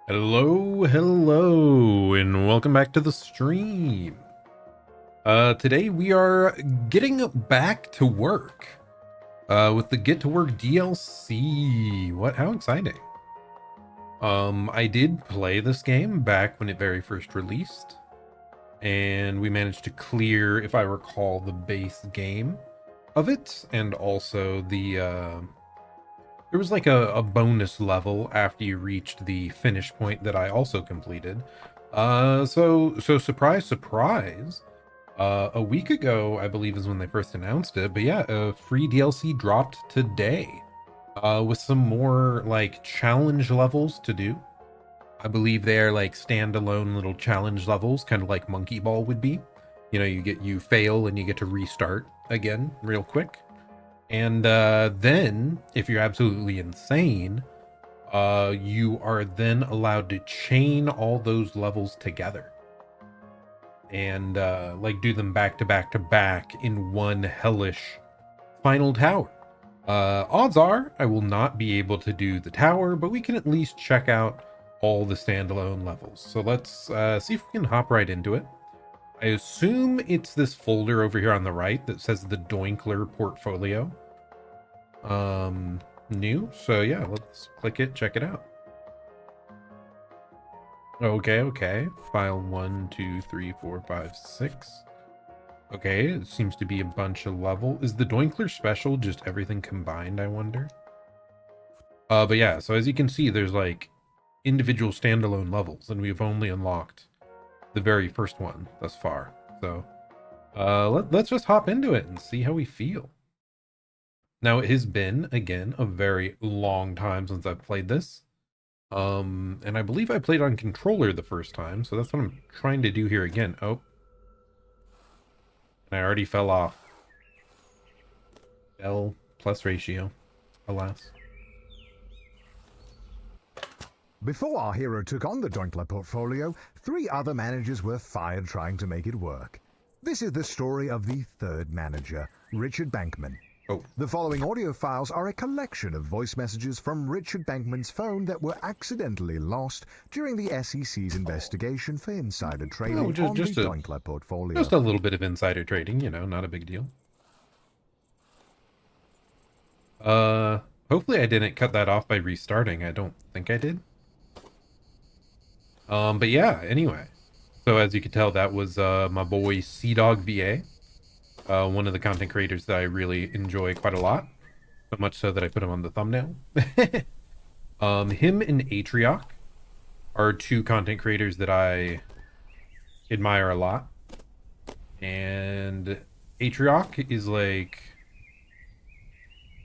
Hello, and welcome back to the stream. Today we are getting back to work with the Get to Work DLC. How exciting. I did play this game back when it very first released, and we managed to clear, if I recall, the base game of it, and also there was like a bonus level after you reached the finish point that I also completed. So surprise, surprise. A week ago, I believe is when they first announced it. But yeah, a free DLC dropped today, with some more like challenge levels to do. I believe they're like standalone little challenge levels, kind of like Monkey Ball would be. You know, you fail and you get to restart again real quick. And then, if you're absolutely insane, you are then allowed to chain all those levels together and like do them back to back to back in one hellish final tower. Odds are I will not be able to do the tower, but we can at least check out all the standalone levels. So let's see if we can hop right into it. I assume it's this folder over here on the right that says the Doinkler portfolio. New. So yeah, let's click it, check it out. Okay. File 1, 2, 3, 4, 5, 6. Okay, it seems to be a bunch of level. Is the Doinkler special just everything combined, I wonder? But yeah, so as you can see, there's like individual standalone levels, and we've only unlocked the very first one thus far. So let's just hop into it and see how we feel. Now, it has been, again, a very long time since I've played this. And I believe I played on controller the first time, so that's what I'm trying to do here again. Oh. And I already fell off. L plus ratio, alas. Before our hero took on the Doinkler portfolio, 3 other managers were fired trying to make it work. This is the story of the third manager, Richard Bankman. Oh. The following audio files are a collection of voice messages from Richard Bankman's phone that were accidentally lost during the SEC's investigation for insider trading on the Doinkler portfolio. Just a little bit of insider trading, you know, not a big deal. Hopefully I didn't cut that off by restarting. I don't think I did. But yeah, anyway. So as you can tell, that was my boy CdawgVA. One of the content creators that I really enjoy quite a lot, so much so that I put him on the thumbnail. Him and Atrioc are 2 content creators that I admire a lot. And Atrioc is like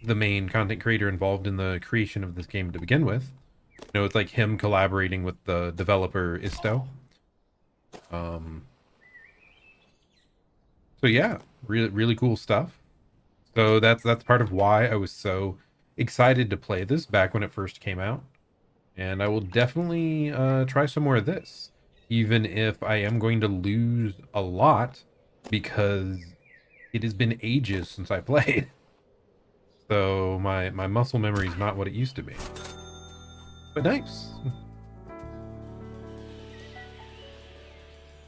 the main content creator involved in the creation of this game to begin with. You know, it's like him collaborating with the developer Isto. So yeah, really cool stuff. So that's part of why I was so excited to play this back when it first came out. And I will definitely try some more of this, even if I am going to lose a lot because it has been ages since I played. So my muscle memory is not what it used to be. But nice.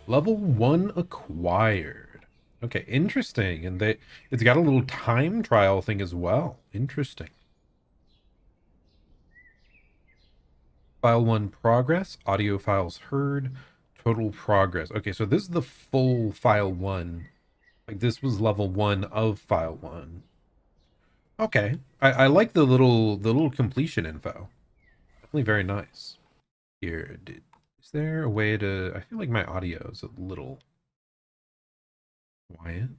Level 1 acquired. Okay, interesting. And it's got a little time trial thing as well. Interesting. File 1 progress, audio files heard, total progress. Okay, so this is the full file 1. Like this was level 1 of file 1. Okay. I like the little completion info. Definitely very nice. Here, is there a way to... I feel like my audio is a little quiet.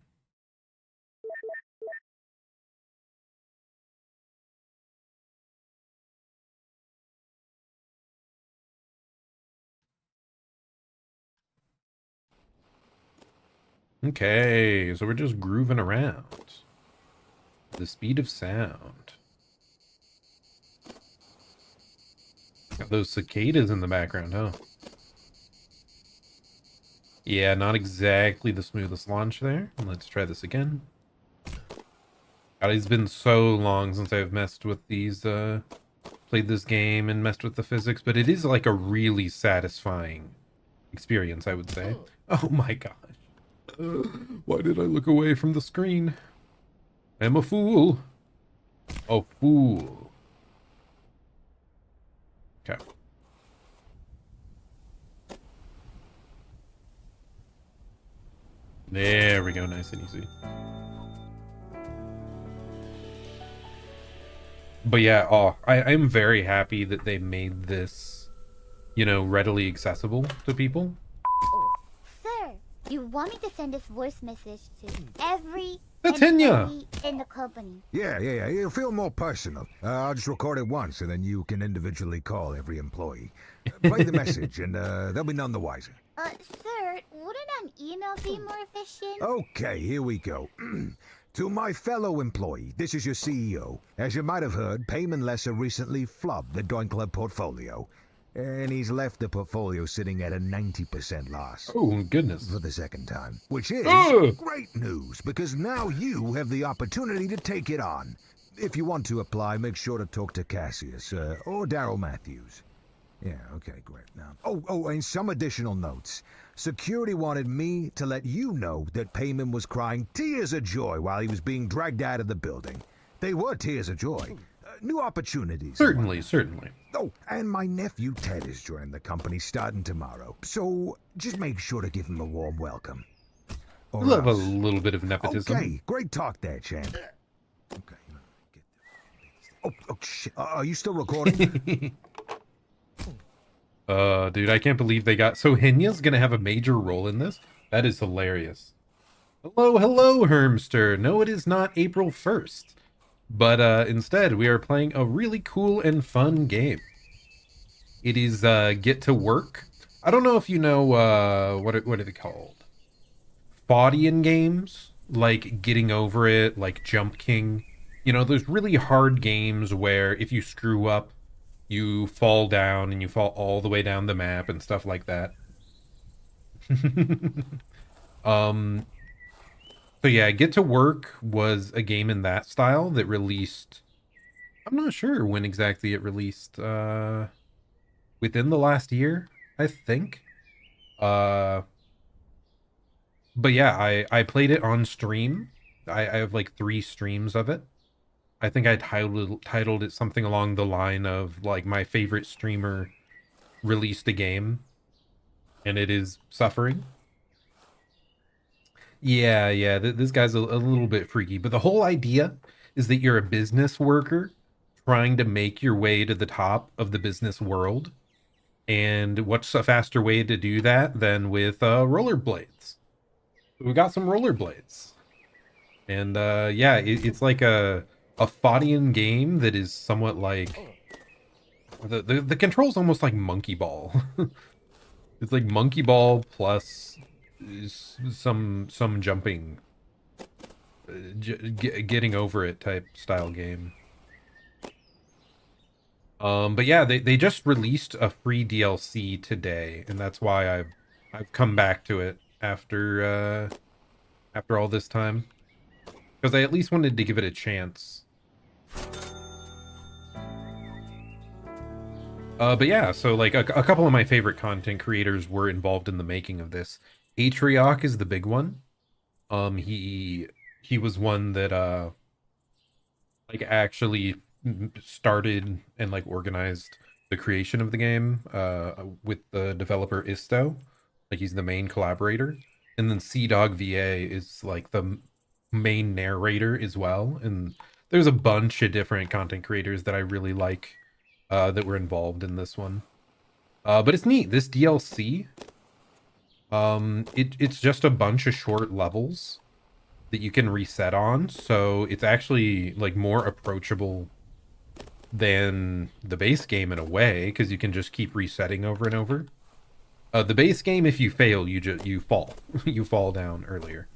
Okay, so we're just grooving around. The speed of sound. Got those cicadas in the background, huh? Yeah, not exactly the smoothest launch there. Let's try this again. God, it's been so long since I've messed with these played this game and messed with the physics, but it is like a really satisfying experience, I would say. Oh my gosh. Why did I look away from the screen? I'm a fool. A fool. Okay. There we go, nice and easy. But yeah, I'm very happy that they made this, you know, readily accessible to people. Sir, you want me to send this voice message to every employee in the company? Yeah. It'll feel more personal. I'll just record it once, and then you can individually call every employee. Play the message, and they'll be none the wiser. Sir, wouldn't an email be more efficient? Okay, here we go. To my fellow employee, this is your CEO. As you might have heard, Payman Lesser recently flubbed the Doinkler portfolio. And he's left the portfolio sitting at a 90% loss. Oh, goodness. For the second time. Which is great news, because now you have the opportunity to take it on. If you want to apply, make sure to talk to Cassius, or Daryl Matthews. Yeah, okay, great. Now, and some additional notes. Security wanted me to let you know that Payman was crying tears of joy while he was being dragged out of the building. They were tears of joy. New opportunities. Certainly. Oh, and my nephew Ted is joining the company starting tomorrow. So just make sure to give him a warm welcome. I love a little bit of nepotism. Okay, great talk there, champ. Okay. Oh, shit. Are you still recording? Dude, I can't believe they got... So Henya's gonna have a major role in this? That is hilarious. Hello, Hermster. No, it is not April 1st. But instead, we are playing a really cool and fun game. It is Get to Work. I don't know if you know, what are they called? Faudian games? Like Getting Over It, like Jump King. You know, those really hard games where if you screw up, you fall down and you fall all the way down the map and stuff like that. So yeah, Get to Work was a game in that style that released... I'm not sure when exactly it released. Within the last year, I think. But yeah, I played it on stream. I have like 3 streams of it. I think I titled it something along the line of like my favorite streamer released a game and it is suffering. Yeah, this guy's a little bit freaky, but the whole idea is that you're a business worker trying to make your way to the top of the business world. And what's a faster way to do that than with rollerblades? We got some rollerblades. And yeah, it's like a Faudian game that is somewhat like... The control's almost like Monkey Ball. It's like Monkey Ball plus some jumping, getting over it type style game. But yeah, they just released a free DLC today, and that's why I've come back to it after all this time, because I at least wanted to give it a chance. But yeah, so like a couple of my favorite content creators were involved in the making of this. Atrioc is the big one. He was one that like actually started and like organized the creation of the game with the developer Isto. Like he's the main collaborator. And then CdawgVA is like the main narrator as well. And there's a bunch of different content creators that I really like that were involved in this one. But it's neat. This DLC, it's just a bunch of short levels that you can reset on. So it's actually like more approachable than the base game in a way, because you can just keep resetting over and over. The base game, if you fail, you fall. You fall down earlier.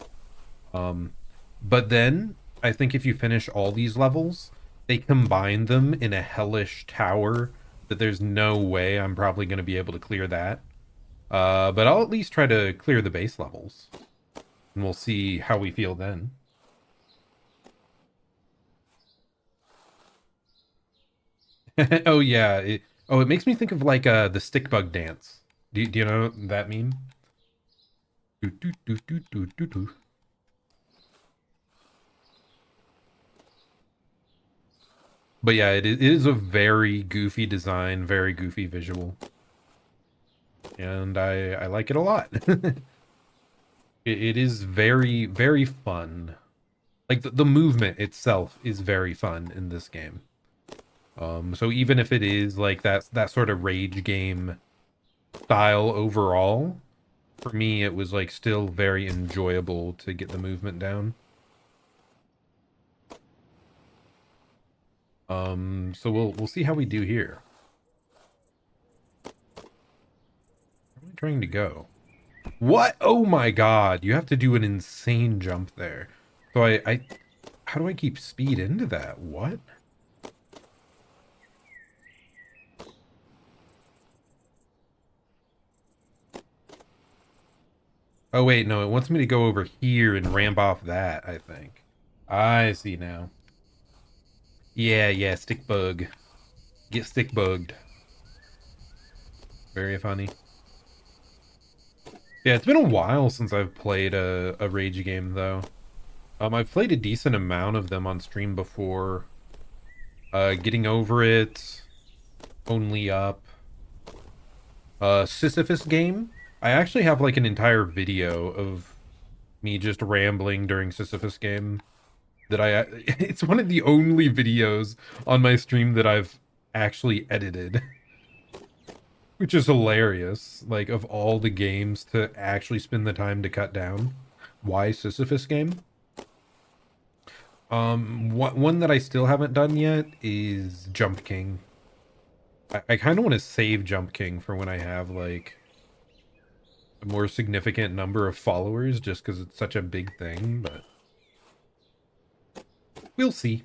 But then I think if you finish all these levels, they combine them in a hellish tower that there's no way I'm probably going to be able to clear that. But I'll at least try to clear the base levels. And we'll see how we feel then. Oh yeah. It makes me think of like the stick bug dance. Do you know that meme? Do, do, do, do, do, do, do. But yeah, it is a very goofy design, very goofy visual. And I like it a lot. It is very, very fun. Like the movement itself is very fun in this game. So even if it is like that sort of rage game style overall, for me it was like still very enjoyable to get the movement down. So we'll see how we do here. Where am I trying to go? What? Oh my god, you have to do an insane jump there. So I how do I keep speed into that? What? Oh wait, no, it wants me to go over here and ramp off that, I think. I see now. Yeah, stick bug. Get stick bugged. Very funny. Yeah, it's been a while since I've played a rage game though. I've played a decent amount of them on stream before. Getting over it, only up. Sisyphus game. I actually have like an entire video of me just rambling during Sisyphus game that it's one of the only videos on my stream that I've actually edited. Which is hilarious. Like of all the games to actually spend the time to cut down. Why Sisyphus game? One that I still haven't done yet is Jump King. I kind of want to save Jump King for when I have like a more significant number of followers, just because it's such a big thing, but we'll see.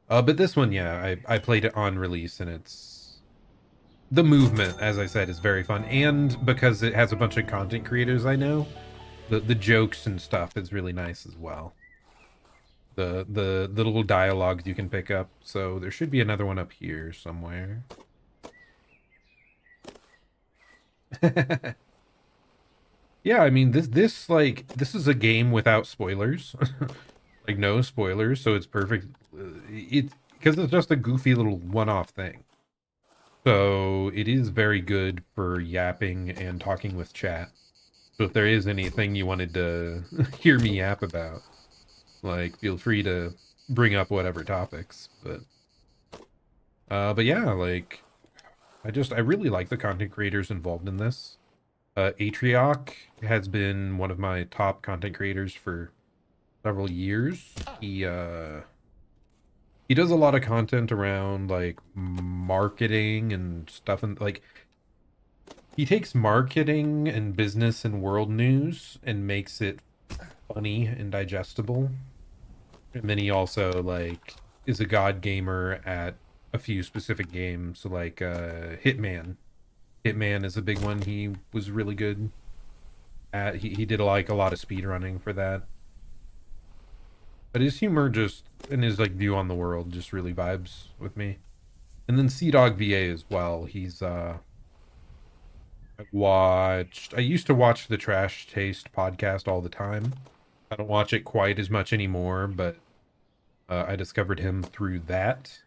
But this one, yeah, I played it on release, and it's the movement, as I said, is very fun, and because it has a bunch of content creators I know, the jokes and stuff is really nice as well. The little dialogues you can pick up, so there should be another one up here somewhere. Yeah, I mean this is a game without spoilers. Like no spoilers, so it's perfect. It's because it's just a goofy little one-off thing. So it is very good for yapping and talking with chat. So if there is anything you wanted to hear me yap about, like feel free to bring up whatever topics. But yeah, like I really like the content creators involved in this. Atrioc has been one of my top content creators for several years. He does a lot of content around like marketing and stuff, and like he takes marketing and business and world news and makes it funny and digestible. And then he also like is a god gamer at a few specific games, so like Hitman. Hitman is a big one. He was really good at. He did like a lot of speed running for that. But his humor just and his like view on the world just really vibes with me. And then CdawgVA as well. He's I used to watch the Trash Taste podcast all the time. I don't watch it quite as much anymore, but I discovered him through that.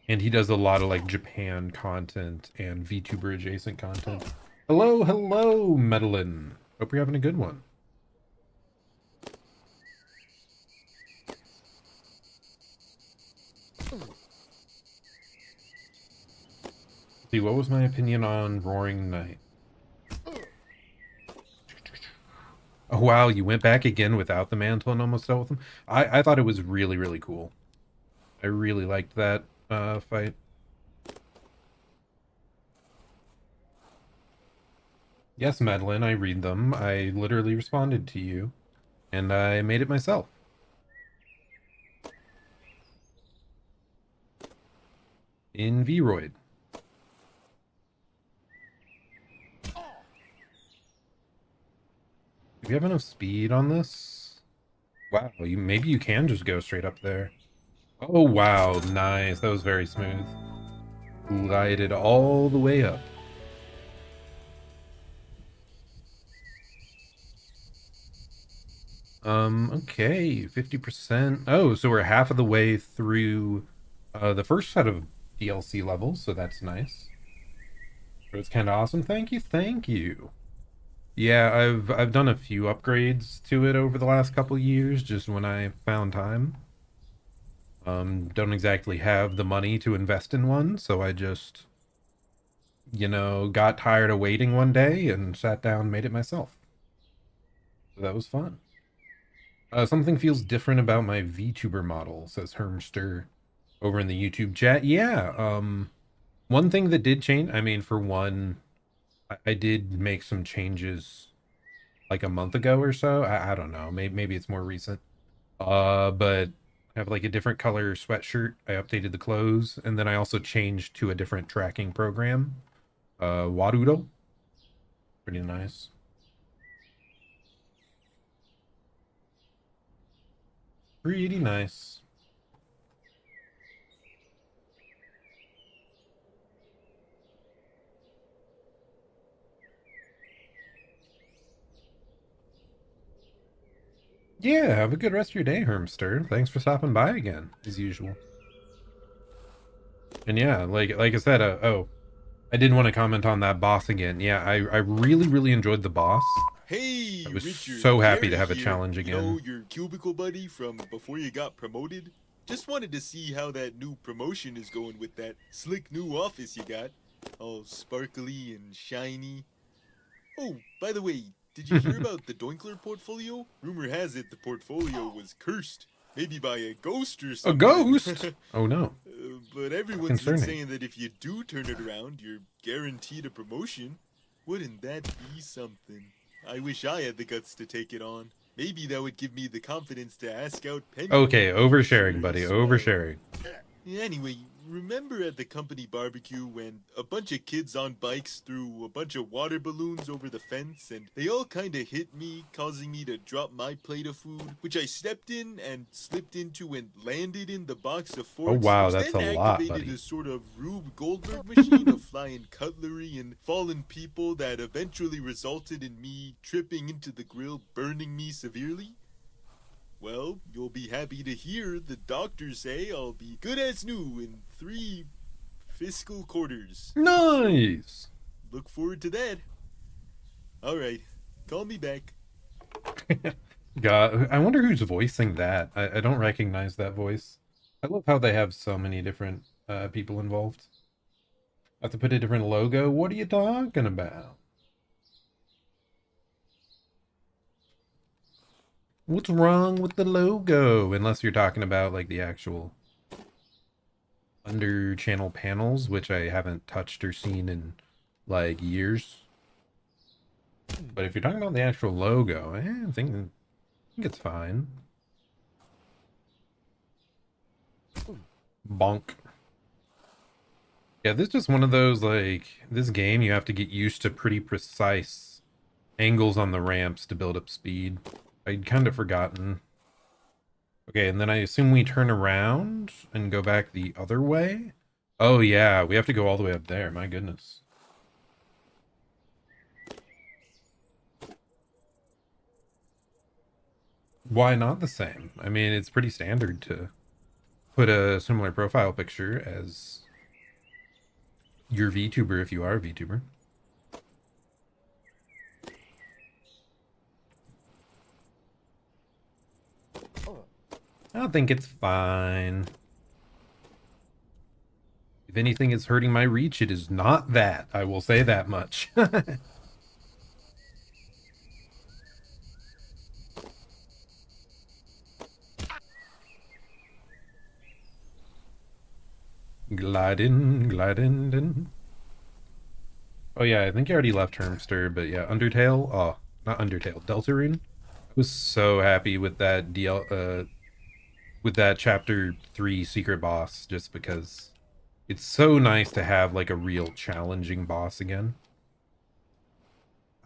And he does a lot of like Japan content and VTuber adjacent content. Hello, Medellin. Hope you're having a good one. See, what was my opinion on Roaring Night? Oh wow, you went back again without the mantle and almost dealt with him? I thought it was really, really cool. I really liked that fight. Yes, Madeline, I read them. I literally responded to you, and I made it myself. In Vroid. Do you have enough speed on this? Wow, maybe you can just go straight up there. Oh, wow. Nice. That was very smooth. Glided all the way up. Okay, 50%. Oh, so we're half of the way through the first set of DLC levels, so that's nice. So it's kind of awesome. Thank you, thank you. Yeah, I've done a few upgrades to it over the last couple years, just when I found time. Don't exactly have the money to invest in one, so I just, got tired of waiting one day and sat down and made it myself. So that was fun. Something feels different about my Vtuber model, says Hermster over in the YouTube chat. Yeah, one thing that did change, I mean, for one, I did make some changes like a month ago or so. I don't know, maybe it's more recent. But I have like a different color sweatshirt. I updated the clothes, and then I also changed to a different tracking program. Warudo. Pretty nice. Pretty nice. Yeah, have a good rest of your day, Hermster. Thanks for stopping by again, as usual. And yeah, like I said, oh, I did want to comment on that boss again. Yeah, I really, really enjoyed the boss. Hey, I was Richard, so happy to Gary have a here. challenge You know, again. your cubicle buddy from before you got promoted? Just wanted to see how that new promotion is going with that slick new office you got. All sparkly and shiny. Oh, by the way, did you hear about the Doinkler portfolio? Rumor has it the portfolio was cursed. Maybe by a ghost or A something. ghost? Oh no. But everyone's been Concerning. saying that if you do turn it around, you're guaranteed a promotion. Wouldn't that be something? I wish I had the guts to take it on. Maybe that would give me the confidence to ask out Penny. Okay, oversharing, Sure buddy. as well. Oversharing. Anyway, remember at the company barbecue when a bunch of kids on bikes threw a bunch of water balloons over the fence and they all kinda hit me, causing me to drop my plate of food, which I stepped in and slipped into and landed in the box of forks, Oh wow, which that's then a lot, activated buddy. a sort of Rube Goldberg machine of flying cutlery and fallen people that eventually resulted in me tripping into the grill, burning me severely? Well, you'll be happy to hear the doctors say I'll be good as new in 3 fiscal quarters. Nice. Look forward to that. Alright, call me back. God, I wonder who's voicing that. I don't recognize that voice. I love how they have so many different people involved. I have to put a different logo. What are you talking about? What's wrong with the logo? Unless you're talking about like the actual under channel panels, which I haven't touched or seen in like years. But if you're talking about the actual logo, I think it's fine. Bonk. Yeah, this is just one of those, like, this game you have to get used to pretty precise angles on the ramps to build up speed. I'd kind of forgotten. Okay, and then I assume we turn around and go back the other way? Oh yeah, we have to go all the way up there, my goodness. Why not the same? I mean, it's pretty standard to put a similar profile picture as your VTuber if you are a VTuber. I think it's fine. If anything is hurting my reach, it is not that. I will say that much. Gliding. Oh yeah, I think you already left Hermster, but yeah, Undertale. Oh, not Undertale, Deltarune. I was so happy with that with that chapter 3 secret boss, just because it's so nice to have like a real challenging boss again.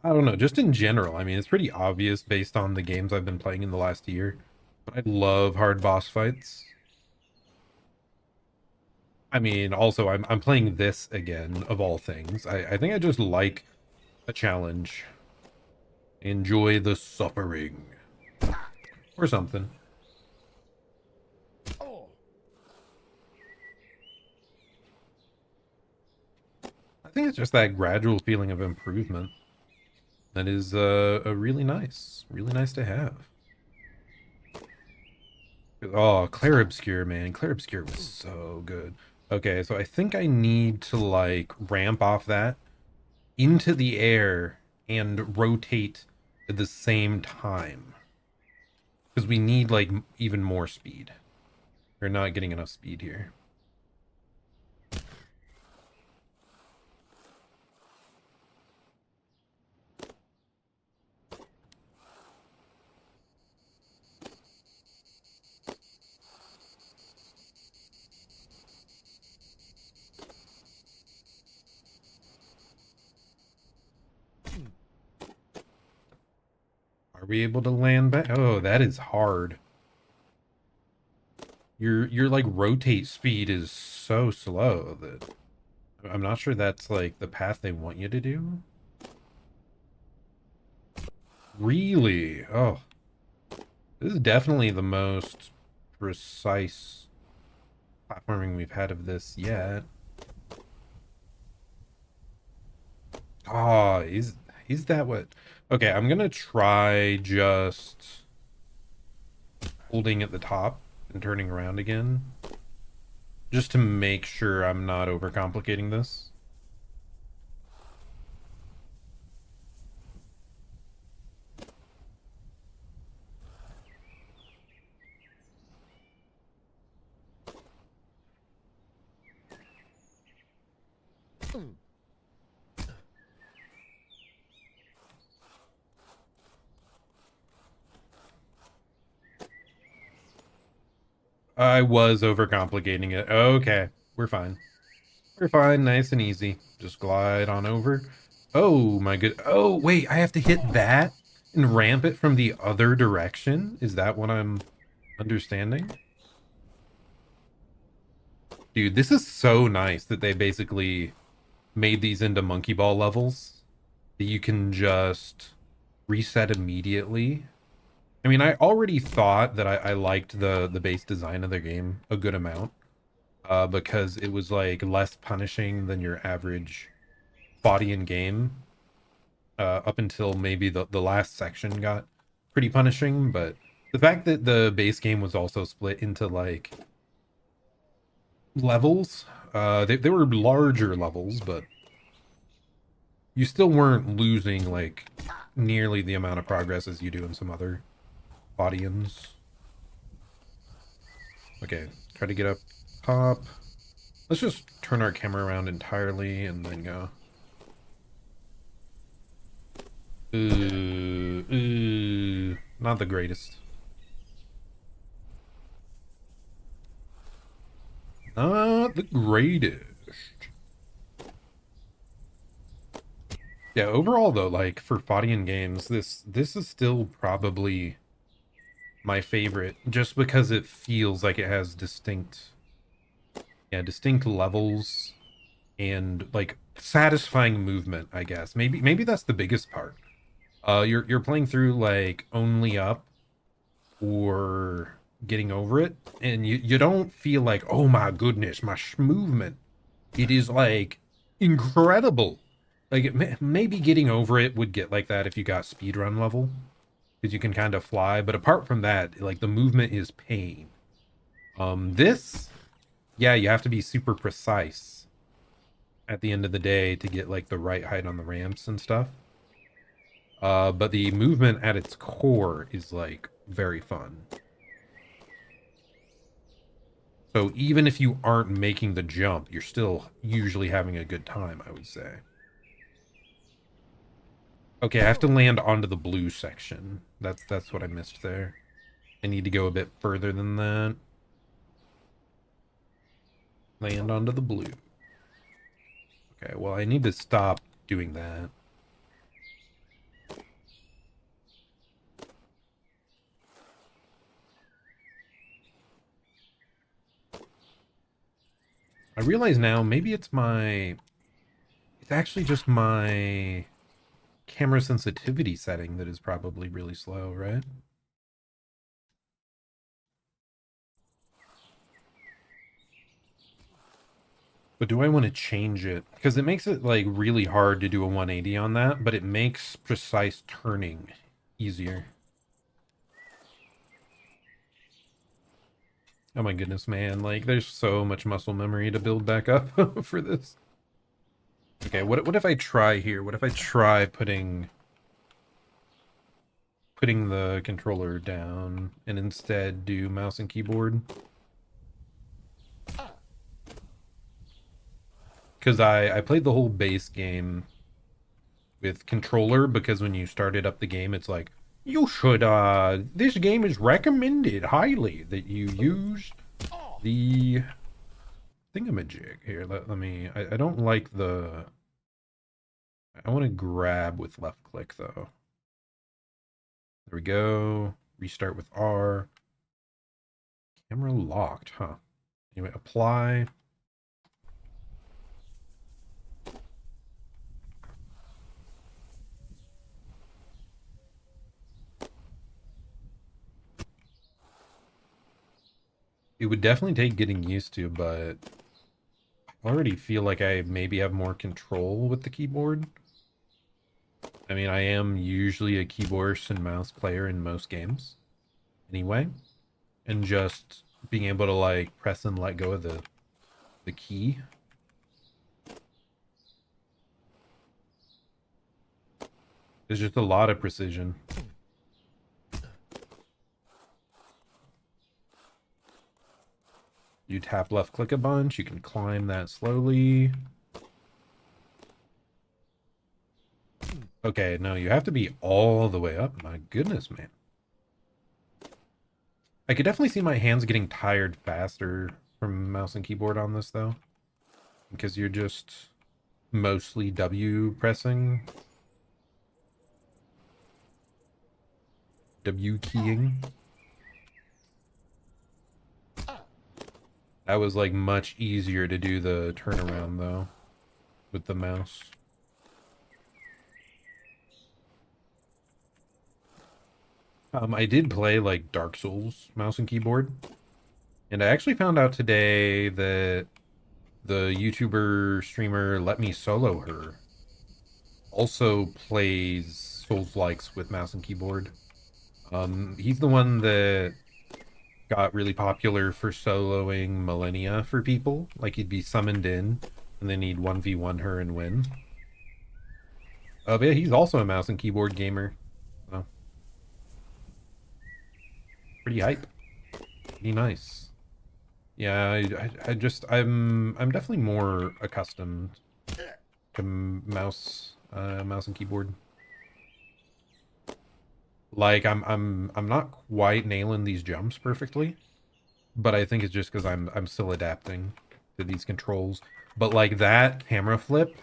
I don't know, just in general. I mean, it's pretty obvious based on the games I've been playing in the last year, but I love hard boss fights. I mean, also, I'm playing this again, of all things. I think I just like a challenge. Enjoy the suffering. Or something. I think it's just that gradual feeling of improvement that is a really nice to have. Oh, Clair Obscure, man. Clair Obscure was so good. Okay, so I think I need to, like, ramp off that into the air and rotate at the same time. Because we need, like, even more speed. We're not getting enough speed here. Are we able to land back? Oh, that is hard. Your like rotate speed is so slow that I'm not sure that's like the path they want you to do. Really? Oh, this is definitely the most precise platforming we've had of this yet. Oh, is that what? Okay, I'm gonna try just holding at the top and turning around again, just to make sure I'm not overcomplicating this. I was overcomplicating it. Okay, we're fine. We're fine, nice and easy. Just glide on over. Oh my good. Oh, wait, I have to hit that and ramp it from the other direction? Is that what I'm understanding? Dude, this is so nice that they basically made these into monkey ball levels that you can just reset immediately. I mean, I already thought that I liked the base design of the game a good amount, because it was like less punishing than your average body in game, up until maybe the last section got pretty punishing. But the fact that the base game was also split into like levels, they were larger levels, but you still weren't losing like nearly the amount of progress as you do in some other body-ins. Okay, try to get up top. Let's just turn our camera around entirely and then go. Not the greatest. Not the greatest. Yeah, overall though, like for Fadian games, this is still probably my favorite, just because it feels like it has distinct levels and like satisfying movement, I guess. Maybe that's the biggest part. You're playing through like only up or getting over it, and you don't feel like, oh my goodness, my movement, it is like incredible. Like maybe getting over it would get like that if you got speedrun level, because you can kind of fly, but apart from that, like the movement is pain. This, yeah, you have to be super precise at the end of the day to get like the right height on the ramps and stuff. But the movement at its core is like very fun. So even if you aren't making the jump, you're still usually having a good time, I would say. Okay, I have to land onto the blue section. That's what I missed there. I need to go a bit further than that. Land onto the blue. Okay, well, I need to stop doing that. I realize now maybe it's actually just my camera sensitivity setting that is probably really slow, right? But do I want to change it? Because it makes it like really hard to do a 180 on that, but it makes precise turning easier. Oh my goodness, man. Like, there's so much muscle memory to build back up for this. Okay, what if I try here? What if I try putting the controller down and instead do mouse and keyboard? Because I played the whole base game with controller, because when you started up the game, it's like, you should, this game is recommended highly that you use the thingamajig. Here, let me, I don't like the, I want to grab with left click though. There we go. Restart with R. Camera locked, huh? Anyway, apply. It would definitely take getting used to, but I already feel like I maybe have more control with the keyboard. I mean, I am usually a keyboard and mouse player in most games anyway. And just being able to like press and let go of the key. There's just a lot of precision. You tap left click a bunch, you can climb that slowly. Okay, no, you have to be all the way up. My goodness, man. I could definitely see my hands getting tired faster from mouse and keyboard on this, though. Because you're just mostly W pressing. W keying. That was like much easier to do the turnaround though with the mouse. I did play like Dark Souls mouse and keyboard, and I actually found out today that the YouTuber streamer Let Me Solo Her also plays Souls-likes with mouse and keyboard. He's the one that got really popular for soloing Millennia for people. Like, he'd be summoned in, and then he'd 1v1 her and win. But yeah, he's also a mouse and keyboard gamer. So, pretty hype. Pretty nice. Yeah, I'm definitely more accustomed to mouse and keyboard. Like, I'm not quite nailing these jumps perfectly, but I think it's just because I'm still adapting to these controls. But like that camera flip,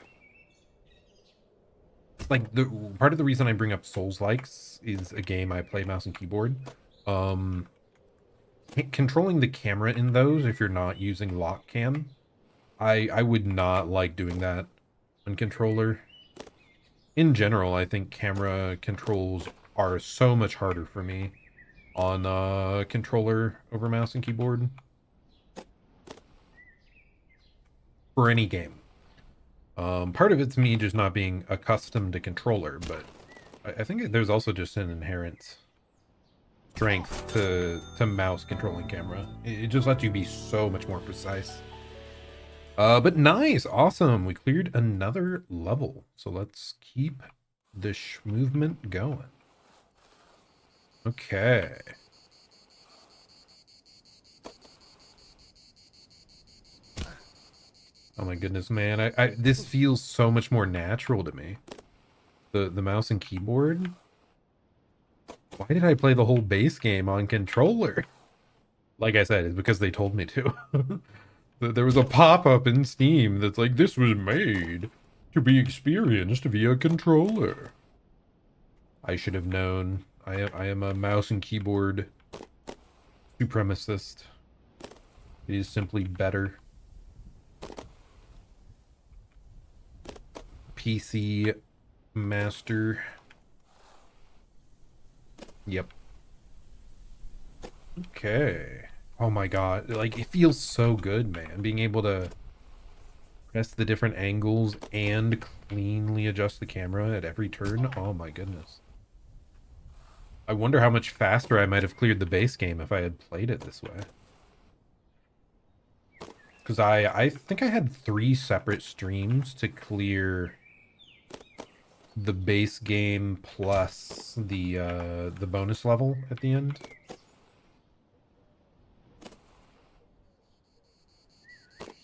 like the part of the reason I bring up Souls-likes is a game I play mouse and keyboard. Controlling the camera in those, if you're not using lock cam, I would not like doing that on controller. In general, I think camera controls are so much harder for me on controller over mouse and keyboard for any game. Part of it's me just not being accustomed to controller, but I think there's also just an inherent strength to mouse controlling camera. It just lets you be so much more precise. But nice, awesome. We cleared another level, so let's keep the movement going. Okay. Oh my goodness, man. This feels so much more natural to me. The mouse and keyboard. Why did I play the whole base game on controller? Like I said, it's because they told me to. There was a pop-up in Steam that's like, this was made to be experienced via controller. I should have known. I am a mouse and keyboard supremacist. It is simply better. PC master. Yep. Okay. Oh my god. Like, it feels so good, man. Being able to press the different angles and cleanly adjust the camera at every turn. Oh my goodness. I wonder how much faster I might have cleared the base game if I had played it this way. Because I think I had 3 separate streams to clear the base game plus the bonus level at the end.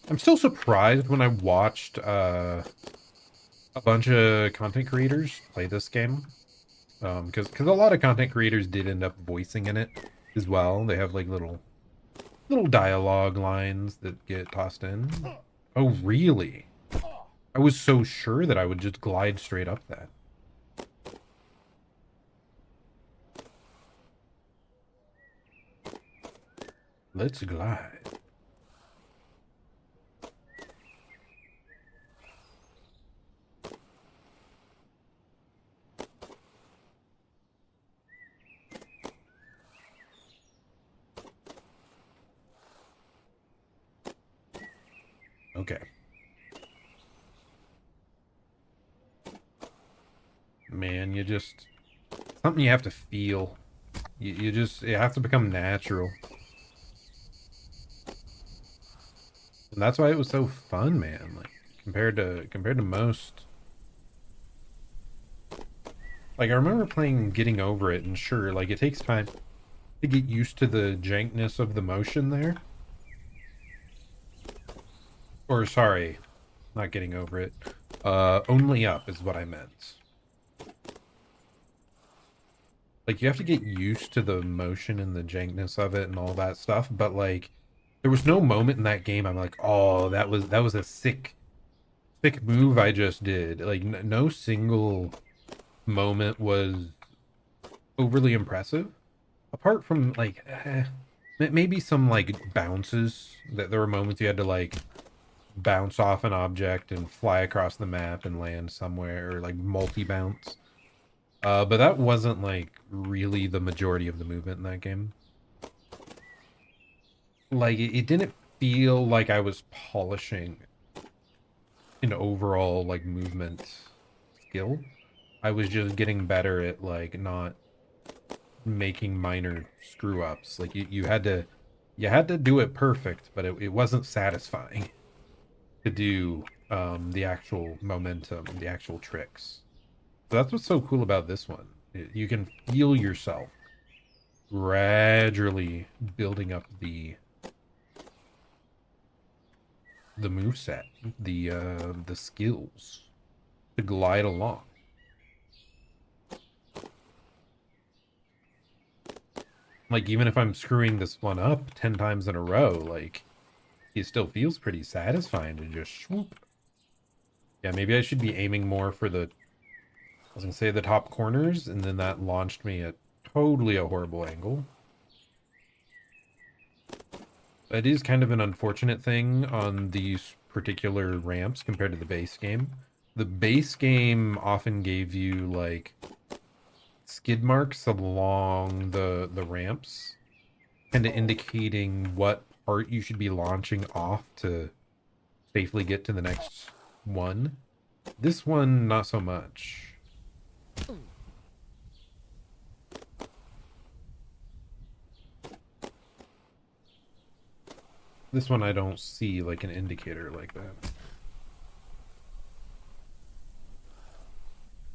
I'm still surprised when I watched a bunch of content creators play this game. Because a lot of content creators did end up voicing in it as well. They have like little dialogue lines that get tossed in. Oh, really? I was so sure that I would just glide straight up that. Let's glide. Okay. Man, you just... something you have to feel. You have to become natural. And that's why it was so fun, man. Like, compared to most... Like, I remember playing Getting Over It, and sure, like, it takes time to get used to the jankness of the motion there. Or, sorry, not Getting Over It. Only Up is what I meant. Like, you have to get used to the motion and the jankness of it and all that stuff, but, like, there was no moment in that game I'm like, oh, that was a sick move I just did. Like, no single moment was overly impressive. Apart from, like, maybe some, like, bounces. That there were moments you had to, like, bounce off an object and fly across the map and land somewhere, or like multi-bounce. But that wasn't like really the majority of the movement in that game. Like, it didn't feel like I was polishing an overall like movement skill. I was just getting better at like not making minor screw ups. Like you had to do it perfect, but it wasn't satisfying to do the actual momentum, the actual tricks. So that's what's so cool about this one. You can feel yourself gradually building up the moveset, the skills to glide along. Like, even if I'm screwing this one up 10 times in a row, like, it still feels pretty satisfying to just swoop. Yeah, maybe I should be aiming more for the, I was gonna say the top corners, and then that launched me at totally a horrible angle. That is kind of an unfortunate thing on these particular ramps compared to the base game. The base game often gave you, like, skid marks along the ramps, kind of indicating what part you should be launching off to safely get to the next one. This one, not so much. This one I don't see like an indicator like that.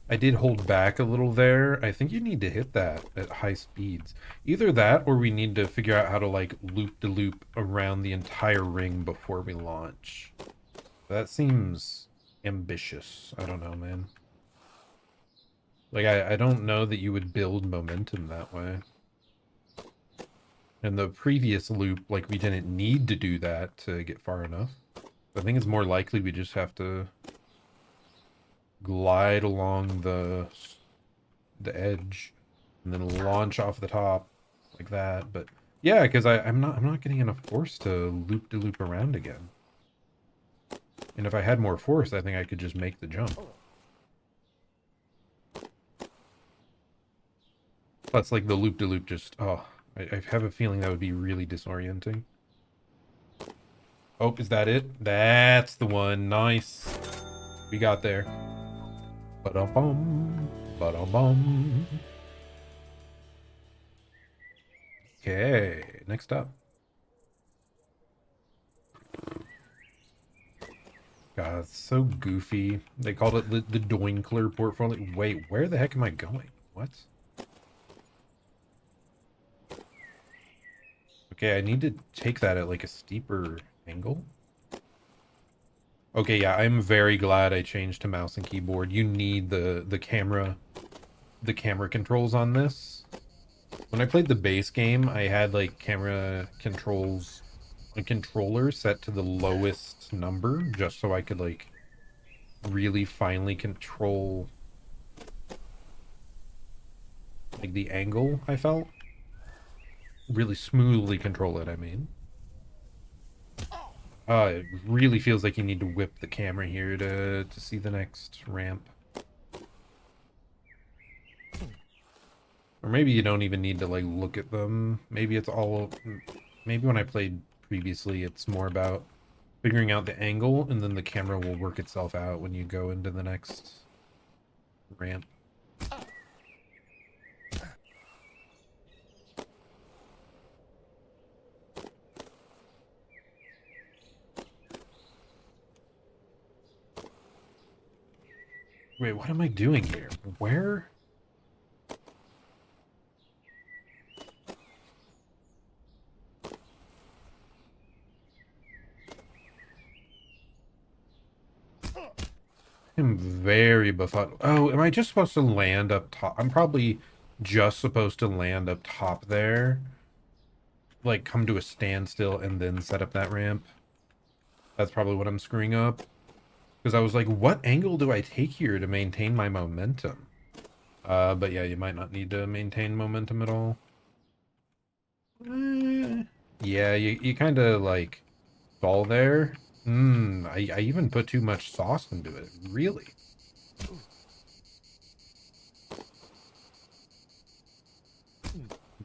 I did hold back a little there. I think you need to hit that at high speeds. Either that, or we need to figure out how to like loop-de-loop around the entire ring before we launch. That seems ambitious. I don't know, man. Like, I don't know that you would build momentum that way. In the previous loop, like, we didn't need to do that to get far enough. I think it's more likely we just have to glide along the edge and then launch off the top like that. But yeah, because I'm not getting enough force to loop around again. And if I had more force, I think I could just make the jump. Plus, like, the loop-de-loop just... Oh, I have a feeling that would be really disorienting. Oh, is that it? That's the one. Nice. We got there. Ba-dum-bum. Ba-dum-bum. Okay, next up. God, it's so goofy. They called it the Doinkler portfolio. Wait, where the heck am I going? What? Okay, I need to take that at like a steeper angle. Okay, yeah, I'm very glad I changed to mouse and keyboard. You need the camera controls on this. When I played the base game, I had like camera controls, a controller set to the lowest number just so I could like really finely control like the angle. I felt really smoothly control it, I mean. It really feels like you need to whip the camera here to see the next ramp. Or maybe you don't even need to like look at them. Maybe it's all... Maybe when I played previously, it's more about figuring out the angle, and then the camera will work itself out when you go into the next ramp. Wait, what am I doing here? Where? I'm very befuddled. Oh, am I just supposed to land up top? I'm probably just supposed to land up top there. Like, come to a standstill and then set up that ramp. That's probably what I'm screwing up. Because I was like, what angle do I take here to maintain my momentum? But yeah, you might not need to maintain momentum at all. Yeah, you kind of, like, fall there. I even put too much sauce into it. Really?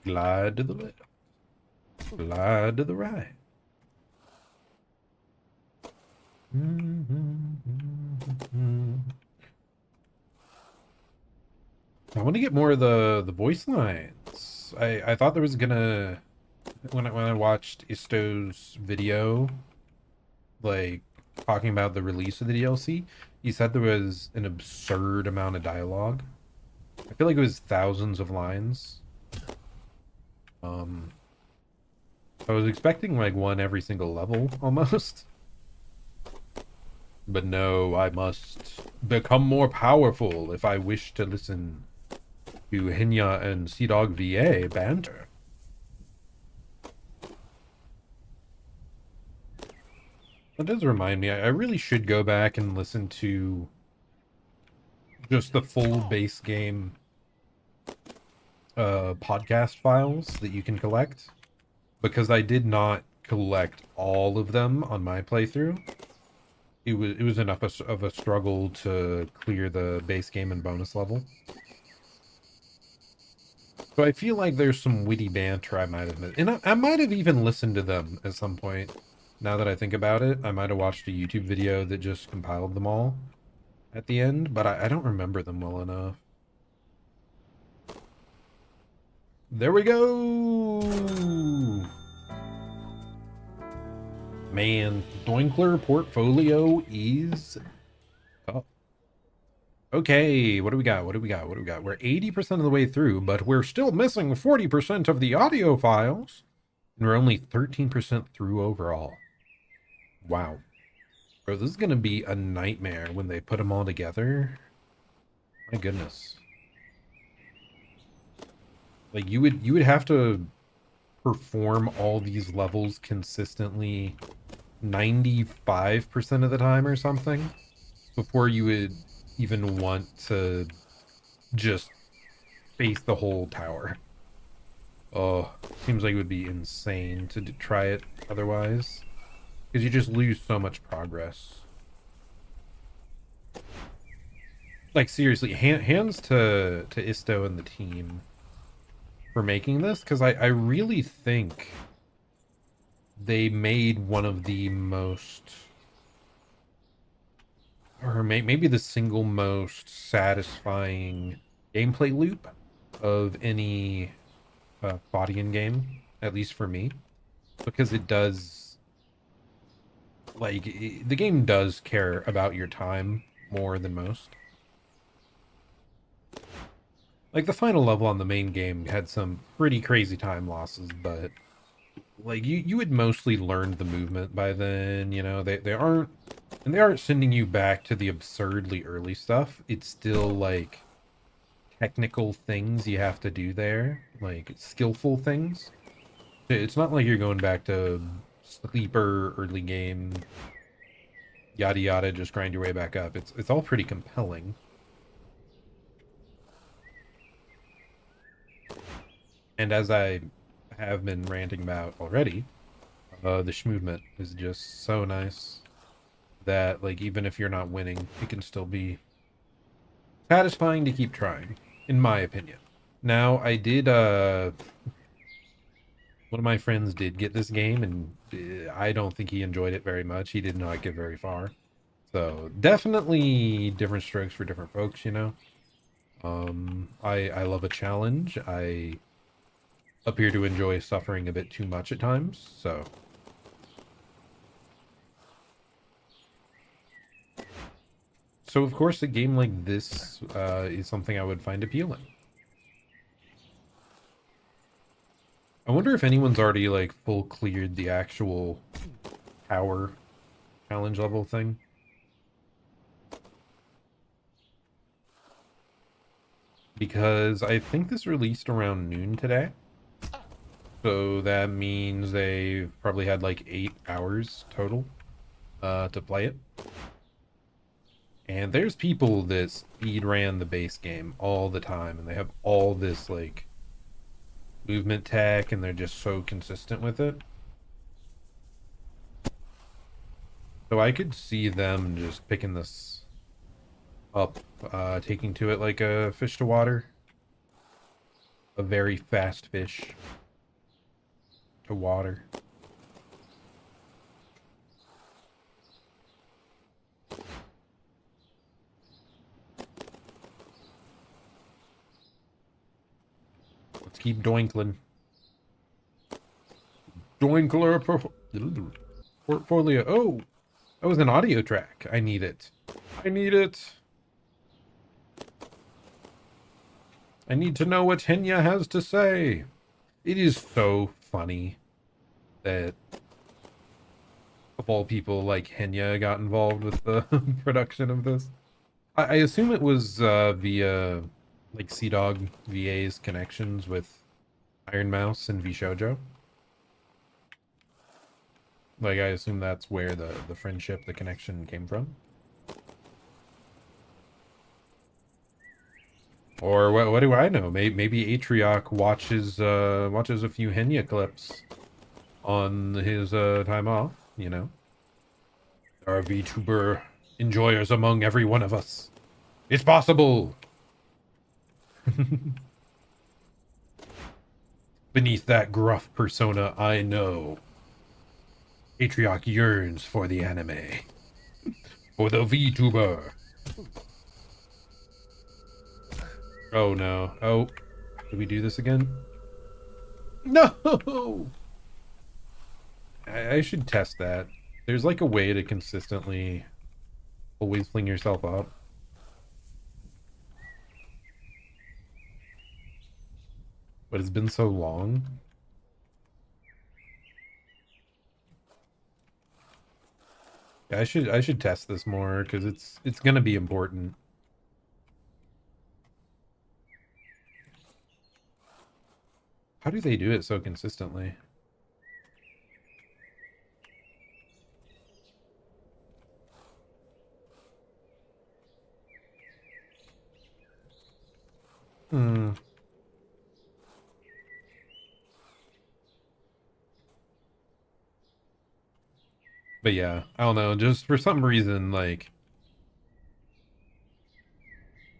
Glide to the left. Glide to the right. I want to get more of the voice lines. I thought there was gonna... When I watched Isto's video, like, talking about the release of the DLC, he said there was an absurd amount of dialogue. I feel like it was thousands of lines. I was expecting like one every single level almost. But no, I must become more powerful if I wish to listen to Hinya and CdawgVA banter. That does remind me, I really should go back and listen to just the full base game podcast files that you can collect, because I did not collect all of them on my playthrough. It was enough of a struggle to clear the base game and bonus level. So I feel like there's some witty banter I might have missed. And I might have even listened to them at some point. Now that I think about it, I might have watched a YouTube video that just compiled them all at the end, but I don't remember them well enough. There we go! Man, Doinkler portfolio is up. Okay, what do we got? What do we got? What do we got? We're 80% of the way through, but we're still missing 40% of the audio files. And we're only 13% through overall. Wow. Bro, this is going to be a nightmare when they put them all together. My goodness. Like, you would have to perform all these levels consistently 95% of the time or something before you would even want to just face the whole tower. Oh, seems like it would be insane to try it otherwise, because you just lose so much progress. Like, seriously, hands to Isto and the team for making this, because I really think they made one of the most, or maybe the single most satisfying gameplay loop of any Bodian game, at least for me, because it does, like, the game does care about your time more than most. Like, the final level on the main game had some pretty crazy time losses, but like you had mostly learned the movement by then, you know. They aren't sending you back to the absurdly early stuff. It's still like technical things you have to do there, like skillful things. It's not like you're going back to sleeper early game, yada yada, just grind your way back up. It's all pretty compelling. And as I have been ranting about already, the movement is just so nice that, like, even if you're not winning, it can still be satisfying to keep trying, in my opinion. Now, I did, one of my friends did get this game, and I don't think he enjoyed it very much. He did not get very far. So, definitely different strokes for different folks, you know? I love a challenge. I appear to enjoy suffering a bit too much at times, so of course a game like this is something I would find appealing. I wonder if anyone's already like full cleared the actual tower challenge level thing. Because I think this released around noon today. So that means they probably had like 8 hours total to play it. And there's people that speed ran the base game all the time, and they have all this like movement tech, and they're just so consistent with it. So I could see them just picking this up, taking to it like a fish to water. A very fast fish to water. Let's keep doinkling. Doinkler portfolio. Oh, that was an audio track. I need it. I need it. I need to know what Henya has to say. It is so funny that of all people, like, Henya got involved with the production of this. I assume it was via like CdawgVA's connections with Iron Mouse and Vshoujo. Like, I assume that's where the friendship, the connection came from. Or what do I know? Maybe Atrioc watches a few Henya clips on his time off, you know. There are Vtuber enjoyers among every one of us. It's possible. Beneath that gruff persona, I know Atrioc yearns for the anime. For the Vtuber. Oh no. Oh, did we do this again? No! I should test that. There's like a way to consistently always fling yourself up. But it's been so long. Yeah, I should test this more because it's gonna be important. How do they do it so consistently? But yeah, I don't know. Just for some reason, like,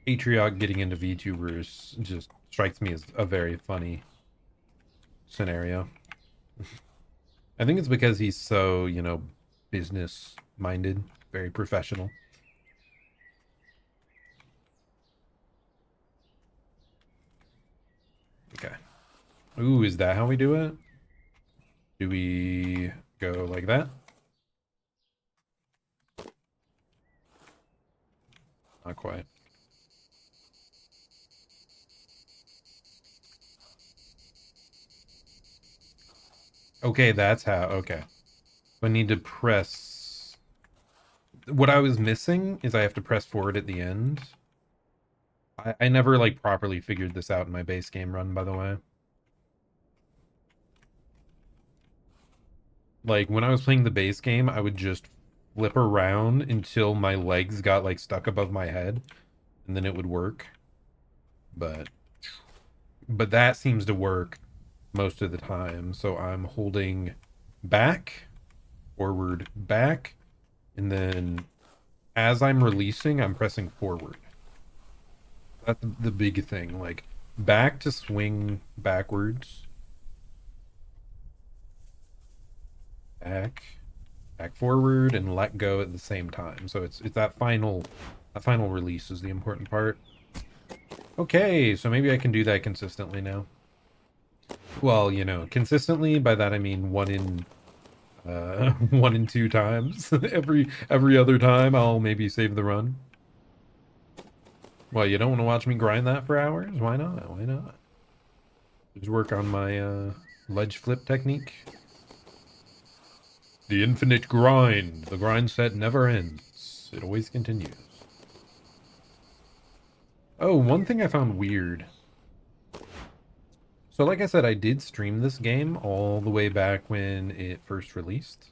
Atrioc getting into VTubers just strikes me as a very funny scenario. I think it's because he's so, you know, business minded, very professional. Okay. Ooh, is that how we do it? Do we go like that? Not quite. Okay, that's how. Okay. I need to press. What I was missing is I have to press forward at the end. I never, like, properly figured this out in my base game run, by the way. Like, when I was playing the base game, I would just flip around until my legs got, like, stuck above my head, and then it would work. But that seems to work most of the time. So I'm holding back, forward, back, and then as I'm releasing, I'm pressing forward. That's the big thing. Like, back to swing backwards. Back forward, and let go at the same time. So it's that final release is the important part. Okay, so maybe I can do that consistently now. Well, you know, consistently, by that I mean one in 2 times. every other time I'll maybe save the run. Well, you don't want to watch me grind that for hours? Why not? Why not? Just work on my ledge flip technique. The infinite grind. The grind set never ends. It always continues. Oh, one thing I found weird. So like I said, I did stream this game all the way back when it first released.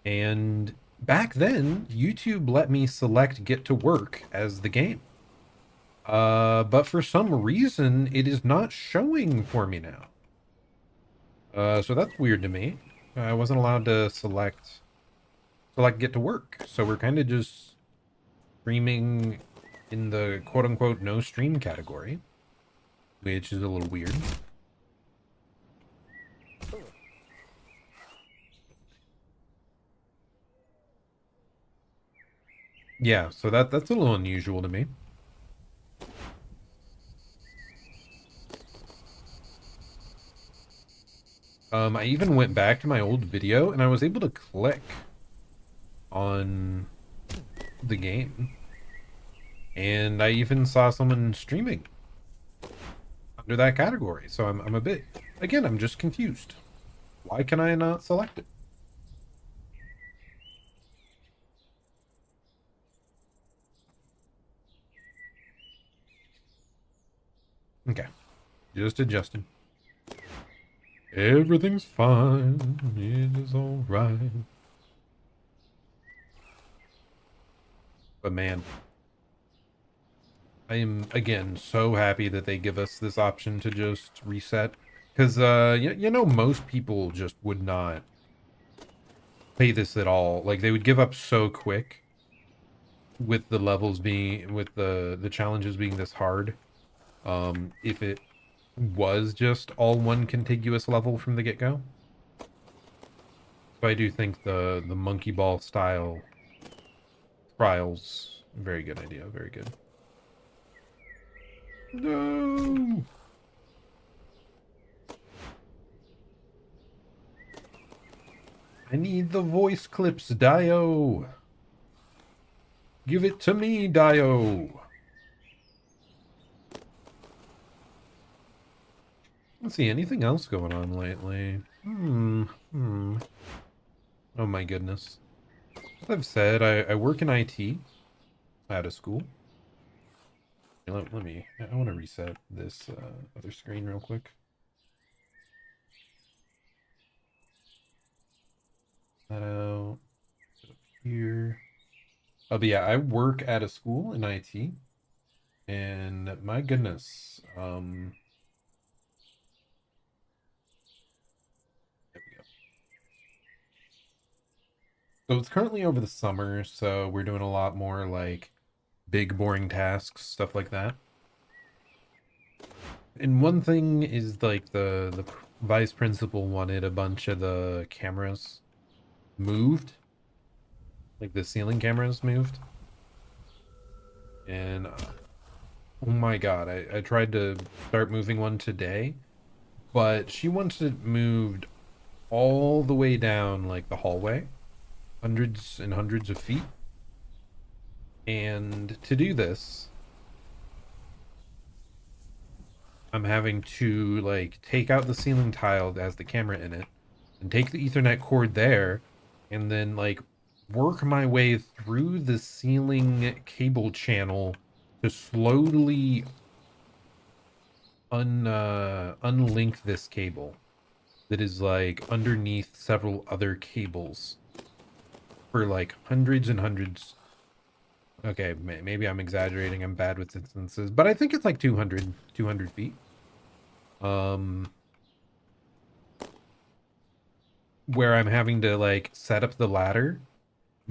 And back then, YouTube let me select Get to Work as the game. But for some reason, it is not showing for me now. So that's weird to me. I wasn't allowed to select Get to Work. So we're kind of just streaming in the quote-unquote no stream category, which is a little weird. Yeah, so that's a little unusual to me. I even went back to my old video and I was able to click on the game. And I even saw someone streaming under that category. So I'm a bit, again, I'm just confused. Why can I not select it? Okay, just adjusting. Everything's fine. It is all right. But man, I am, again, so happy that they give us this option to just reset. Because, you know, most people just would not play this at all. Like, they would give up so quick with the levels being, with the challenges being this hard. If it was just all one contiguous level from the get-go. So I do think the monkey ball style trials, very good idea, very good. No! I need the voice clips, Dio! Give it to me, Dio! Let's see, anything else going on lately? Oh my goodness. As I've said, I work in IT at a school. Let me, I want to reset this other screen real quick. That out. Put it up here. Oh, but yeah, I work at a school in IT. And my goodness, there we go. So it's currently over the summer, so we're doing a lot more like big boring tasks, stuff like that. And one thing is like the vice principal wanted a bunch of the cameras moved, like the ceiling cameras moved. And oh my god, I tried to start moving one today, but she wants it moved all the way down like the hallway, hundreds and hundreds of feet. And to do this, I'm having to like take out the ceiling tile that has the camera in it and take the Ethernet cord there and then like work my way through the ceiling cable channel to slowly unlink this cable that is like underneath several other cables for like hundreds and hundreds. Okay, maybe I'm exaggerating. I'm bad with instances, but I think it's like 200 feet. Where I'm having to like set up the ladder,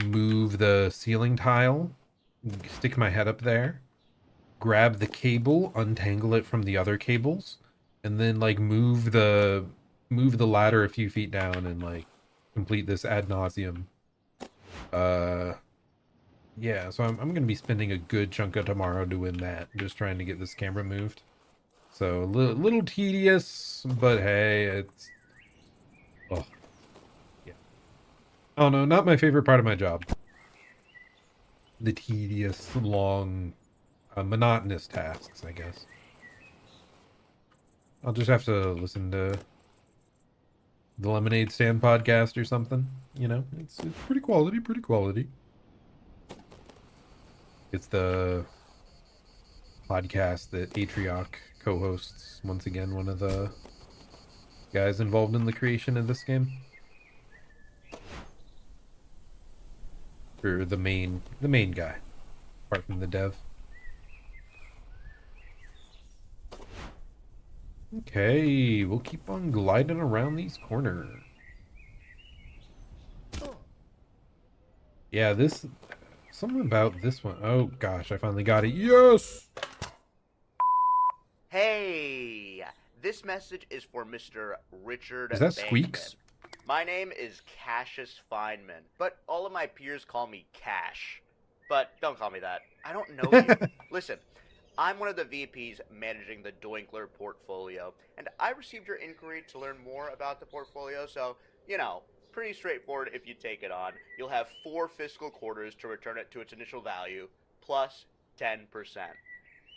move the ceiling tile, stick my head up there, grab the cable, untangle it from the other cables, and then like move the ladder a few feet down and like complete this ad nauseum. Yeah, so I'm gonna be spending a good chunk of tomorrow doing that, just trying to get this camera moved. So a little tedious, but hey, it's yeah. Oh no, not my favorite part of my job. The tedious, long, monotonous tasks, I guess. I'll just have to listen to the Lemonade Stand podcast or something. You know, it's pretty quality, pretty quality. It's the podcast that Atrioc co-hosts. Once again, one of the guys involved in the creation of this game. Or the main guy, apart from the dev. Okay, we'll keep on gliding around these corners. Yeah, something about this one. Oh gosh, I finally got it. Yes! Hey, this message is for Mr. Richard Is that Bankman. Squeaks? My name is Cassius Feynman, but all of my peers call me Cash. But don't call me that. I don't know you. Listen, I'm one of the VPs managing the Doinkler portfolio, and I received your inquiry to learn more about the portfolio, so, you know, pretty straightforward if you take it on. You'll have 4 fiscal quarters to return it to its initial value, plus 10%.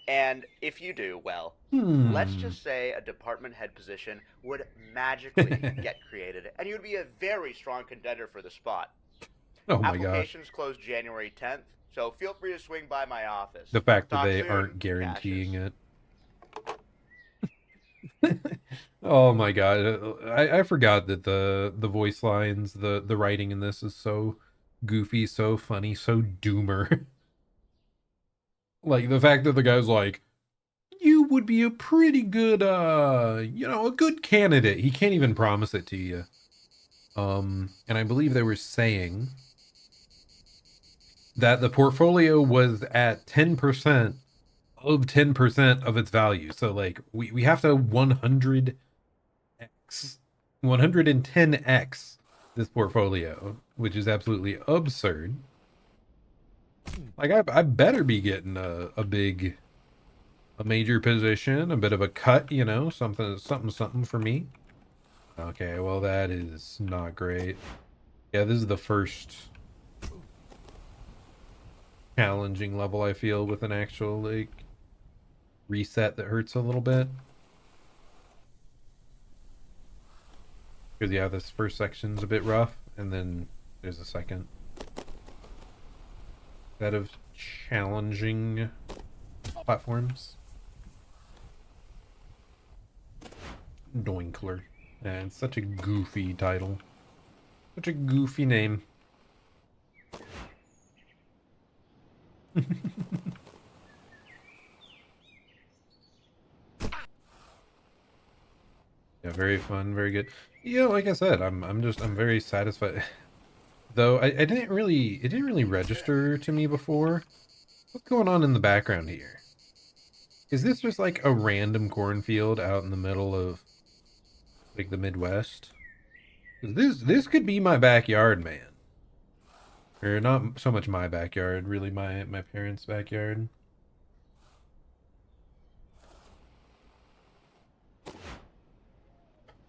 And if you do, well, let's just say a department head position would magically get created, and you'd be a very strong contender for the spot. Oh my gosh. Applications close January 10th, so feel free to swing by my office. The fact that Talk they soon, aren't guaranteeing Cassius. it. Oh my god. I forgot that the voice lines, the writing in this is so goofy, so funny, so doomer. Like the fact that the guy's like, you would be a pretty good you know, a good candidate. He can't even promise it to you. And I believe they were saying that the portfolio was at 10% of 10% of its value. So like we have to 110x this portfolio, which is absolutely absurd. Like I better be getting a major position, a bit of a cut, you know, something for me. Okay, well that is not great. Yeah, this is the first challenging level I feel with an actual like reset that hurts a little bit. Because yeah, this first section's a bit rough, and then there's a second set of challenging platforms. Doinkler. And it's such a goofy title. Such a goofy name. Yeah, very fun, very good. Yeah, like I said, I'm very satisfied. Though it didn't really register to me before. What's going on in the background here? Is this just like a random cornfield out in the middle of Like the Midwest. 'Cause this could be my backyard, man. Or not so much my backyard, really my parents' backyard.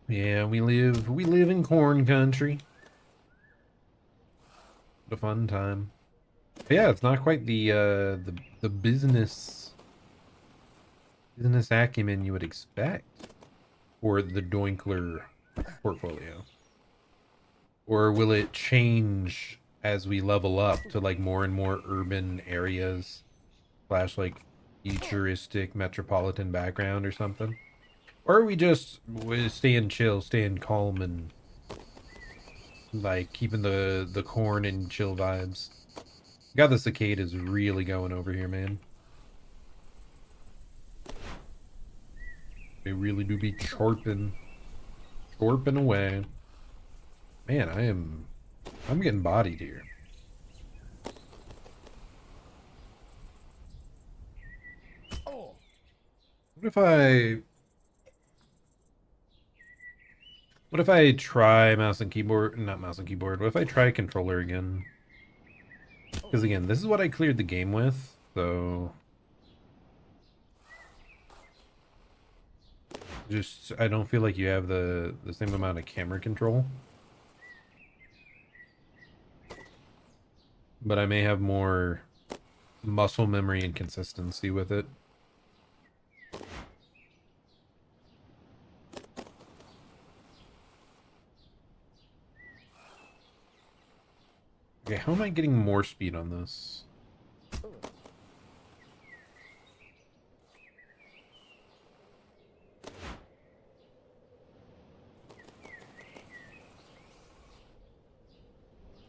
Yeah, we live in corn country. What a fun time. But yeah, it's not quite the business acumen you would expect for the Doinkler portfolio. Or will it change as we level up to like more and more urban areas slash like futuristic metropolitan background or something? Or are we just staying chill, staying calm, and like keeping the corn and chill vibes? Got the cicadas really going over here, man. They really do be chirping away. Man, I'm getting bodied here. What if I try mouse and keyboard? Not mouse and keyboard. What if I try controller again? Because again, this is what I cleared the game with, so just I don't feel like you have the same amount of camera control. But I may have more muscle memory and consistency with it. Okay, how am I getting more speed on this?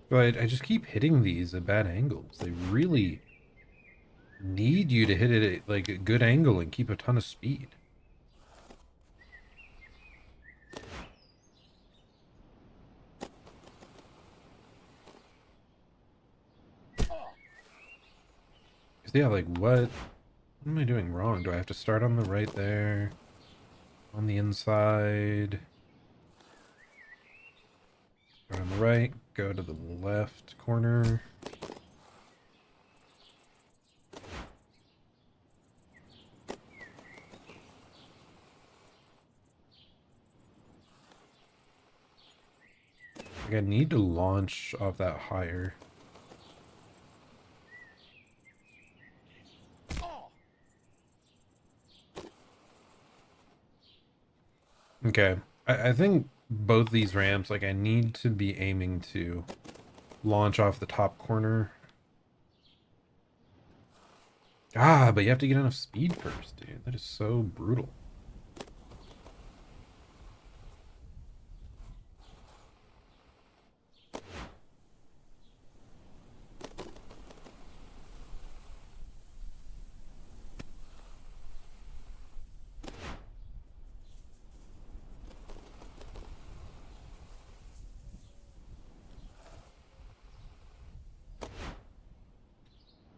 But I just keep hitting these at bad angles. They really need you to hit it at like a good angle and keep a ton of speed. Yeah, like what am I doing wrong? Do I have to start on the right there? On the inside? Start on the right, go to the left corner. Like I need to launch off that higher. Okay, I think both these ramps, like I need to be aiming to launch off the top corner. Ah, but you have to get enough speed first, dude. That is so brutal.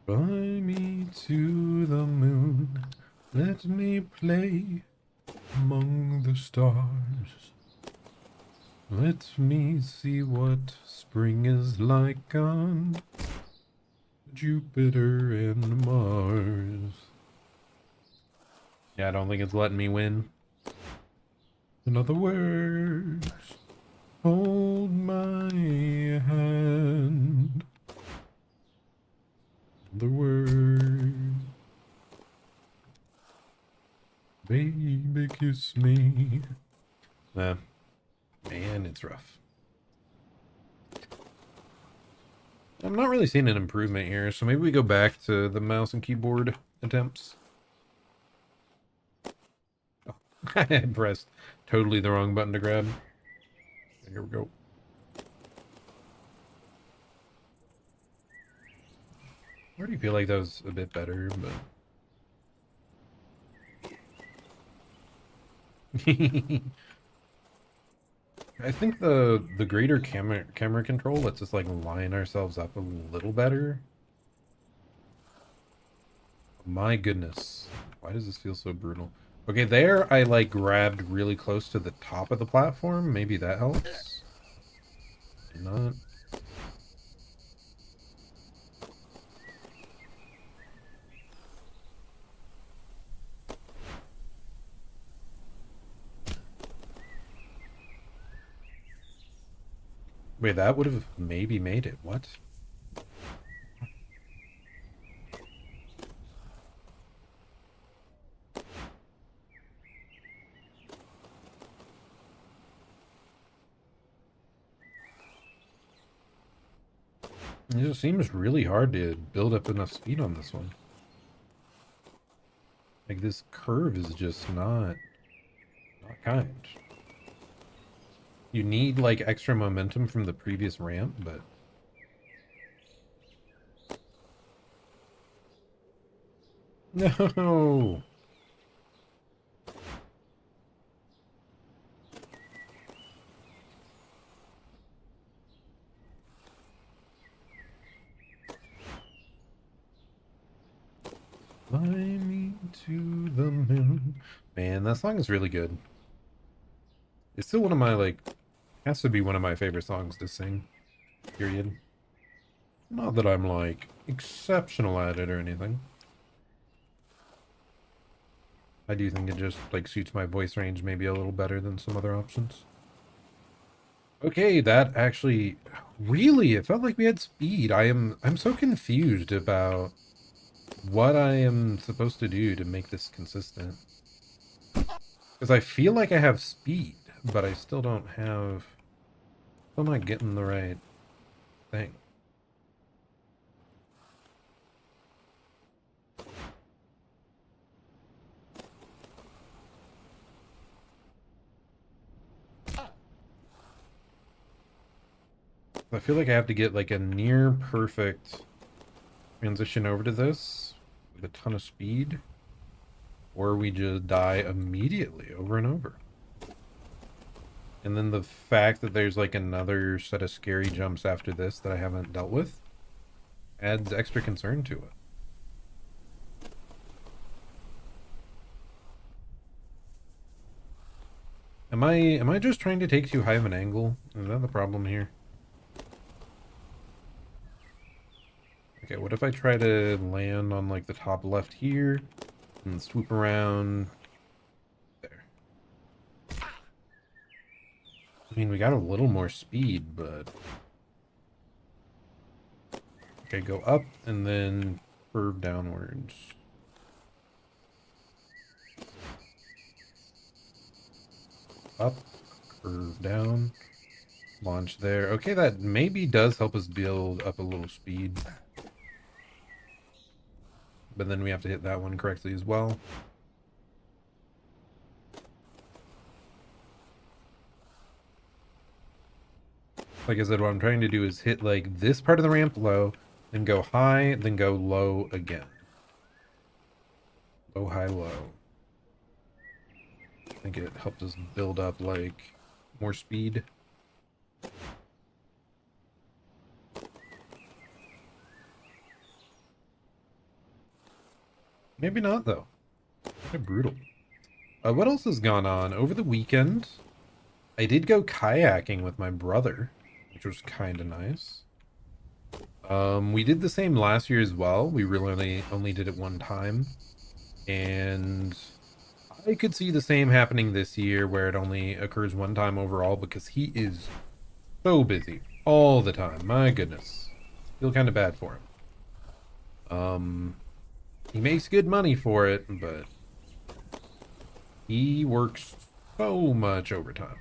Fly me to the moon, let me play among the stars. Let me see what spring is like on Jupiter and Mars. Yeah, I don't think it's letting me win. In other words, hold my hand. The word, baby, kiss me. Man, it's rough. I'm not really seeing an improvement here, so maybe we go back to the mouse and keyboard attempts. Oh, I pressed totally the wrong button to grab. Here we go. I already feel like that was a bit better, but... I think the greater camera control lets us like line ourselves up a little better. My goodness. Why does this feel so brutal? Okay, there I like grabbed really close to the top of the platform. Maybe that helps. Did not. Wait, that would have maybe made it. What? It just seems really hard to build up enough speed on this one. Like, this curve is just not kind. You need, like, extra momentum from the previous ramp, but... No! Fly me to the moon. Man, that song is really good. It's still one of my, like, has to be one of my favorite songs to sing. Period. Not that I'm, like, exceptional at it or anything. I do think it just, like, suits my voice range maybe a little better than some other options. Okay, that actually... Really? It felt like we had speed. I'm so confused about what I am supposed to do to make this consistent. Because I feel like I have speed, but I still don't have... I'm not getting the right thing. I feel like I have to get like a near perfect transition over to this with a ton of speed, or we just die immediately over and over. And then the fact that there's like another set of scary jumps after this that I haven't dealt with adds extra concern to it. Am I just trying to take too high of an angle? Is that the problem here? Okay, what if I try to land on like the top left here and swoop around there? I mean, we got a little more speed, but... Okay, go up and then curve downwards. Up, curve down, launch there. Okay, that maybe does help us build up a little speed. But then we have to hit that one correctly as well. Like I said, what I'm trying to do is hit like this part of the ramp low, then go high, then go low again. Low, high, low. I think it helped us build up like more speed. Maybe not, though. Kind of brutal. What else has gone on? Over the weekend, I did go kayaking with my brother, which was kind of nice. We did the same last year as well. We really only did it one time. And I could see the same happening this year, where it only occurs one time overall, because he is so busy all the time. My goodness. Feel kind of bad for him. He makes good money for it, but he works so much overtime.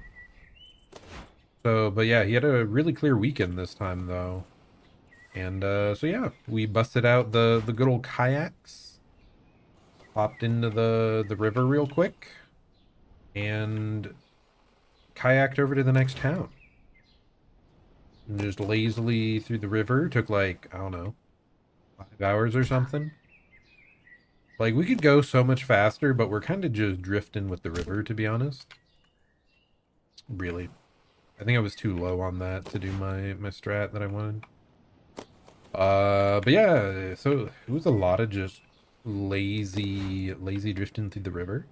So, but yeah, he had a really clear weekend this time, though. And, so yeah, we busted out the good old kayaks, popped into the river real quick, and kayaked over to the next town. And just lazily through the river. Took like, I don't know, 5 hours or something. Like, we could go so much faster, but we're kind of just drifting with the river, to be honest. Really. I think I was too low on that to do my strat that I wanted. But yeah, so it was a lot of just lazy drifting through the river.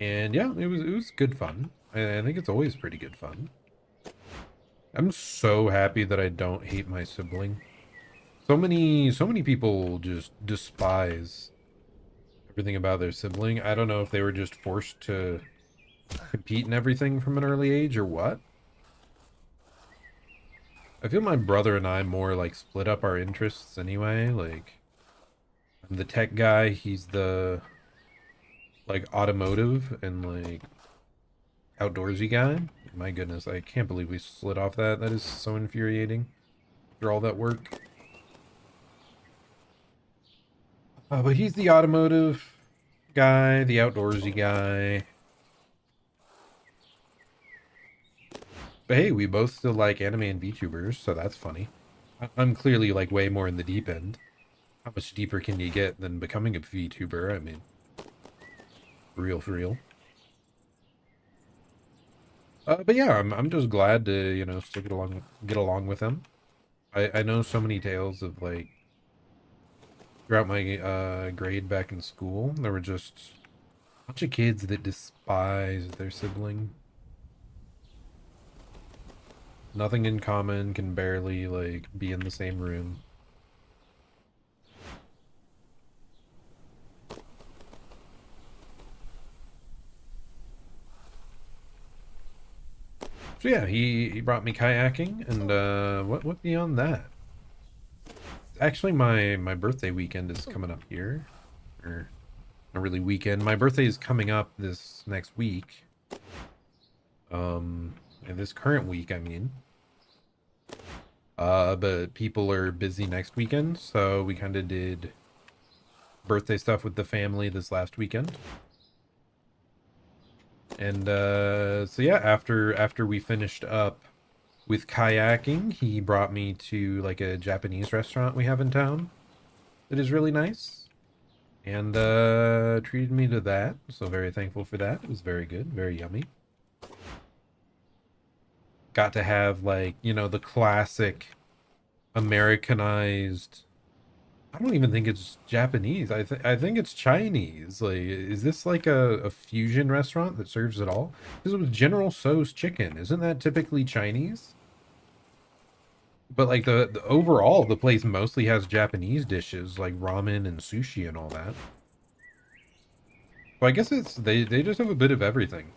And yeah, it was good fun. I think it's always pretty good fun. I'm so happy that I don't hate my sibling. So many people just despise everything about their sibling. I don't know if they were just forced to compete in everything from an early age or what. I feel my brother and I more like split up our interests anyway. Like, I'm the tech guy, he's the like automotive and like outdoorsy guy. My goodness, I can't believe we split off that. That is so infuriating after all that work. But he's the automotive guy, the outdoorsy guy. But hey, we both still like anime and VTubers, so that's funny. I'm clearly like way more in the deep end. How much deeper can you get than becoming a VTuber? I mean, for real. But yeah, I'm just glad to, you know, still get along with him. I know so many tales of like throughout my grade back in school, there were just a bunch of kids that despised their sibling. Nothing in common, can barely like be in the same room. So yeah, he brought me kayaking, and what beyond that? Actually, my birthday weekend is coming up here, or not really weekend. My birthday is coming up this next week. And this current week, I mean. But people are busy next weekend, so we kind of did birthday stuff with the family this last weekend. And so yeah, after we finished up with kayaking, he brought me to like a Japanese restaurant we have in town that is really nice, and treated me to that. So very thankful for that. It was very good, very yummy. Got to have like, you know, the classic Americanized. I don't even think it's Japanese. I think it's Chinese. Like, is this like a fusion restaurant that serves it all? Because it was General Tso's chicken. Isn't that typically Chinese? But like the overall, the place mostly has Japanese dishes like ramen and sushi and all that. So I guess it's they just have a bit of everything.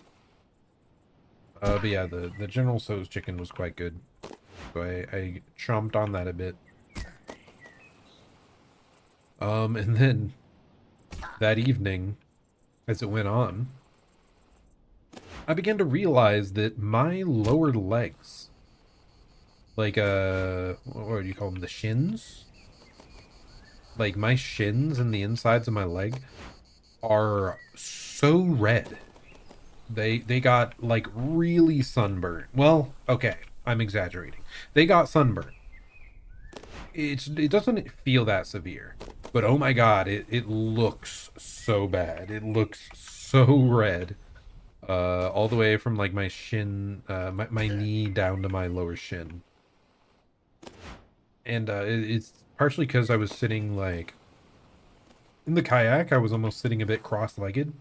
But yeah, the General Tso's chicken was quite good. So I chomped on that a bit. And then that evening, as it went on, I began to realize that my lower legs, like, what do you call them? The shins? Like, my shins and the insides of my leg are so red. They got, like, really sunburned. Well, okay, I'm exaggerating. They got sunburned. It doesn't feel that severe, but oh my god, it looks so bad. It looks so red, all the way from like my shin, my knee down to my lower shin. And it's partially because I was sitting like in the kayak. I was almost sitting a bit cross-legged,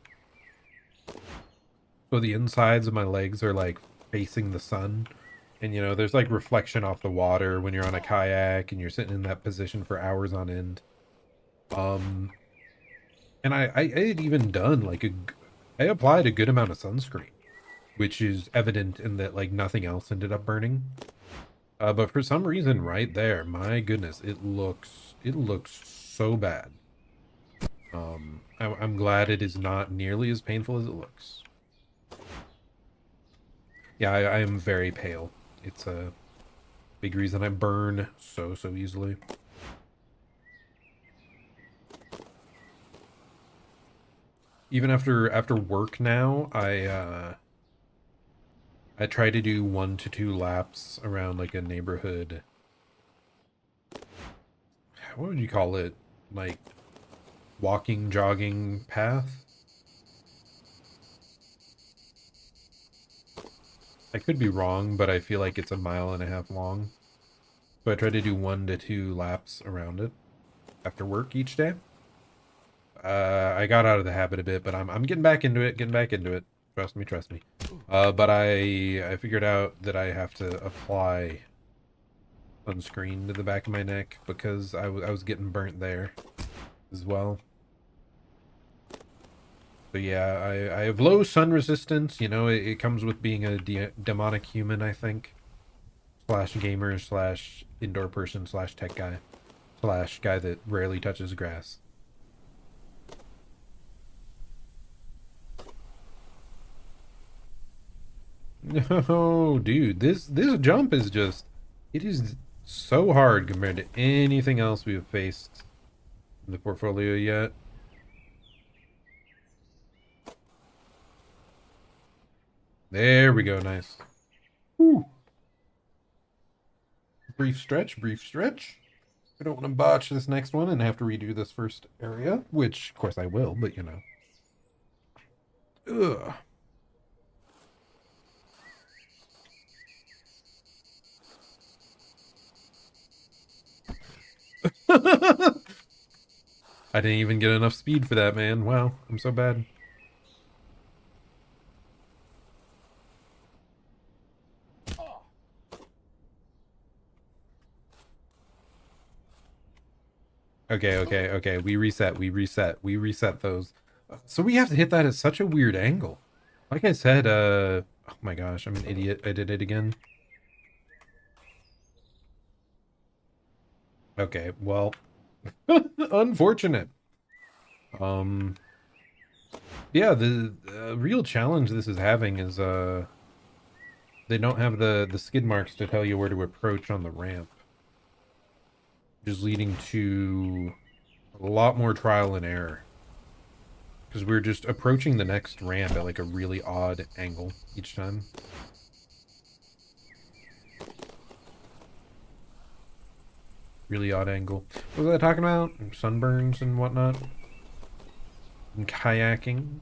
so the insides of my legs are like facing the sun. And, you know, there's like reflection off the water when you're on a kayak and you're sitting in that position for hours on end. And I had even done like I applied a good amount of sunscreen, which is evident in that like nothing else ended up burning. But for some reason right there, my goodness, it looks so bad. I'm glad it is not nearly as painful as it looks. Yeah, I am very pale. It's a big reason I burn so easily. Even after work now, I try to do 1 to 2 laps around like a neighborhood. What would you call it? Like walking, jogging path? I could be wrong, but I feel like it's 1.5 miles long. So I try to do 1 to 2 laps around it after work each day. I got out of the habit a bit, but I'm getting back into it. Trust me, trust me. But I figured out that I have to apply sunscreen to the back of my neck because I was getting burnt there as well. So yeah, I have low sun resistance. You know, it comes with being a demonic human, I think. Slash gamer, slash indoor person, slash tech guy, slash guy that rarely touches grass. No, dude, this jump is just, it is so hard compared to anything else we've faced in the portfolio yet. There we go, nice. Whew. Brief stretch. I don't want to botch this next one and have to redo this first area, which, of course, I will, but you know. Ugh. I didn't even get enough speed for that, man. Wow, I'm so bad. Okay. We reset those. So we have to hit that at such a weird angle. Like I said, oh my gosh, I'm an idiot. I did it again. Okay, well, unfortunate. Yeah, the real challenge this is having is they don't have the skid marks to tell you where to approach on the ramp. Just leading to a lot more trial and error. Because we're just approaching the next ramp at like a really odd angle each time. Really odd angle. What was I talking about? Sunburns and whatnot. And kayaking.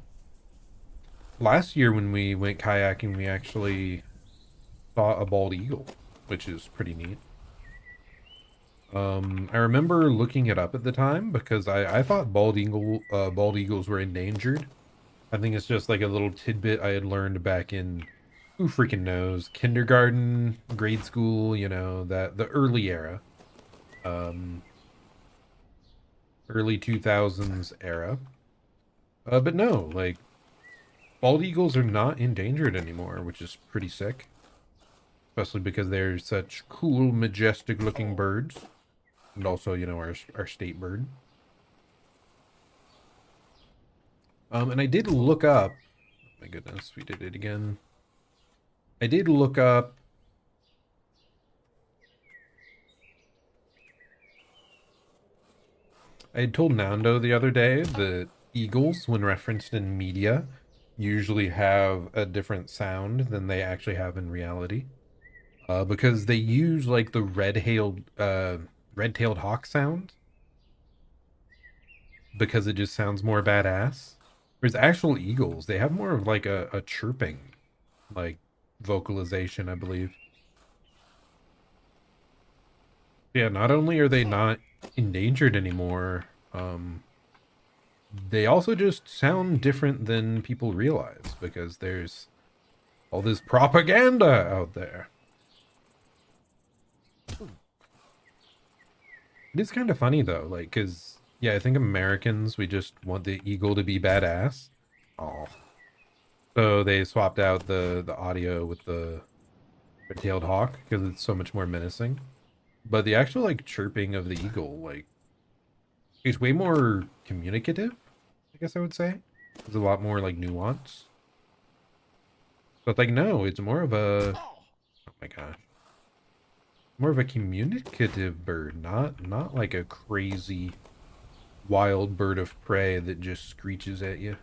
Last year when we went kayaking, we actually saw a bald eagle, which is pretty neat. I remember looking it up at the time because I thought bald eagles were endangered. I think it's just like a little tidbit I had learned back in, who freaking knows, kindergarten, grade school, you know, the early era. Early 2000s era. But no, like, bald eagles are not endangered anymore, which is pretty sick. Especially because they're such cool, majestic looking birds. And also, you know, our state bird. And I did look up, oh my goodness, we did it again. I did look up I had told Nando the other day that eagles, when referenced in media, usually have a different sound than they actually have in reality. Because they use like the red-tailed hawk sound. Because it just sounds more badass. Whereas actual eagles, they have more of like a chirping, like, vocalization, I believe. Yeah, not only are they not endangered anymore, they also just sound different than people realize because there's all this propaganda out there. It is kind of funny though, like, because yeah, I think Americans, we just want the eagle to be badass. Oh, so they swapped out the audio with the red-tailed hawk because it's so much more menacing. But the actual like chirping of the eagle, like, it's way more communicative, I guess I would say. There's a lot more like nuance. But like, no, it's more of a, oh my gosh, more of a communicative bird, not like a crazy wild bird of prey that just screeches at you.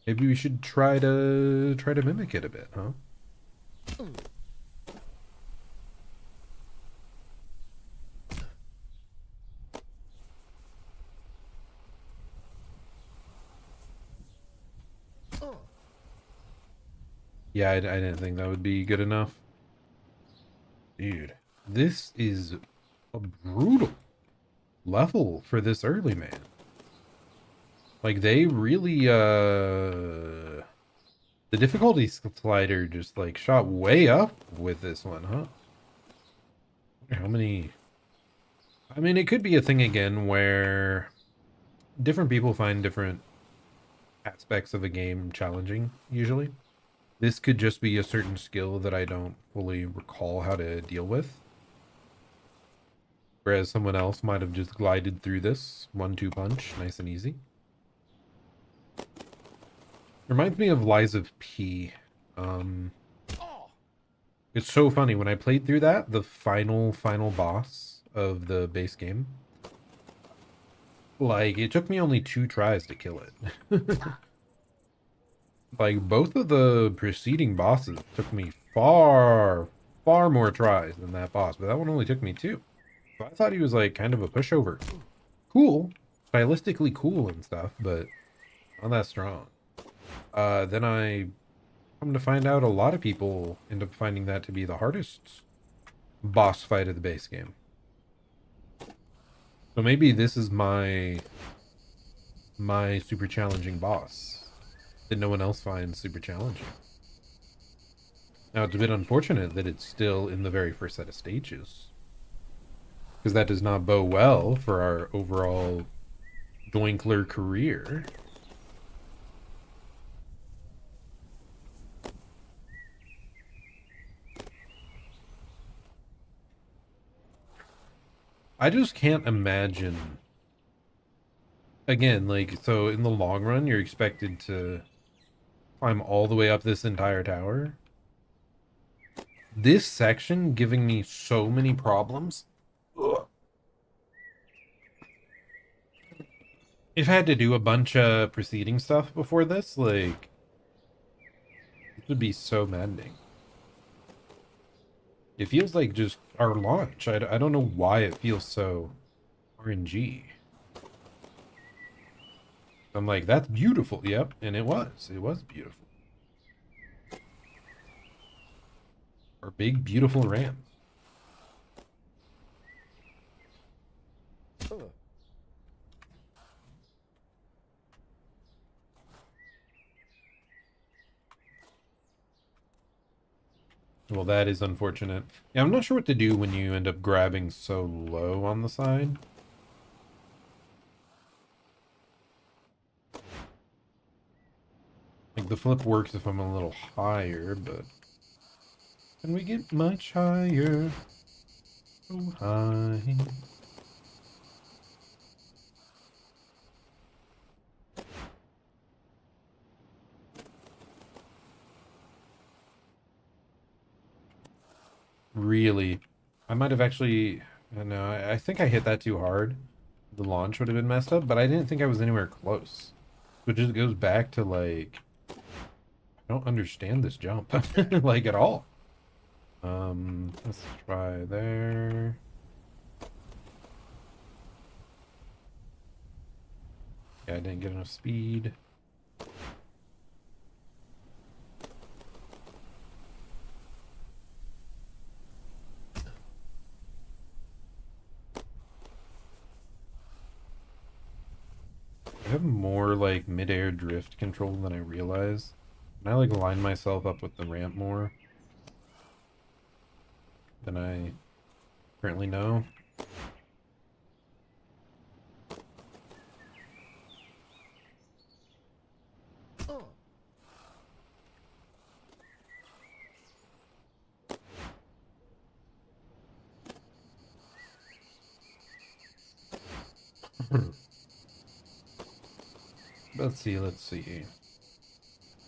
Maybe we should try to mimic it a bit, huh? Yeah, I didn't think that would be good enough. Dude, this is a brutal level for this early, man. Like, they really, the difficulty slider just, like, shot way up with this one, huh? How many... I mean, it could be a thing again where different people find different aspects of a game challenging, usually. This could just be a certain skill that I don't fully recall how to deal with. Whereas someone else might have just glided through this 1-2 punch, nice and easy. Reminds me of Lies of P. It's so funny, when I played through that, the final boss of the base game, like, it took me only 2 tries to kill it. Like, both of the preceding bosses took me far more tries than that boss, but that one only took me 2. So I thought he was, like, kind of a pushover. Cool. Stylistically cool and stuff, but not that strong. Then I come to find out a lot of people end up finding that to be the hardest boss fight of the base game. So maybe this is my super challenging boss that no one else finds super challenging. Now, it's a bit unfortunate that it's still in the very first set of stages, because that does not bode well for our overall Doinkler career. I just can't imagine. Again, like, so in the long run, you're expected to climb all the way up this entire tower. This section giving me so many problems. Ugh. If I had to do a bunch of preceding stuff before this, like, it would be so maddening. It feels like just our launch. I don't know why it feels so RNG. I'm like, that's beautiful. Yep, and it was. It was beautiful. Our big, beautiful ramp. Well, that is unfortunate. Yeah, I'm not sure what to do when you end up grabbing so low on the side. Like, the flip works if I'm a little higher, but... Can we get much higher? So high. Really? I might have actually... No, I think I hit that too hard. The launch would have been messed up, but I didn't think I was anywhere close. Which just goes back to, like... I don't understand this jump. Like, at all. Let's try there. Yeah, I didn't get enough speed. I have more, like, mid-air drift control than I realize. And I, like, line myself up with the ramp more than I currently know. Let's see.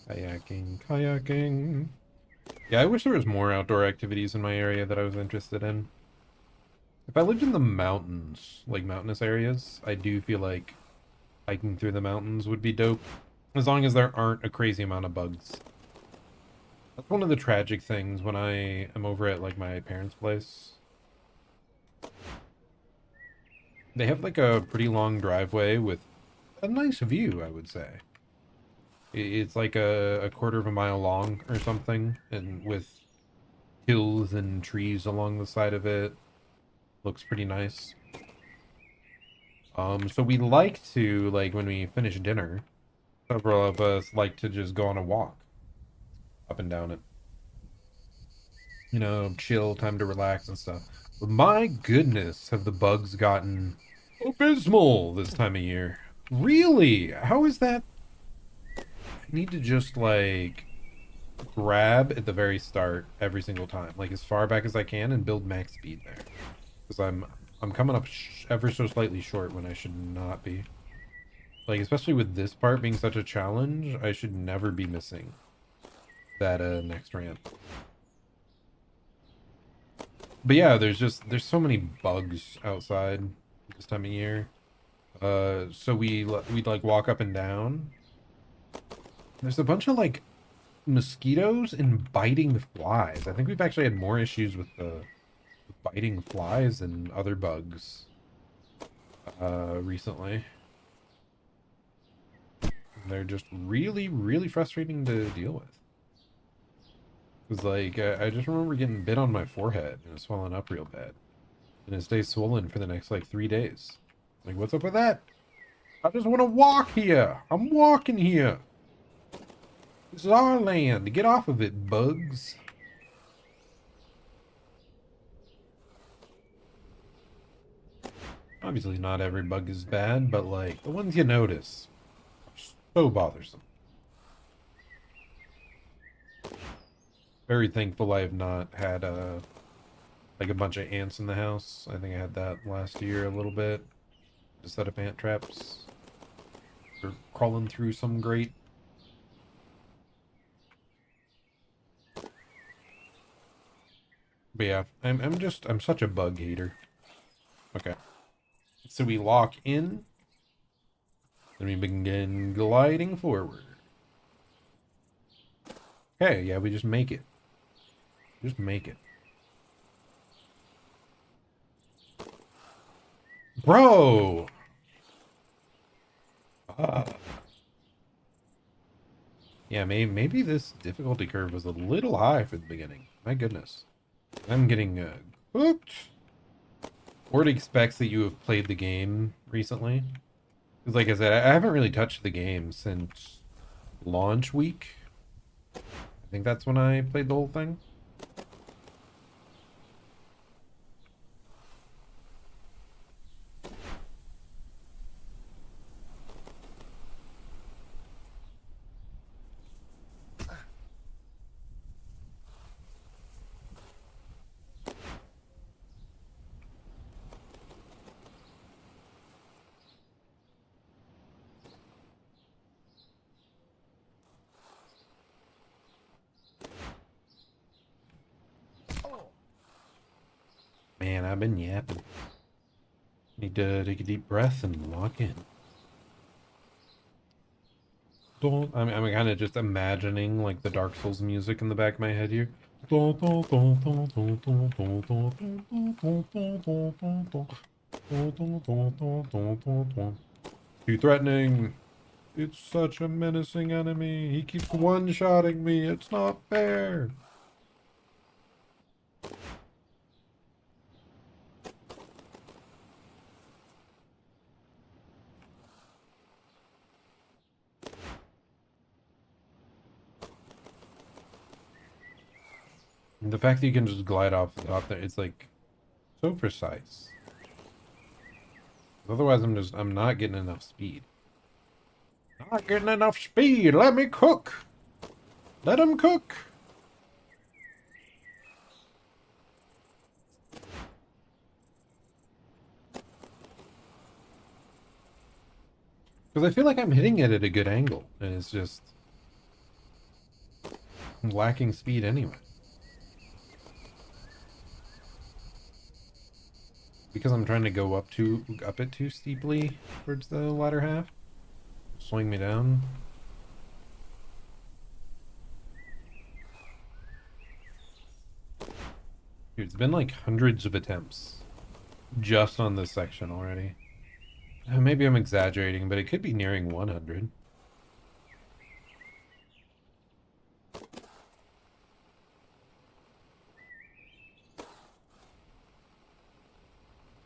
Kayaking. Yeah, I wish there was more outdoor activities in my area that I was interested in. If I lived in the mountains, like mountainous areas, I do feel like hiking through the mountains would be dope. As long as there aren't a crazy amount of bugs. That's one of the tragic things when I am over at, like, my parents' place. They have, like, a pretty long driveway with a nice view, I would say. It's like a quarter of a mile long or something, and with hills and trees along the side of it. Looks pretty nice. So we like to, like, when we finish dinner, several of us like to just go on a walk up and down it. You know, chill, time to relax and stuff. But my goodness, have the bugs gotten abysmal this time of year. Really? How is that? I need to just, like, grab at the very start every single time, like as far back as I can, and build max speed there. Because I'm coming up ever so slightly short when I should not be. Like, especially with this part being such a challenge, I should never be missing that next ramp. But yeah, there's so many bugs outside this time of year. So we'd like walk up and down. There's a bunch of like mosquitoes and biting flies. I think we've actually had more issues with the biting flies and other bugs recently. They're just really, really frustrating to deal with. Because, like, I just remember getting bit on my forehead and it was swelling up real bad. And it stays swollen for the next, like, 3 days. Like, what's up with that? I just want to walk here. I'm walking here. This is our land. Get off of it, bugs. Obviously, not every bug is bad, but, like, the ones you notice are so bothersome. Very thankful I have not had like a bunch of ants in the house. I think I had that last year a little bit. To set up ant traps. They're crawling through some grate. But yeah, I'm such a bug hater. Okay. So we lock in. Then we begin gliding forward. Okay, yeah, we just make it. Just make it. Bro! Yeah, maybe this difficulty curve was a little high for the beginning. My goodness. I'm getting cooked. Or it expects that you have played the game recently. Because like I said, I haven't really touched the game since launch week. I think that's when I played the whole thing. Man, I've been yapping. Need to take a deep breath and lock in. I'm kind of just imagining like the Dark Souls music in the back of my head here. Too threatening. It's such a menacing enemy. He keeps one-shotting me. It's not fair. The fact that you can just glide off there, it's like so precise. Otherwise, I'm not getting enough speed. Not getting enough speed. Let me cook. Let him cook. Because I feel like I'm hitting it at a good angle, and it's just lacking speed anyway. Because I'm trying to go up it too steeply towards the latter half. Swing me down. Dude, it's been like hundreds of attempts just on this section already. Maybe I'm exaggerating, but it could be nearing 100.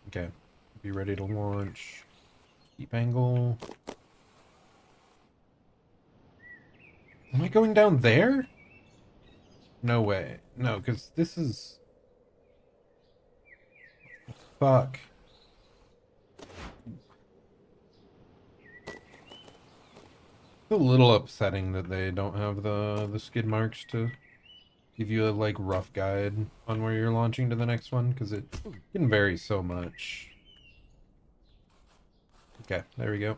Okay, be ready to launch. Keep angle. Am I going down there? No way. No, because this is... Fuck. It's a little upsetting that they don't have the skid marks to give you a, like, rough guide on where you're launching to the next one, because it can vary so much. Okay, there we go.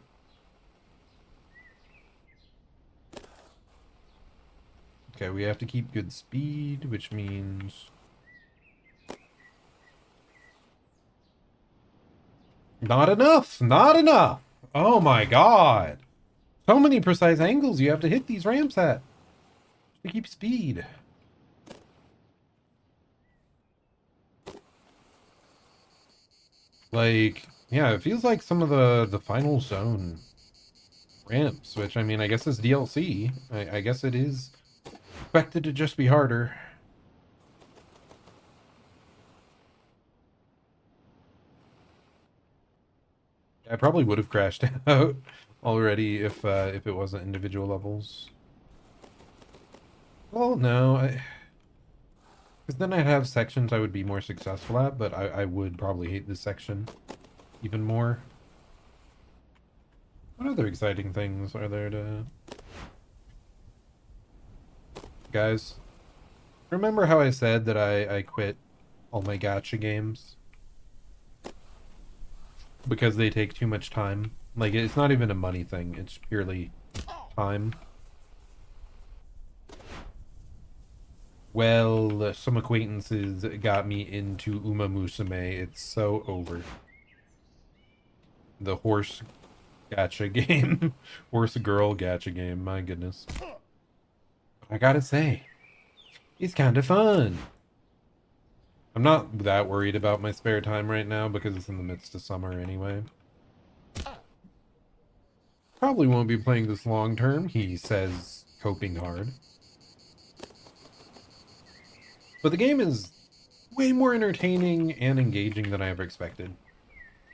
Okay, we have to keep good speed, which means... Not enough! Not enough! Oh my god! So many precise angles you have to hit these ramps at to keep speed. Like, yeah, it feels like some of the final zone ramps, which, I mean, I guess is DLC. I guess it is expected to just be harder. I probably would have crashed out already if it wasn't individual levels. Well, no, because then I'd have sections I would be more successful at, but I would probably hate this section even more. What other exciting things are there to... Guys, remember how I said that I quit all my gacha games? Because they take too much time. Like, it's not even a money thing, it's purely time. Well, some acquaintances got me into Uma Musume. It's so over. The horse gacha game. Horse girl gacha game, my goodness. I gotta say, it's kind of fun. I'm not that worried about my spare time right now because it's in the midst of summer anyway. Probably won't be playing this long term, he says, coping hard. But the game is way more entertaining and engaging than I ever expected.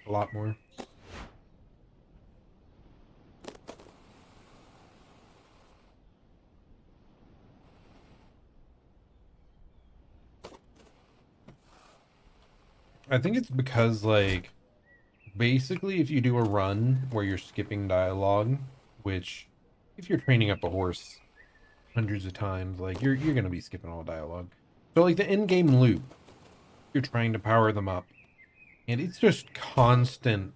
A lot more. I think it's because, like, basically if you do a run where you're skipping dialogue, which, if you're training up a horse hundreds of times, like, you're gonna be skipping all dialogue. So, like, the in-game loop, you're trying to power them up, and it's just constant.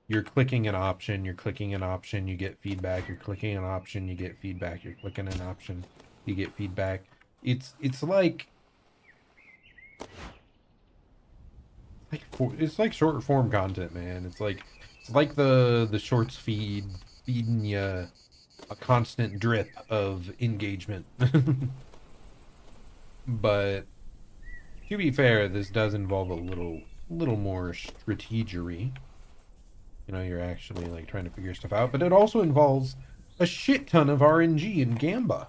You're clicking an option, you're clicking an option, you get feedback, you're clicking an option, you get feedback, you're clicking an option, you get feedback. It's like it's like short form content, man. It's like the shorts feeding you a constant drip of engagement. But to be fair, this does involve a little more strategery. You know, you're actually like trying to figure stuff out, but it also involves a shit ton of RNG and Gamba.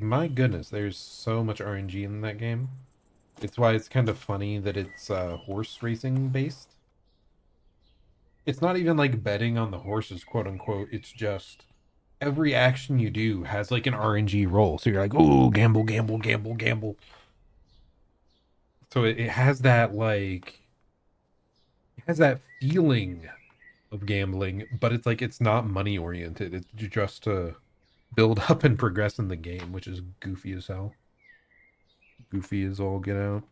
My goodness, there's so much RNG in that game. It's why it's kind of funny that it's horse racing based. It's not even like betting on the horses, quote unquote. It's just every action you do has like an RNG roll. So you're like, oh, gamble, gamble, gamble, gamble. So it has that like, it has that feeling of gambling, but it's like, it's not money oriented. It's just to build up and progress in the game, which is goofy as hell. Goofy as all get out.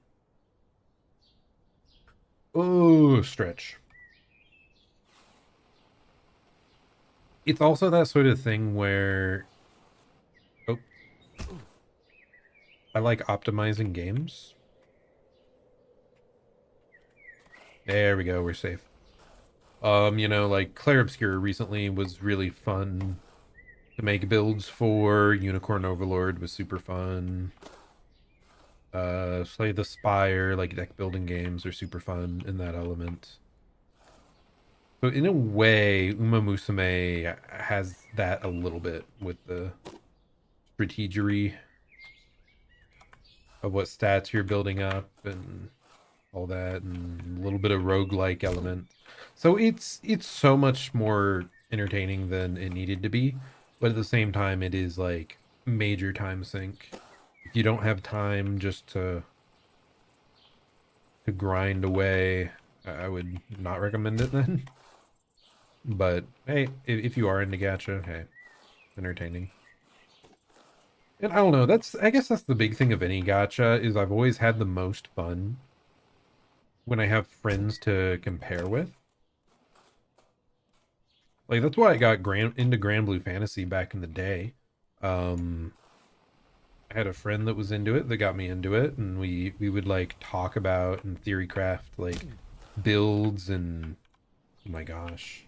Oh, stretch. It's also that sort of thing where, oh, I like optimizing games. There we go, we're safe. You know, like Clair Obscur recently was really fun to make builds for. Unicorn Overlord was super fun. Slay the Spire, like deck building games are super fun in that element. So in a way, Uma Musume has that a little bit with the strategery of what stats you're building up and all that, and a little bit of roguelike element. So it's so much more entertaining than it needed to be, but at the same time, it is like major time sink. If you don't have time just to grind away, I would not recommend it then. But hey, if you are into gacha, hey, entertaining. And I don't know, I guess that's the big thing of any gacha, is I've always had the most fun when I have friends to compare with. Like, that's why I got into Grand Blue Fantasy back in the day. I had a friend that was into it that got me into it, and we would like talk about and theory craft like builds and oh my gosh.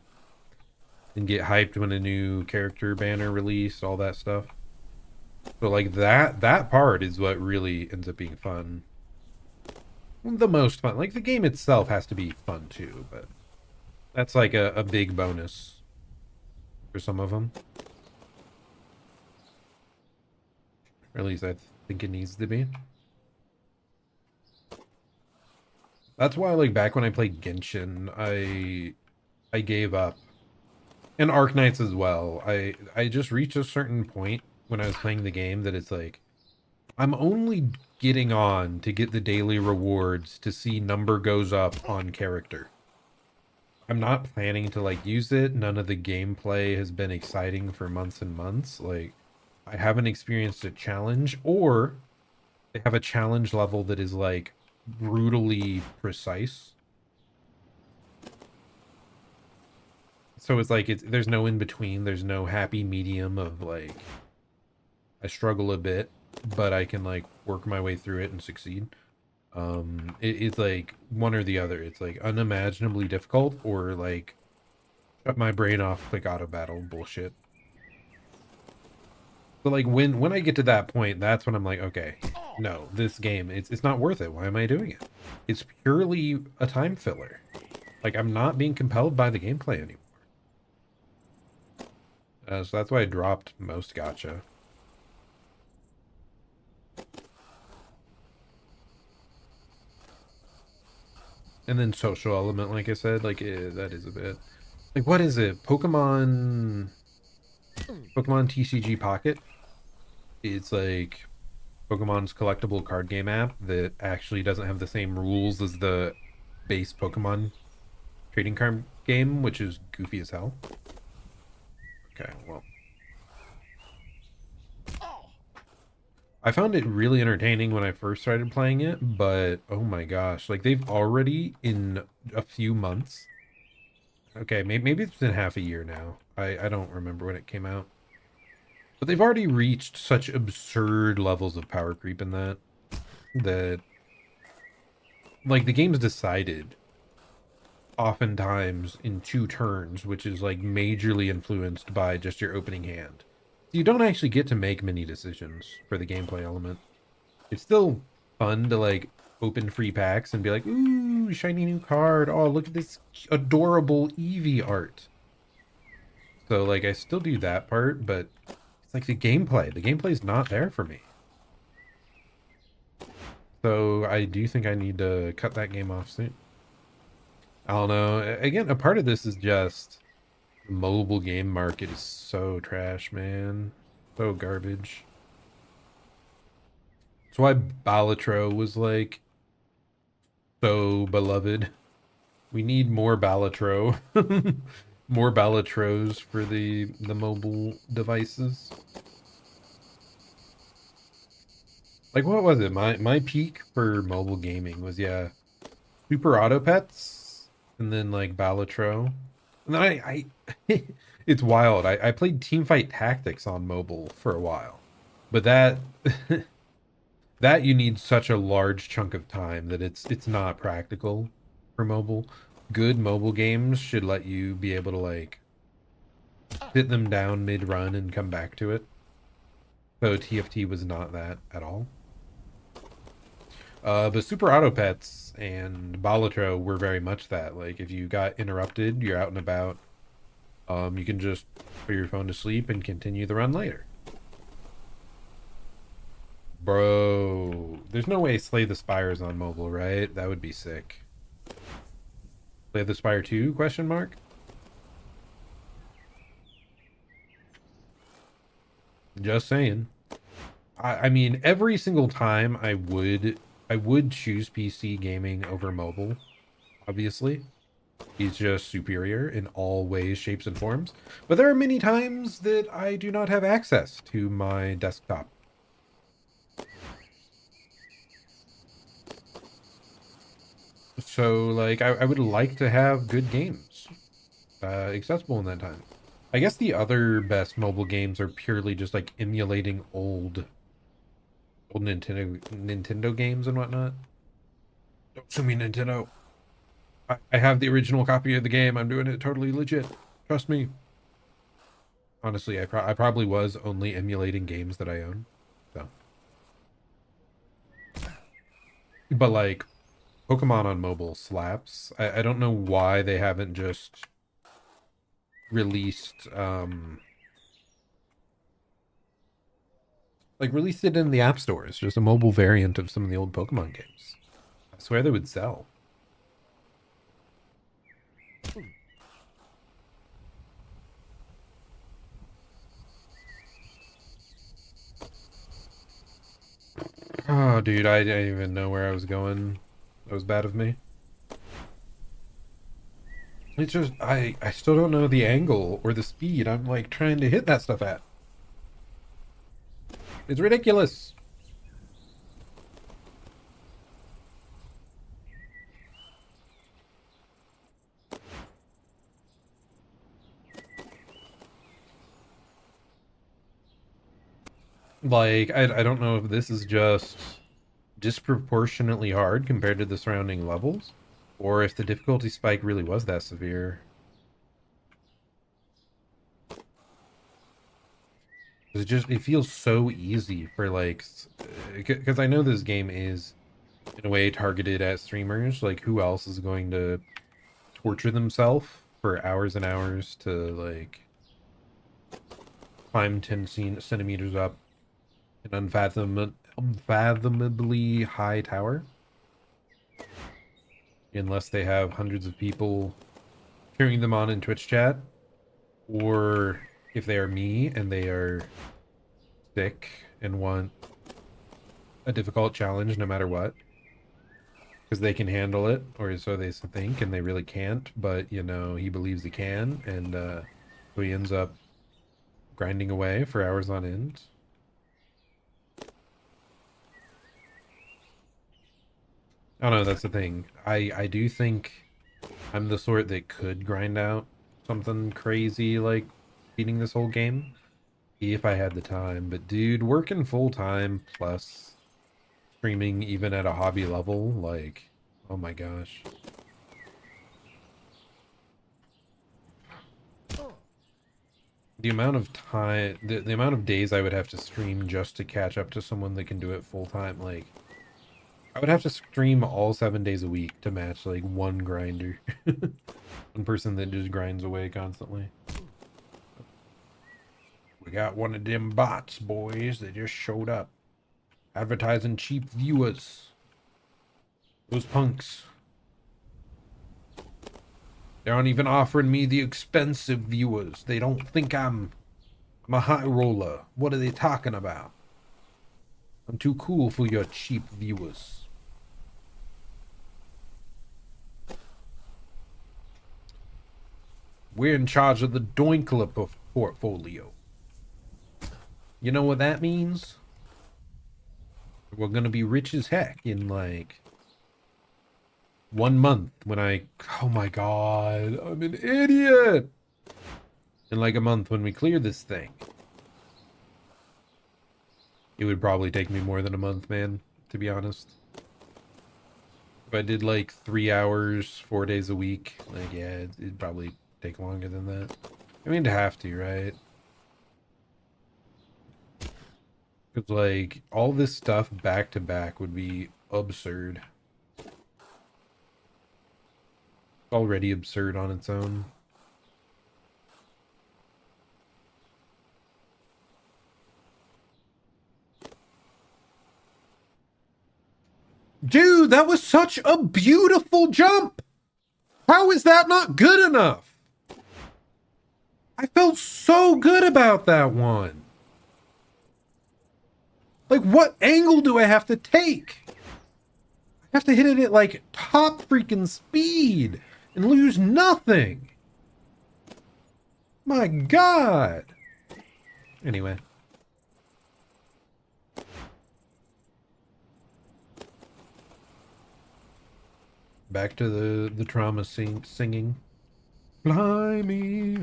And get hyped when a new character banner released, all that stuff. So like that part is what really ends up being fun. The most fun. Like the game itself has to be fun too, but that's like a big bonus for some of them. Or at least I think it needs to be. That's why like back when I played Genshin, I gave up. And Arknights as well. I just reached a certain point when I was playing the game that it's like, I'm only getting on to get the daily rewards to see number goes up on character. I'm not planning to like use it. None of the gameplay has been exciting for months and months. Like, I haven't experienced a challenge, or they have a challenge level that is like brutally precise. So it's like there's no in between. There's no happy medium of like I struggle a bit, but I can like work my way through it and succeed. It's like one or the other. It's like unimaginably difficult or like shut my brain off, like auto battle bullshit. But like when I get to that point, that's when I'm like, okay, no, this game it's not worth it. Why am I doing it? It's purely a time filler. Like I'm not being compelled by the gameplay anymore. So that's why I dropped most gacha. And then social element, like I said, like that is a bit. Like what is it? Pokemon TCG Pocket. It's like Pokemon's collectible card game app that actually doesn't have the same rules as the base Pokemon trading card game, which is goofy as hell. Okay, well. I found it really entertaining when I first started playing it, but oh my gosh, like they've already in a few months. Okay, maybe it's been half a year now. I don't remember when it came out. But they've already reached such absurd levels of power creep in that like the game's decided oftentimes in 2 turns, which is like majorly influenced by just your opening hand. You don't actually get to make many decisions for the gameplay element. It's still fun to like open free packs and be like, ooh, shiny new card. Oh, look at this adorable Eevee art. So like I still do that part, but it's like the gameplay. The gameplay's not there for me. So I do think I need to cut that game off soon. I don't know. Again, a part of this is just the mobile game market is so trash, man. So garbage. That's why Balatro was like so beloved. We need more Balatro. More Balatros for the mobile devices. Like what was it? My peak for mobile gaming was Super Auto Pets and then like Balatro. And then I it's wild. I played Teamfight Tactics on mobile for a while. But that that you need such a large chunk of time that it's not practical for mobile. Good mobile games should let you be able to like sit them down mid-run and come back to it. So TFT was not that at all. But Super Auto Pets and Balatro were very much that. Like if you got interrupted, you're out and about. You can just put your phone to sleep and continue the run later. Bro, there's no way Slay the Spire is on mobile, right? That would be sick. Slay the Spire 2, question mark? Just saying. I mean, every single time I would choose PC gaming over mobile, obviously. He's just superior in all ways, shapes, and forms. But there are many times that I do not have access to my desktop. So, like, I would like to have good games accessible in that time. I guess the other best mobile games are purely just like emulating old Nintendo games and whatnot. Don't sue me, Nintendo. I have the original copy of the game. I'm doing it totally legit. Trust me. Honestly, I probably was only emulating games that I own. So, but like Pokemon on mobile slaps. I don't know why they haven't just released released it in the app stores, just a mobile variant of some of the old Pokemon games. I swear they would sell. Oh, dude, I didn't even know where I was going. That was bad of me. It's just, I still don't know the angle or the speed I'm, like, trying to hit that stuff at. It's ridiculous. Like, I don't know if this is just disproportionately hard compared to the surrounding levels, or if the difficulty spike really was that severe. It feels so easy for, like, because I know this game is in a way targeted at streamers. Like, who else is going to torture themselves for hours and hours to, like, climb 10 centimeters up an unfathomably high tower? Unless they have hundreds of people cheering them on in Twitch chat, or if they are me and they are sick and want a difficult challenge no matter what, because they can handle it, or so they think, and they really can't, but, you know, he believes he can, and so he ends up grinding away for hours on end. I don't know, that's the thing. I do think I'm the sort that could grind out something crazy like beating this whole game if I had the time. But dude, working full time plus streaming even at a hobby level, like, oh my gosh. The amount of time, the amount of days I would have to stream just to catch up to someone that can do it full time, like, I would have to stream all 7 days a week to match, like, one grinder. One person that just grinds away constantly. We got one of them bots, boys, that just showed up. Advertising cheap viewers. Those punks. They aren't even offering me the expensive viewers. They don't think I'm a high roller. What are they talking about? I'm too cool for your cheap viewers. We're in charge of the Doinkler portfolio. You know what that means? We're gonna be rich as heck in, like, 1 month when oh my god, I'm an idiot! In like a month when we clear this thing. It would probably take me more than a month, man, to be honest. If I did like 3 hours, 4 days a week, like, yeah, it'd probably take longer than that. I mean, to have to, right? Because, like, all this stuff back to back would be absurd. Already absurd on its own. Dude, that was such a beautiful jump. How is that not good enough? I felt so good about that one. Like, what angle do I have to take? I have to hit it at, like, top freaking speed and lose nothing. My God. Anyway. Back to the trauma singing. Fly me.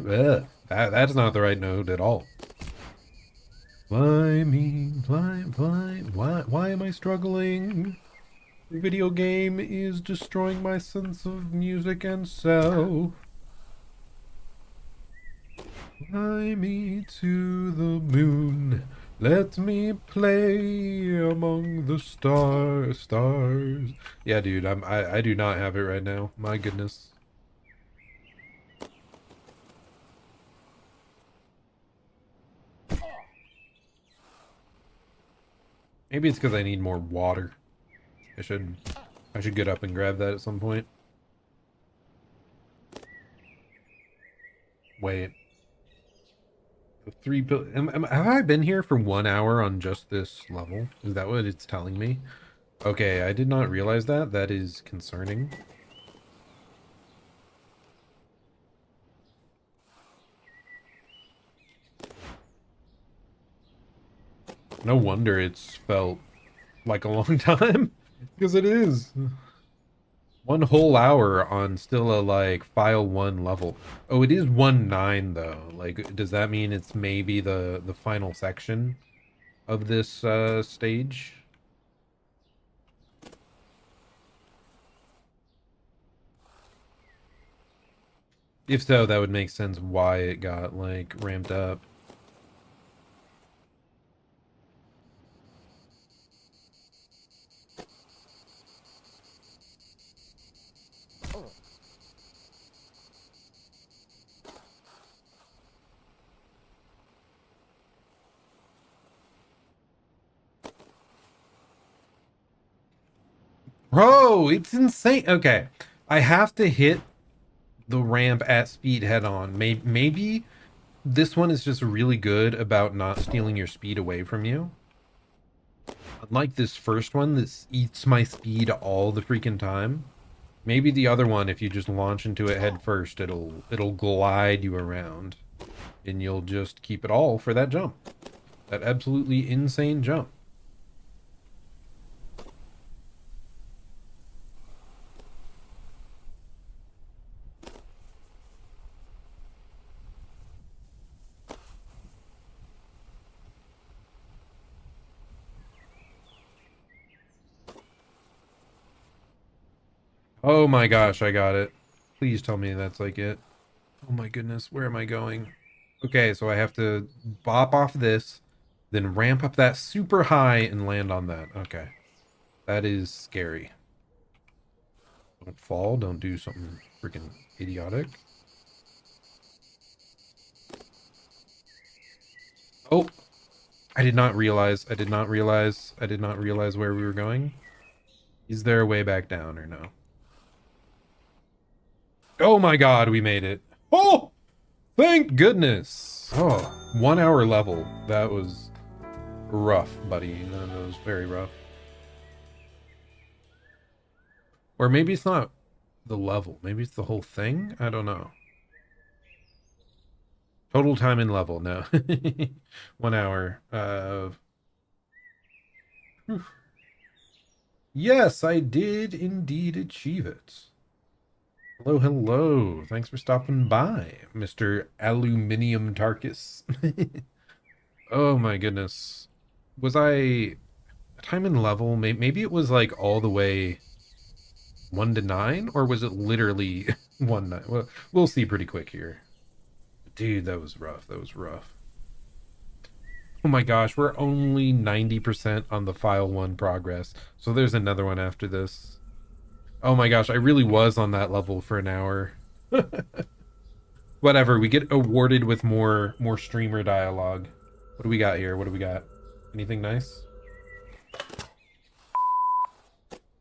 That's not the right note at all. Fly me, fly. Why am I struggling? The video game is destroying my sense of music and self. Fly me to the moon. Let me play among the stars. Yeah, dude, I do not have it right now. My goodness. Maybe it's because I need more water. I should get up and grab that at some point. Wait. The 3 have I been here for 1 hour on just this level? Is that what it's telling me? Okay, I did not realize that. That is concerning. No wonder it's felt like a long time. Because it is. 1 whole hour on still a, like, file 1 level. Oh, it is 1.9 though. Like, does that mean it's maybe the final section of this stage? If so, that would make sense why it got, like, ramped up. Bro, it's insane. Okay, I have to hit the ramp at speed head on. Maybe this one is just really good about not stealing your speed away from you. Unlike this first one, this eats my speed all the freaking time. Maybe the other one, if you just launch into it head first, it'll glide you around. And you'll just keep it all for that jump. That absolutely insane jump. Oh my gosh, I got it. Please tell me that's like it. Oh my goodness, where am I going? Okay, so I have to bop off this, then ramp up that super high and land on that. Okay. That is scary. Don't fall, don't do something freaking idiotic. Oh! I did not realize where we were going. Is there a way back down or no? Oh my god, we made it. Oh! Thank goodness. Oh, 1 hour level. That was rough, buddy. That was very rough. Or maybe it's not the level. Maybe it's the whole thing? I don't know. Total time in level, no. 1 hour. Yes, I did indeed achieve it. Hello, hello. Thanks for stopping by, Mr. Aluminium Tarkus. Oh my goodness. Was I time and level? Maybe it was like all the way 1 to 9, or was it literally 1 9? Well, we'll see pretty quick here. Dude, that was rough. That was rough. Oh my gosh, we're only 90% on the file 1 progress. So there's another one after this. Oh my gosh, I really was on that level for an hour. Whatever, we get awarded with more streamer dialogue. What do we got here? What do we got? Anything nice?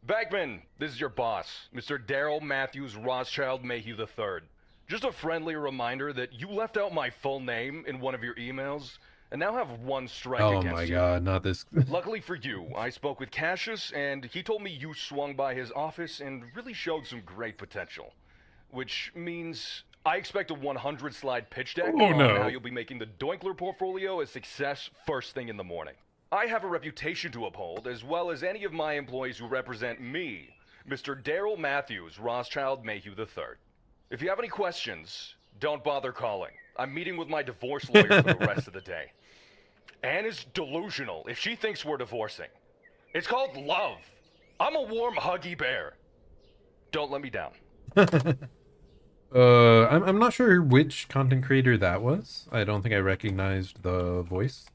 Bagman, this is your boss, Mr. Daryl Matthews Rothschild Mayhew III. Just a friendly reminder that you left out my full name in one of your emails, and now have one strike Oh against my you. god, not this. Luckily for you, I spoke with Cassius, and he told me you swung by his office and really showed some great potential. Which means I expect a 100-slide pitch deck Oh, on no. how you'll be making the Doinkler portfolio a success first thing in the morning. I have a reputation to uphold, as well as any of my employees who represent me, Mr. Daryl Matthews Rothschild Mayhew III. If you have any questions, don't bother calling. I'm meeting with my divorce lawyer for the rest of the day. Anne is delusional if she thinks we're divorcing. It's called love. I'm a warm, huggy bear. Don't let me down. I'm not sure which content creator that was. I don't think I recognized the voice.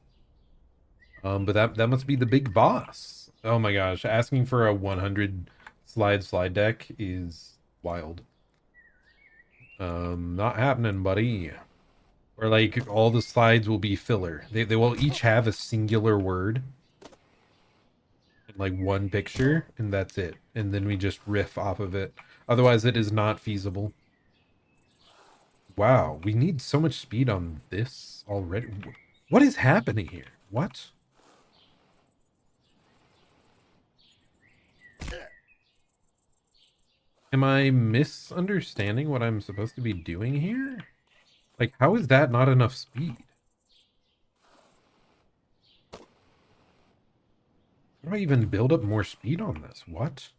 But that must be the big boss. Oh my gosh, asking for a 100 slide deck is wild. Not happening, buddy. Or like all the slides will be filler. They will each have a singular word. And like one picture, and that's it. And then we just riff off of it. Otherwise it is not feasible. Wow, we need so much speed on this already. What is happening here? What? Am I misunderstanding what I'm supposed to be doing here? Like, how is that not enough speed? How do I even build up more speed on this? What?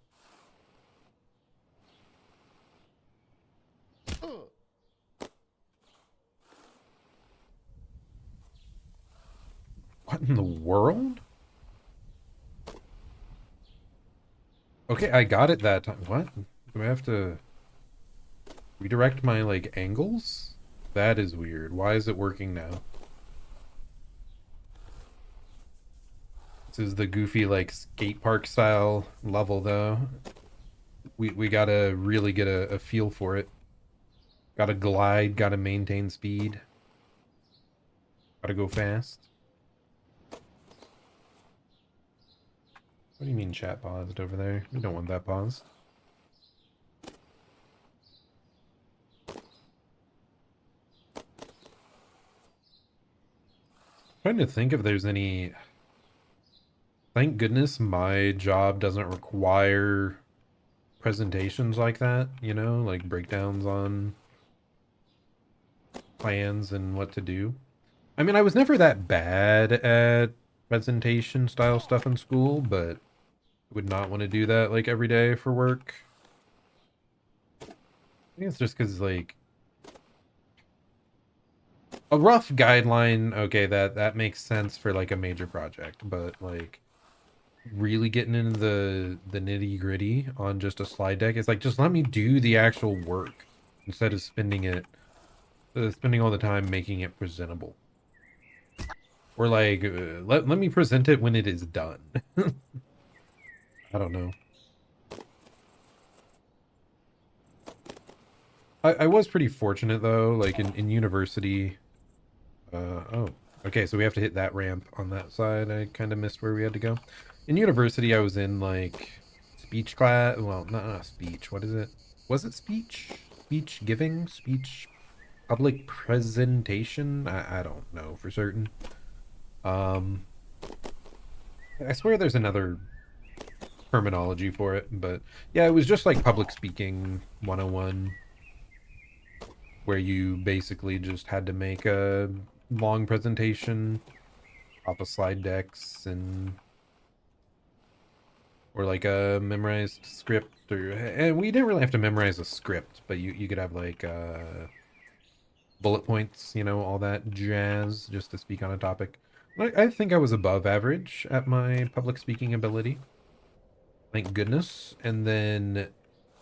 What in the world? Okay, I got it that time. What? Do I have to redirect my, like, angles? That is weird. Why is it working now? This is the goofy, like, skate park style level, though. We gotta really get a feel for it. Gotta glide, gotta maintain speed. Gotta go fast. What do you mean chat paused over there? We don't want that paused. Trying to think if there's any... Thank goodness my job doesn't require presentations like that, you know? Like breakdowns on plans and what to do. I mean, I was never that bad at presentation style stuff in school, but would not want to do that like every day for work. I think it's just because like a rough guideline, okay, that makes sense for like a major project, but like really getting into the nitty gritty on just a slide deck, it's like, just let me do the actual work instead of spending all the time making it presentable. Or like, let me present it when it is done. I don't know. I was pretty fortunate though, like in university. Oh, okay, so we have to hit that ramp on that side. I kind of missed where we had to go. In university, I was in like speech class. Well, not speech. What is it? Was it speech? Speech giving? Speech? Public presentation? I don't know for certain. I swear there's another terminology for it, but yeah, it was just like public speaking 101, where you basically just had to make a long presentation off of slide decks or like a memorized script, and we didn't really have to memorize a script, but you could have like bullet points, you know, all that jazz, just to speak on a topic. I think I was above average at my public speaking ability. Thank goodness. And then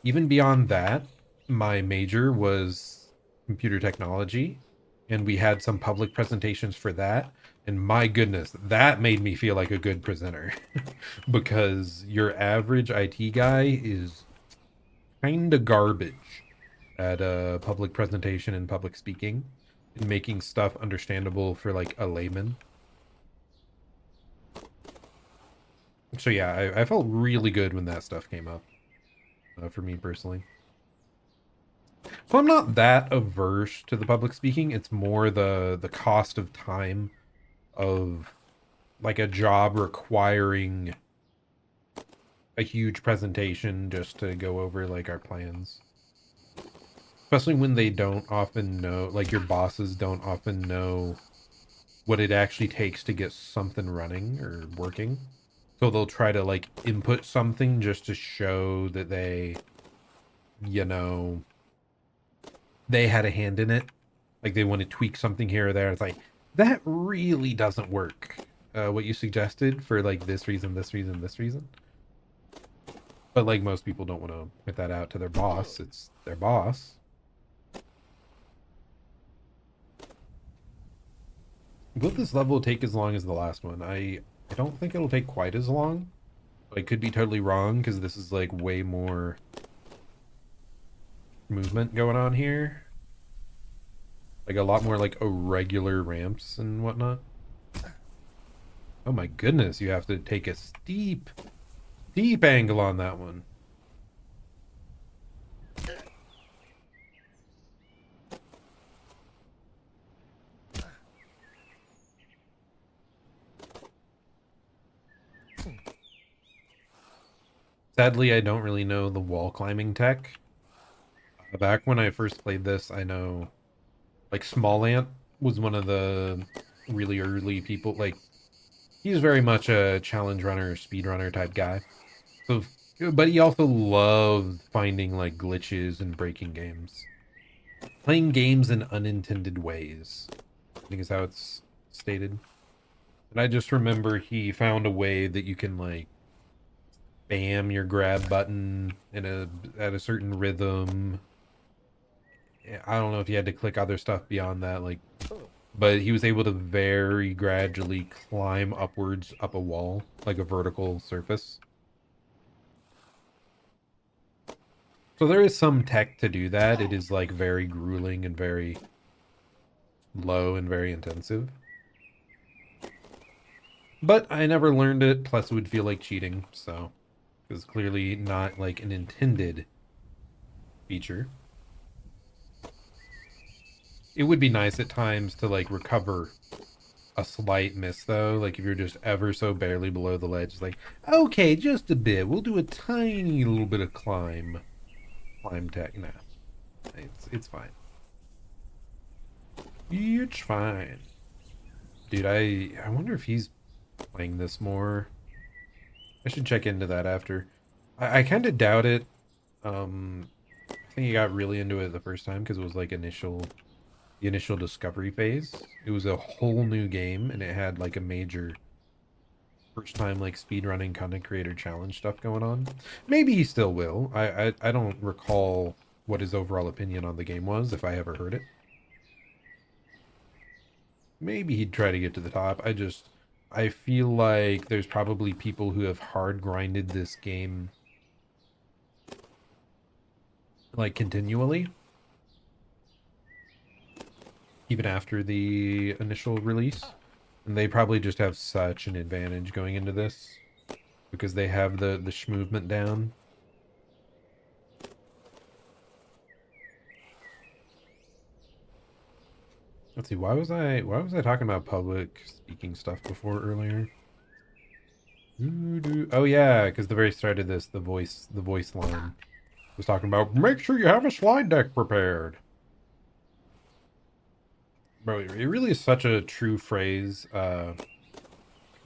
even beyond that, my major was computer technology, and we had some public presentations for that. And my goodness, that made me feel like a good presenter. Because your average IT guy is kind of garbage at a public presentation and public speaking and making stuff understandable for like a layman. So yeah, I felt really good when that stuff came up, for me personally. So I'm not that averse to the public speaking. It's more the cost of time of like a job requiring a huge presentation just to go over like our plans. Especially when they don't often know, like your bosses don't often know what it actually takes to get something running or working. So they'll try to like input something just to show that they, you know, they had a hand in it. Like they want to tweak something here or there. It's like, that really doesn't work. What you suggested for like this reason, this reason, this reason. But like most people don't want to put that out to their boss. It's their boss. Will this level take as long as the last one? I don't think it'll take quite as long. I could be totally wrong because this is like way more movement going on here. Like a lot more like irregular ramps and whatnot. Oh my goodness, you have to take a steep angle on that one. Sadly, I don't really know the wall climbing tech. Back when I first played this, I know like Small Ant was one of the really early people. Like he's very much a challenge runner, speed runner type guy. So, but he also loved finding like glitches and breaking games. Playing games in unintended ways, I think is how it's stated. And I just remember he found a way that you can like spam your grab button at a certain rhythm. I don't know if you had to click other stuff beyond that, like, but he was able to very gradually climb upwards up a wall, like a vertical surface. So there is some tech to do that. It is like very grueling and very low and very intensive. But I never learned it, plus it would feel like cheating, so it's clearly not like an intended feature. It would be nice at times to like recover a slight miss though, like if you're just ever so barely below the ledge, it's like, okay, just a bit, we'll do a tiny little bit of climb tech. Nah, it's fine. It's fine. Dude, I wonder if he's playing this more. I should check into that after. I kind of doubt it. I think he got really into it the first time because it was like the initial discovery phase. It was a whole new game and it had like a major first time like speedrunning content creator challenge stuff going on. Maybe he still will. I don't recall what his overall opinion on the game was if I ever heard it. Maybe he'd try to get to the top. I feel like there's probably people who have hard grinded this game like continually, even after the initial release, and they probably just have such an advantage going into this because they have the movement down. Let's see, why was I talking about public speaking stuff before earlier? Oh yeah, because the very start of this, the voice line was talking about make sure you have a slide deck prepared. Bro, it really is such a true phrase.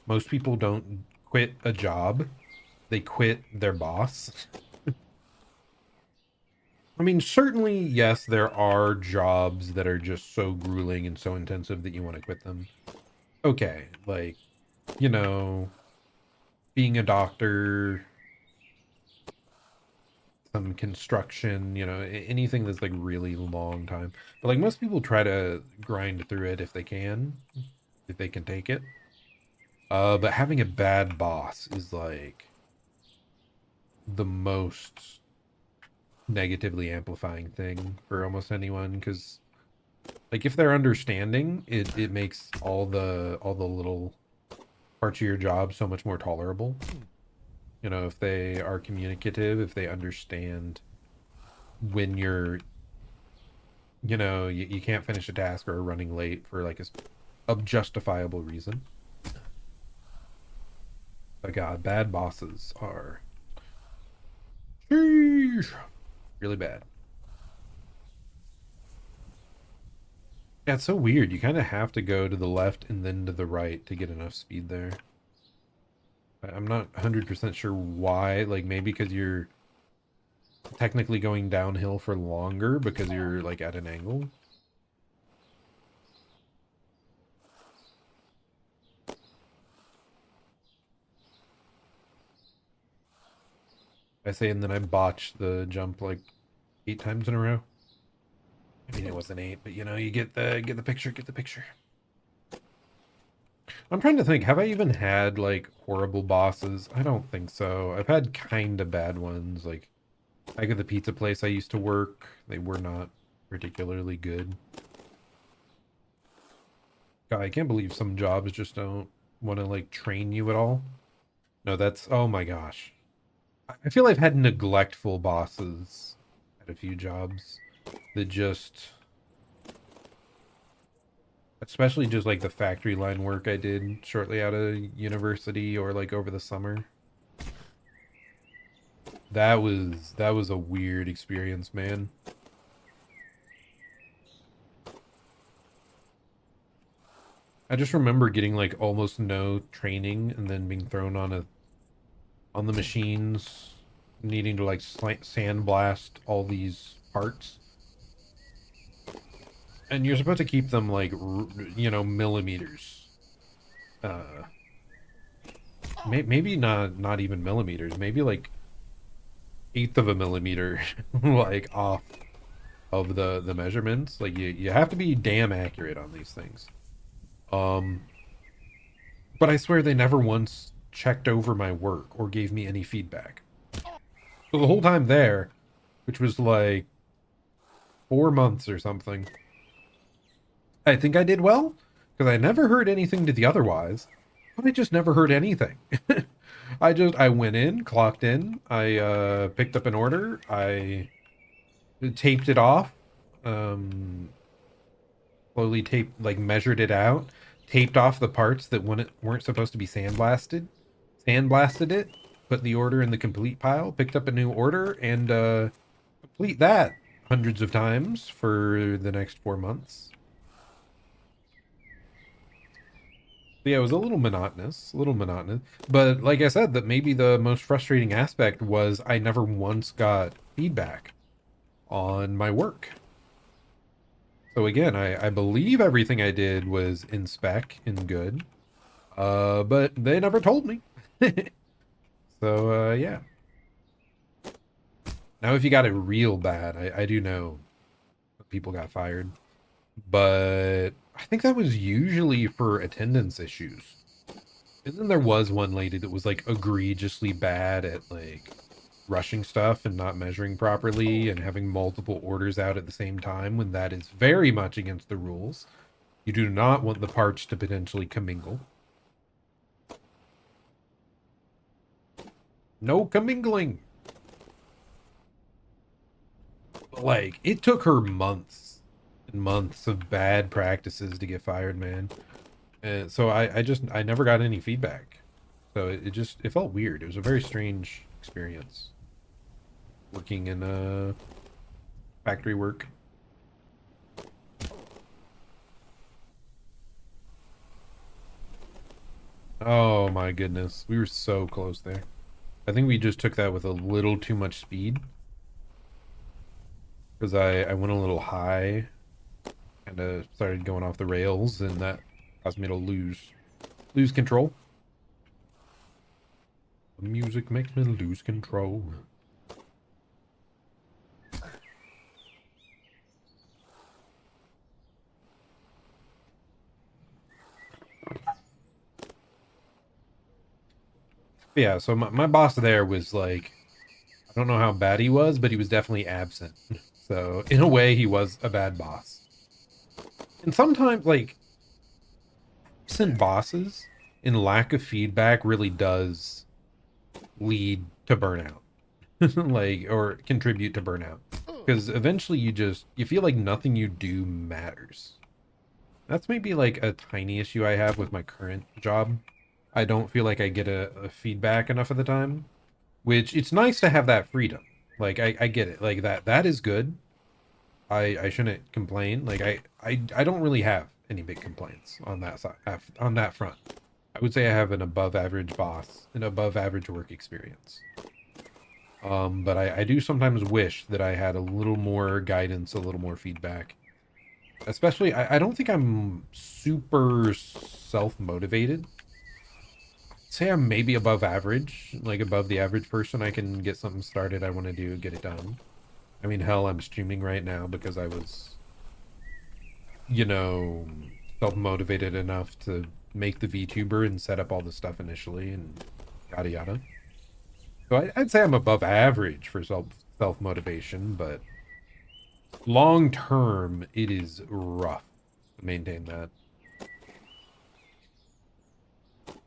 Most people don't quit a job, they quit their boss. I mean, certainly, yes, there are jobs that are just so grueling and so intensive that you want to quit them. Okay, like, you know, being a doctor, some construction, you know, anything that's like really long time. But like most people try to grind through it if they can take it. But having a bad boss is like the most negatively amplifying thing for almost anyone, because like if they're understanding, it makes all the little parts of your job so much more tolerable. You know, if they are communicative, if they understand when you're, you know, you can't finish a task or are running late for like a justifiable reason. But God, bad bosses are sheesh, really bad. Yeah, it's so weird. You kind of have to go to the left and then to the right to get enough speed there. I'm not 100% sure why. Like, maybe because you're technically going downhill for longer because you're, like, at an angle. I say, and then I botched the jump, like, 8 times in a row. I mean, it wasn't 8, but, you know, you get the picture, get the picture. I'm trying to think, have I even had, like, horrible bosses? I don't think so. I've had kind of bad ones, like at the pizza place I used to work, they were not particularly good. God, I can't believe some jobs just don't want to, like, train you at all. No, that's, oh my gosh. I feel I've had neglectful bosses at a few jobs that just, especially just like the factory line work I did shortly out of university or like over the summer. That was a weird experience, man. I just remember getting like almost no training and then being thrown on the machines, needing to like sandblast all these parts. And you're supposed to keep them like, you know, millimeters. Maybe not even millimeters. Maybe like 1/8 of a millimeter, like off of the measurements. Like you have to be damn accurate on these things. But I swear they never once checked over my work or gave me any feedback. So the whole time there, which was like 4 months or something, I think I did well, because I never heard anything to the otherwise, but I just never heard anything. I went in, clocked in, I picked up an order, I taped it off, slowly taped, like measured it out, taped off the parts that weren't supposed to be sandblasted it, put the order in the complete pile, picked up a new order, and complete that hundreds of times for the next 4 months. Yeah, it was a little monotonous, but like I said, that maybe the most frustrating aspect was I never once got feedback on my work. So again, I believe everything I did was in spec and good, but they never told me. So yeah. Now if you got it real bad, I do know people got fired, but I think that was usually for attendance issues. And then there was one lady that was like egregiously bad at like rushing stuff and not measuring properly and having multiple orders out at the same time, when that is very much against the rules. You do not want the parts to potentially commingle. No commingling. Like, it took her months and months of bad practices to get fired, man. And so I never got any feedback. So it felt weird. It was a very strange experience working in factory work. Oh my goodness. We were so close there. I think we just took that with a little too much speed. Because I went a little high. And started going off the rails, and that caused me to lose control. The music makes me lose control. Yeah, so my boss there was like, I don't know how bad he was, but he was definitely absent. So in a way, he was a bad boss. And sometimes, like, absent bosses and lack of feedback really does lead to burnout. Like, or contribute to burnout. Because eventually you feel like nothing you do matters. That's maybe like a tiny issue I have with my current job. I don't feel like I get a feedback enough of the time. Which, it's nice to have that freedom. Like, I get it. Like, that is good. I shouldn't complain. Like, I don't really have any big complaints on that side, on that front. I would say I have an above average boss, an above average work experience. But I do sometimes wish that I had a little more guidance, a little more feedback. Especially, I don't think I'm super self-motivated. Say I'm maybe above average, like above the average person. I can get something started I want to do, get it done. I mean, hell, I'm streaming right now because I was, you know, self-motivated enough to make the VTuber and set up all the stuff initially and yada yada. So I'd say I'm above average for self-motivation, but long term, it is rough to maintain that.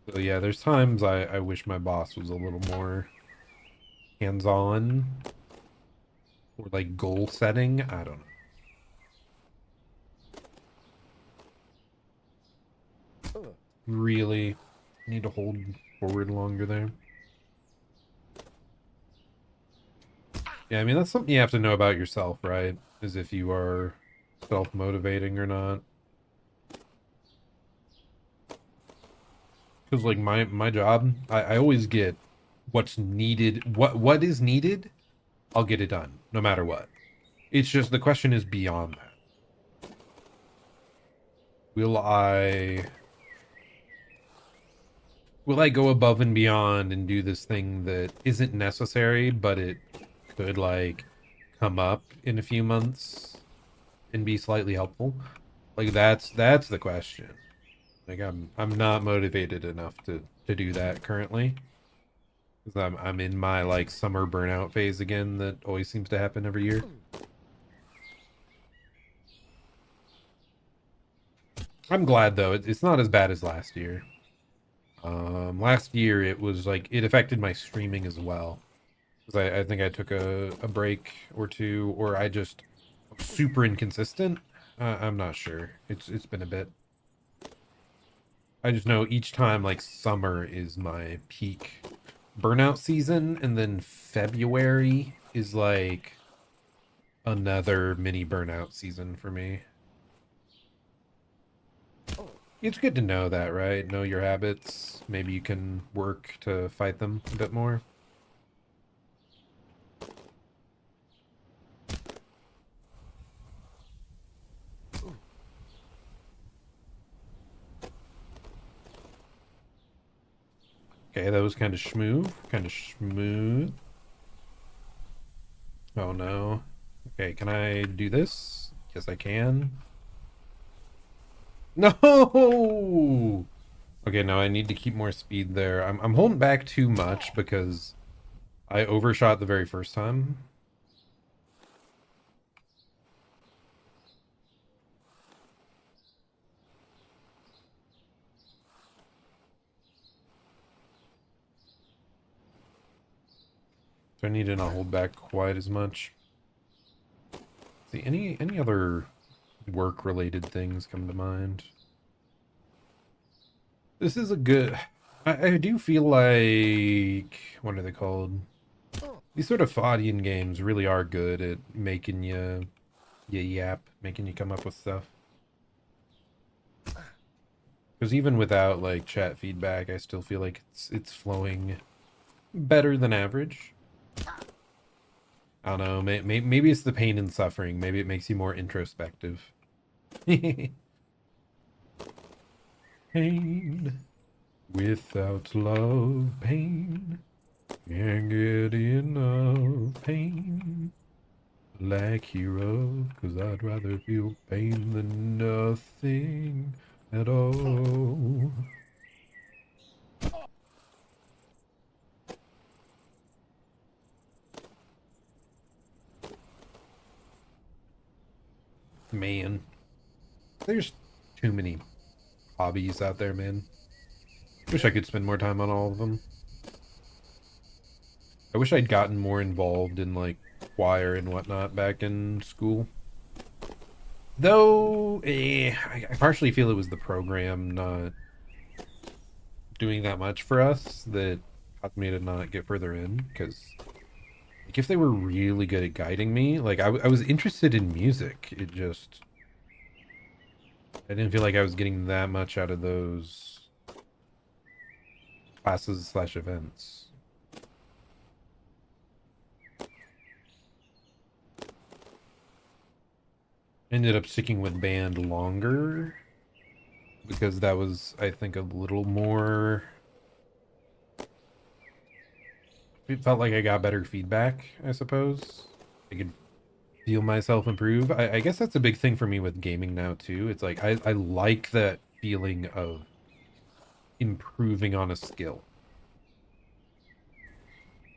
So yeah, there's times I wish my boss was a little more hands-on or like goal setting. I don't know. Really need to hold forward longer there. Yeah, I mean, that's something you have to know about yourself, right? Is if you are self-motivating or not. Because, like, my job, I always get what's needed. What is needed, I'll get it done, no matter what. It's just, the question is beyond that. Will I go above and beyond and do this thing that isn't necessary, but it could like come up in a few months and be slightly helpful? Like that's the question. Like I'm not motivated enough to do that currently. Because I'm in my like summer burnout phase again that always seems to happen every year. I'm glad though, it's not as bad as last year. Last year it was like, it affected my streaming as well. Because I think I took a break or two, or I just super inconsistent. I'm not sure. It's been a bit. I just know each time like summer is my peak burnout season, and then February is like another mini burnout season for me. It's good to know that, right? Know your habits. Maybe you can work to fight them a bit more. Okay, that was kind of smooth. Kind of smooth. Oh no. Okay, can I do this? Yes, I can. No! Okay, no, I need to keep more speed there. I'm holding back too much because I overshot the very first time. So I need to not hold back quite as much. See, any other work-related things come to mind? This is a good... I do feel like... What are they called? These sort of Fadian games really are good at making you yap, making you come up with stuff. Because even without like chat feedback, I still feel like it's flowing better than average. I don't know, maybe it's the pain and suffering. Maybe it makes you more introspective. Pain without love, pain. Can't get enough pain. Like hero, 'cause I'd rather feel pain than nothing at all. Man, there's too many hobbies out there, man. Wish I could spend more time on all of them. I wish I'd gotten more involved in like choir and whatnot back in school. Though, I partially feel it was the program not doing that much for us that caused me to not get further in. Because, like, if they were really good at guiding me, like, I was interested in music. It just, I didn't feel like I was getting that much out of those classes / events. Ended up sticking with band longer because that was, I think, a little more. It felt like I got better feedback, I suppose. I could feel myself improve. I guess that's a big thing for me with gaming now, too. It's like, I like that feeling of improving on a skill.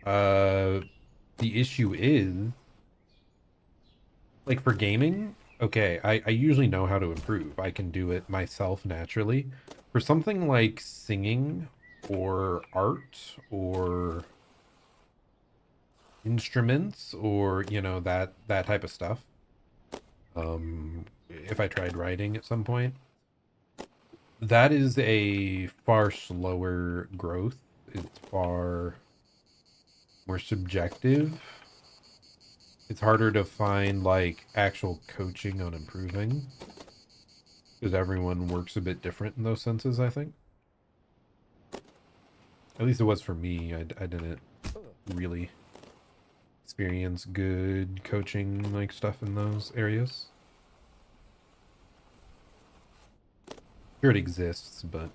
The issue is, like, for gaming, okay, I usually know how to improve. I can do it myself naturally. For something like singing or art or instruments or, you know, that type of stuff, if I tried writing at some point, that is a far slower growth. It's far more subjective. It's harder to find like actual coaching on improving because everyone works a bit different in those senses, I think. At least it was for me. I didn't really experience good coaching like stuff in those areas. Sure, it exists, but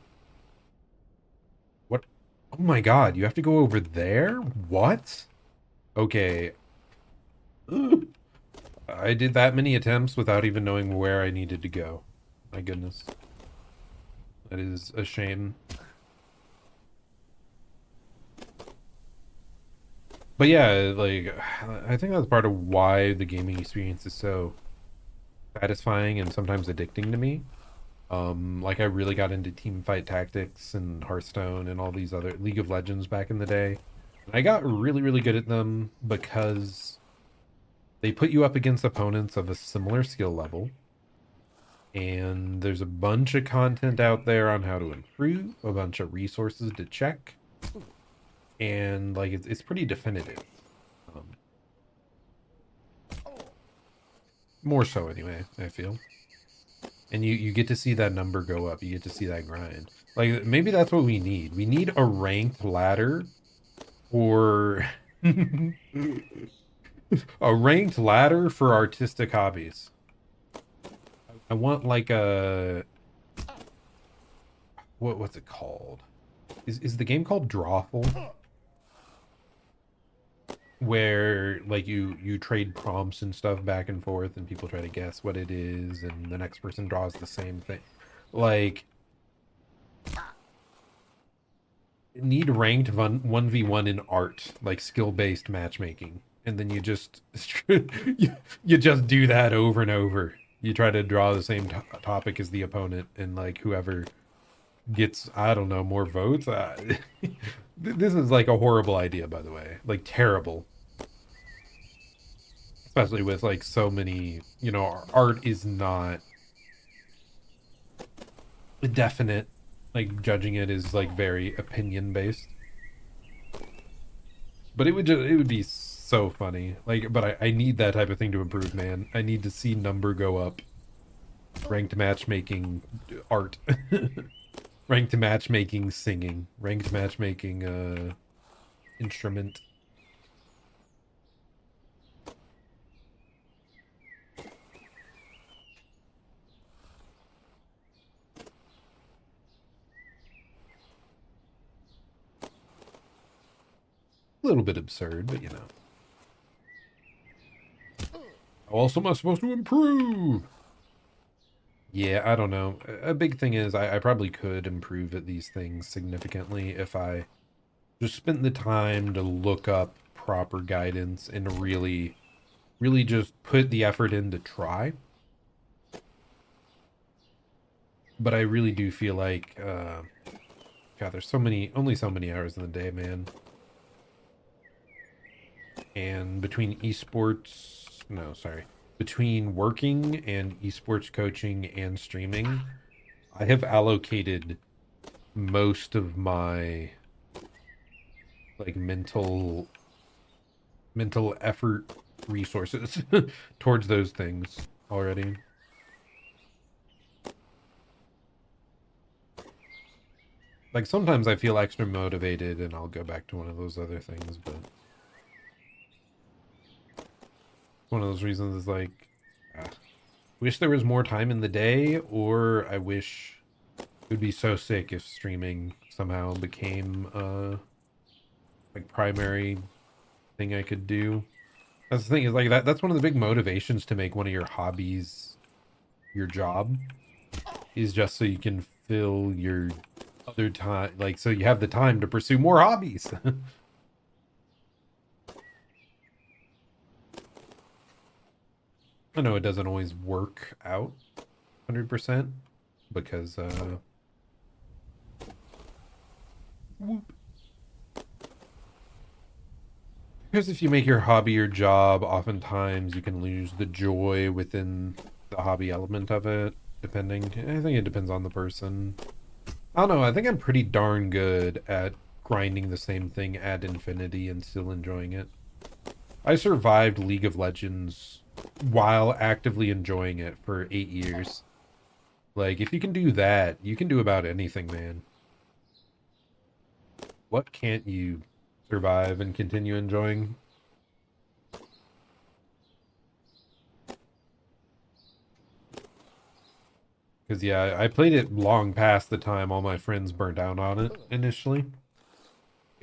what? Oh my god, you have to go over there? What? Okay. Ugh. I did that many attempts without even knowing where I needed to go. My goodness. That is a shame. But yeah, like, I think that's part of why the gaming experience is so satisfying and sometimes addicting to me. Like I really got into team fight tactics and Hearthstone and all these other League of Legends back in the day. And I got really, really good at them because they put you up against opponents of a similar skill level. And there's a bunch of content out there on how to improve, a bunch of resources to check. And like it's pretty definitive. More so anyway, I feel. And you get to see that number go up. You get to see that grind. Like, maybe that's what we need. We need a ranked ladder or a ranked ladder for artistic hobbies. I want like a what's it called? Is the game called Drawful? Where like you trade prompts and stuff back and forth and people try to guess what it is and the next person draws the same thing. Like, need ranked 1v1 in art, like skill-based matchmaking, and then you just you just do that over and over. You try to draw the same topic as the opponent, and like whoever gets, I don't know, more votes. This is like a horrible idea, by the way. Like, terrible. Especially with like so many, you know, art is not definite. Like, judging it is like very opinion based. But it would be so funny. Like, but I need that type of thing to improve, man. I need to see number go up. Ranked matchmaking art. Ranked matchmaking singing. Ranked matchmaking instrument. A little bit absurd, but you know. How else am I supposed to improve? Yeah, I don't know. A big thing is I probably could improve at these things significantly if I just spent the time to look up proper guidance and really just put the effort in to try. But I really do feel like, God, there's only so many hours in the day, man. And between between working and esports coaching and streaming, I have allocated most of my like mental effort resources towards those things already. Like sometimes I feel extra motivated and I'll go back to one of those other things, but one of those reasons is like, wish there was more time in the day, or I wish it would be so sick if streaming somehow became like primary thing I could do. That's the thing, is like that's one of the big motivations to make one of your hobbies your job, is just so you can fill your other time, like so you have the time to pursue more hobbies. I know it doesn't always work out 100% because whoop. Because if you make your hobby your job, oftentimes you can lose the joy within the hobby element of it, depending. I think it depends on the person. I don't know, I think I'm pretty darn good at grinding the same thing ad infinity and still enjoying it. I survived League of Legends while actively enjoying it for 8 years. Like, if you can do that, you can do about anything, man. What can't you survive and continue enjoying? Because, yeah, I played it long past the time all my friends burnt out on it initially.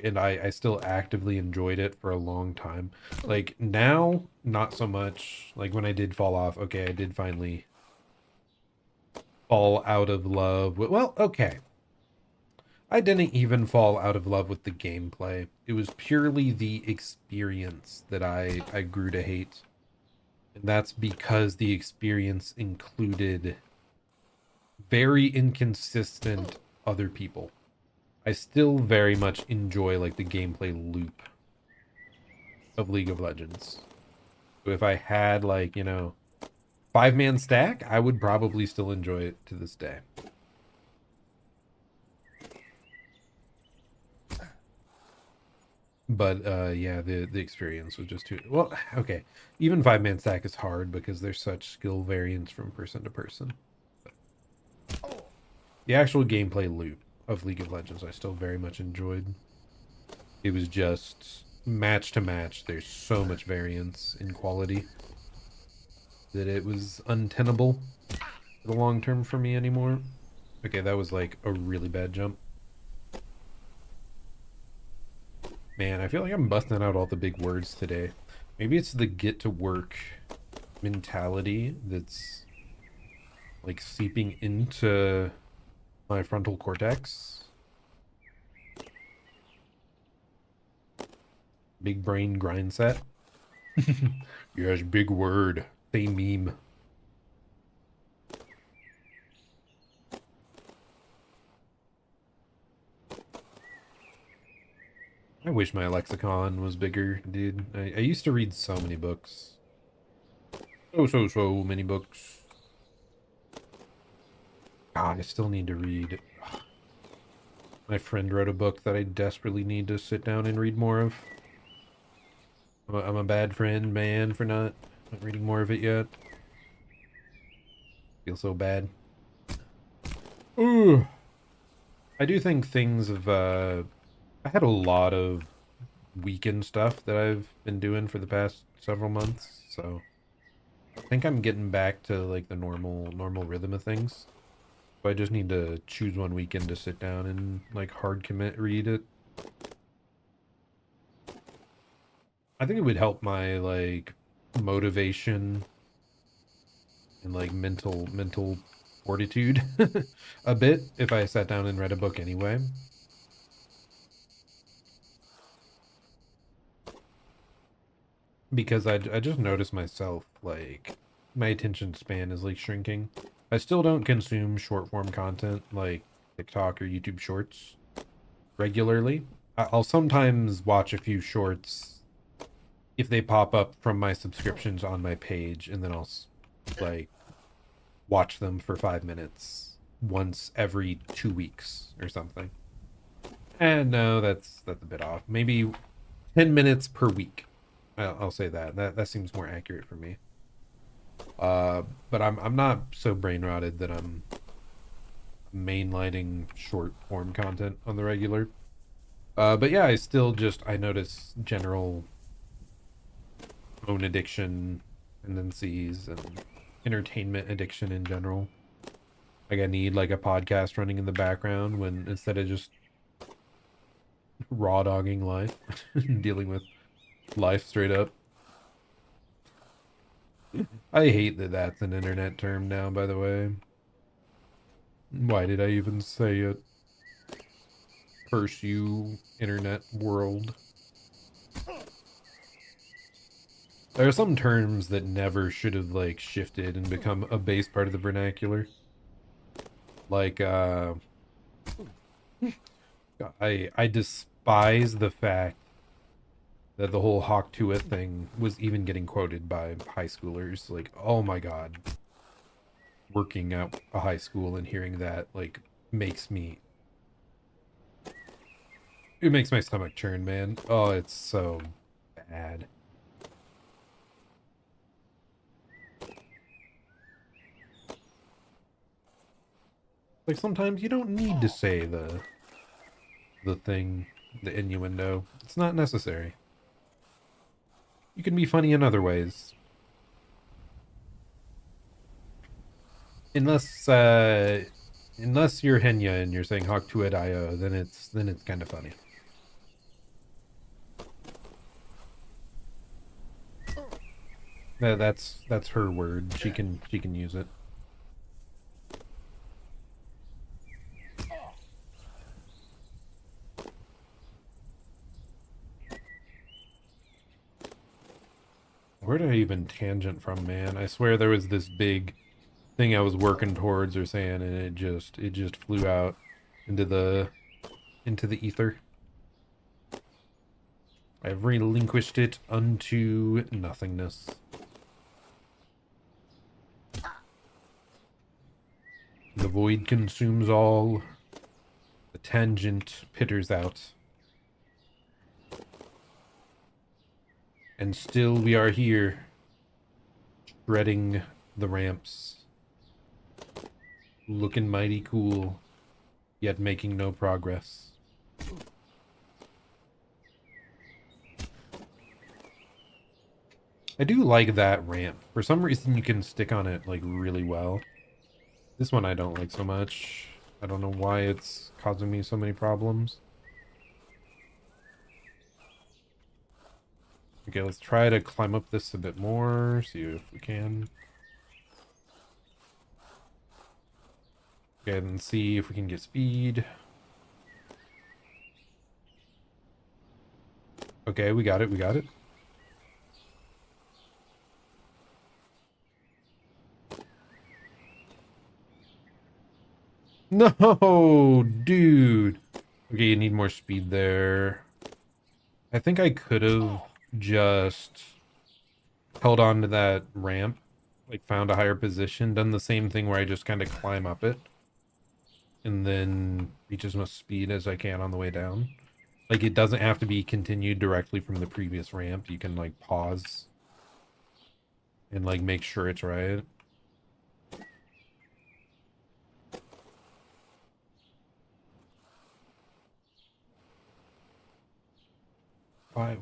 And I still actively enjoyed it for a long time. Like, now, not so much. Like, when I did fall off, okay, I did finally fall out of love with... Well, okay. I didn't even fall out of love with the gameplay. It was purely the experience that I grew to hate. And that's because the experience included very inconsistent other people. I still very much enjoy like the gameplay loop of League of Legends. So if I had like, you know, 5-man stack, I would probably still enjoy it to this day. But yeah, the experience was just too well. Okay, even 5-man stack is hard because there's such skill variance from person to person. But the actual gameplay loop of League of Legends I still very much enjoyed. It was just match to match, there's so much variance in quality that it was untenable for the long term for me anymore. Okay, that was like a really bad jump. Man, I feel like I'm busting out all the big words today. Maybe it's the get to work mentality that's like seeping into my frontal cortex. Big brain grind set. Yes, big word. Say meme. I wish my lexicon was bigger, dude. I used to read so many books. So many books. God, I still need to read. My friend wrote a book that I desperately need to sit down and read more of. I'm a bad friend, man, for not reading more of it yet. Feel so bad. Ooh. I do think things have, I had a lot of weekend stuff that I've been doing for the past several months, so I think I'm getting back to like the normal rhythm of things. So I just need to choose one weekend to sit down and like hard commit read it. I think it would help my like motivation and like mental fortitude a bit if I sat down and read a book anyway. Because I just noticed myself, like, my attention span is, like, shrinking. I still don't consume short-form content, like TikTok or YouTube Shorts, regularly. I'll sometimes watch a few shorts if they pop up from my subscriptions on my page, and then I'll like watch them for 5 minutes once every 2 weeks or something. And no, that's a bit off. Maybe 10 minutes per week. I'll say that seems more accurate for me. But I'm not so brain rotted that I'm mainlining short form content on the regular. But yeah, I notice general phone addiction tendencies and entertainment addiction in general. Like I need like a podcast running in the background when instead of just raw dogging life, dealing with life straight up. I hate that that's an internet term now, by the way. Why did I even say it? Curse you, internet world. There are some terms that never should have, like, shifted and become a base part of the vernacular. Like, I despise the fact that the whole Vtuber thing was even getting quoted by high schoolers. Like, oh my god. Working at a high school and hearing that, like, makes me... It makes my stomach churn, man. Oh, it's so bad. Like, sometimes you don't need to say the thing, the innuendo. It's not necessary. You can be funny in other ways. Unless you're Henya and you're saying Vtuber, then it's kind of funny. That's her word. She can use it. Where did I even tangent from, man? I swear there was this big thing I was working towards or saying, and it just flew out into the ether. I've relinquished it unto nothingness. The void consumes all. The tangent pitters out. And still we are here, shredding the ramps. Looking mighty cool, yet making no progress. I do like that ramp. For some reason you can stick on it, like, really well. This one I don't like so much. I don't know why it's causing me so many problems. Okay, let's try to climb up this a bit more, see if we can. Okay, and see if we can get speed. Okay, we got it, we got it. No, dude. Okay, you need more speed there. I think I could have just held on to that ramp, like found a higher position, done the same thing where I just kind of climb up it, and then reach as much speed as I can on the way down. Like, it doesn't have to be continued directly from the previous ramp. You can, like, pause and, like, make sure it's right.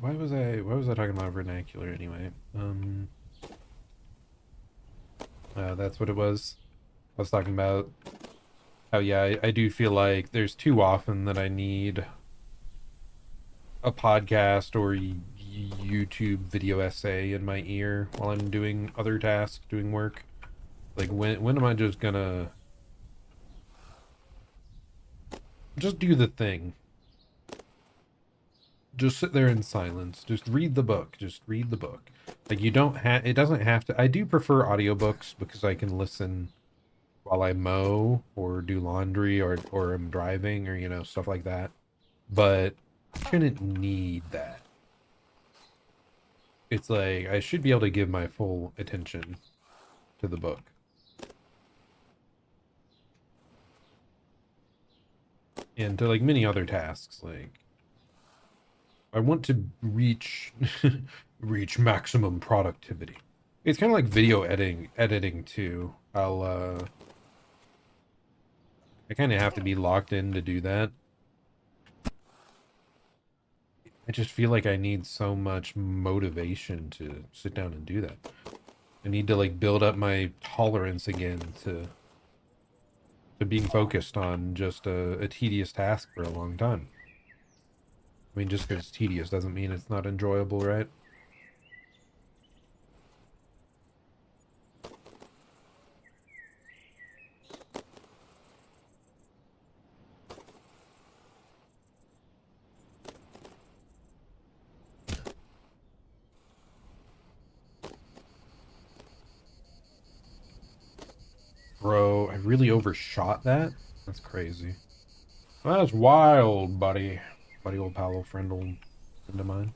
Why was I talking about vernacular anyway? That's what it was. I was talking about how, yeah, I do feel like there's too often that I need a podcast or YouTube video essay in my ear while I'm doing other tasks, doing work. Like, when am I just gonna just do the thing? Just sit there in silence. Just read the book. Just read the book. Like, you don't have... It doesn't have to... I do prefer audiobooks because I can listen while I mow or do laundry or I'm driving or, you know, stuff like that. But I shouldn't need that. it's like I should be able to give my full attention to the book. And to like many other tasks, like I want to reach reach maximum productivity. It's kind of like video editing too. I kind of have to be locked in to do that. I just feel like I need so much motivation to sit down and do that. I need to like build up my tolerance again to being focused on just a tedious task for a long time. I mean, just because it's tedious doesn't mean it's not enjoyable, right? Bro, I really overshot that? That's crazy. That's wild, buddy. Buddy old pal, old friend of mine.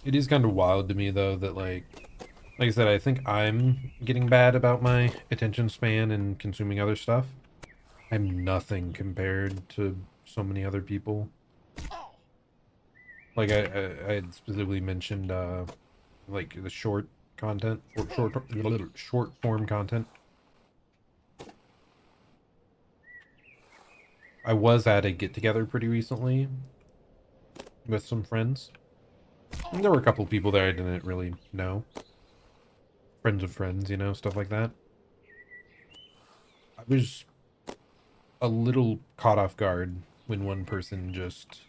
It is kind of wild to me, though, that, like I said, I think I'm getting bad about my attention span and consuming other stuff. I'm nothing compared to so many other people. Like, I had specifically mentioned, like, the short content, or short form content. I was at a get-together pretty recently with some friends. And there were a couple people there I didn't really know. Friends of friends, you know, stuff like that. I was a little caught off guard when one person just...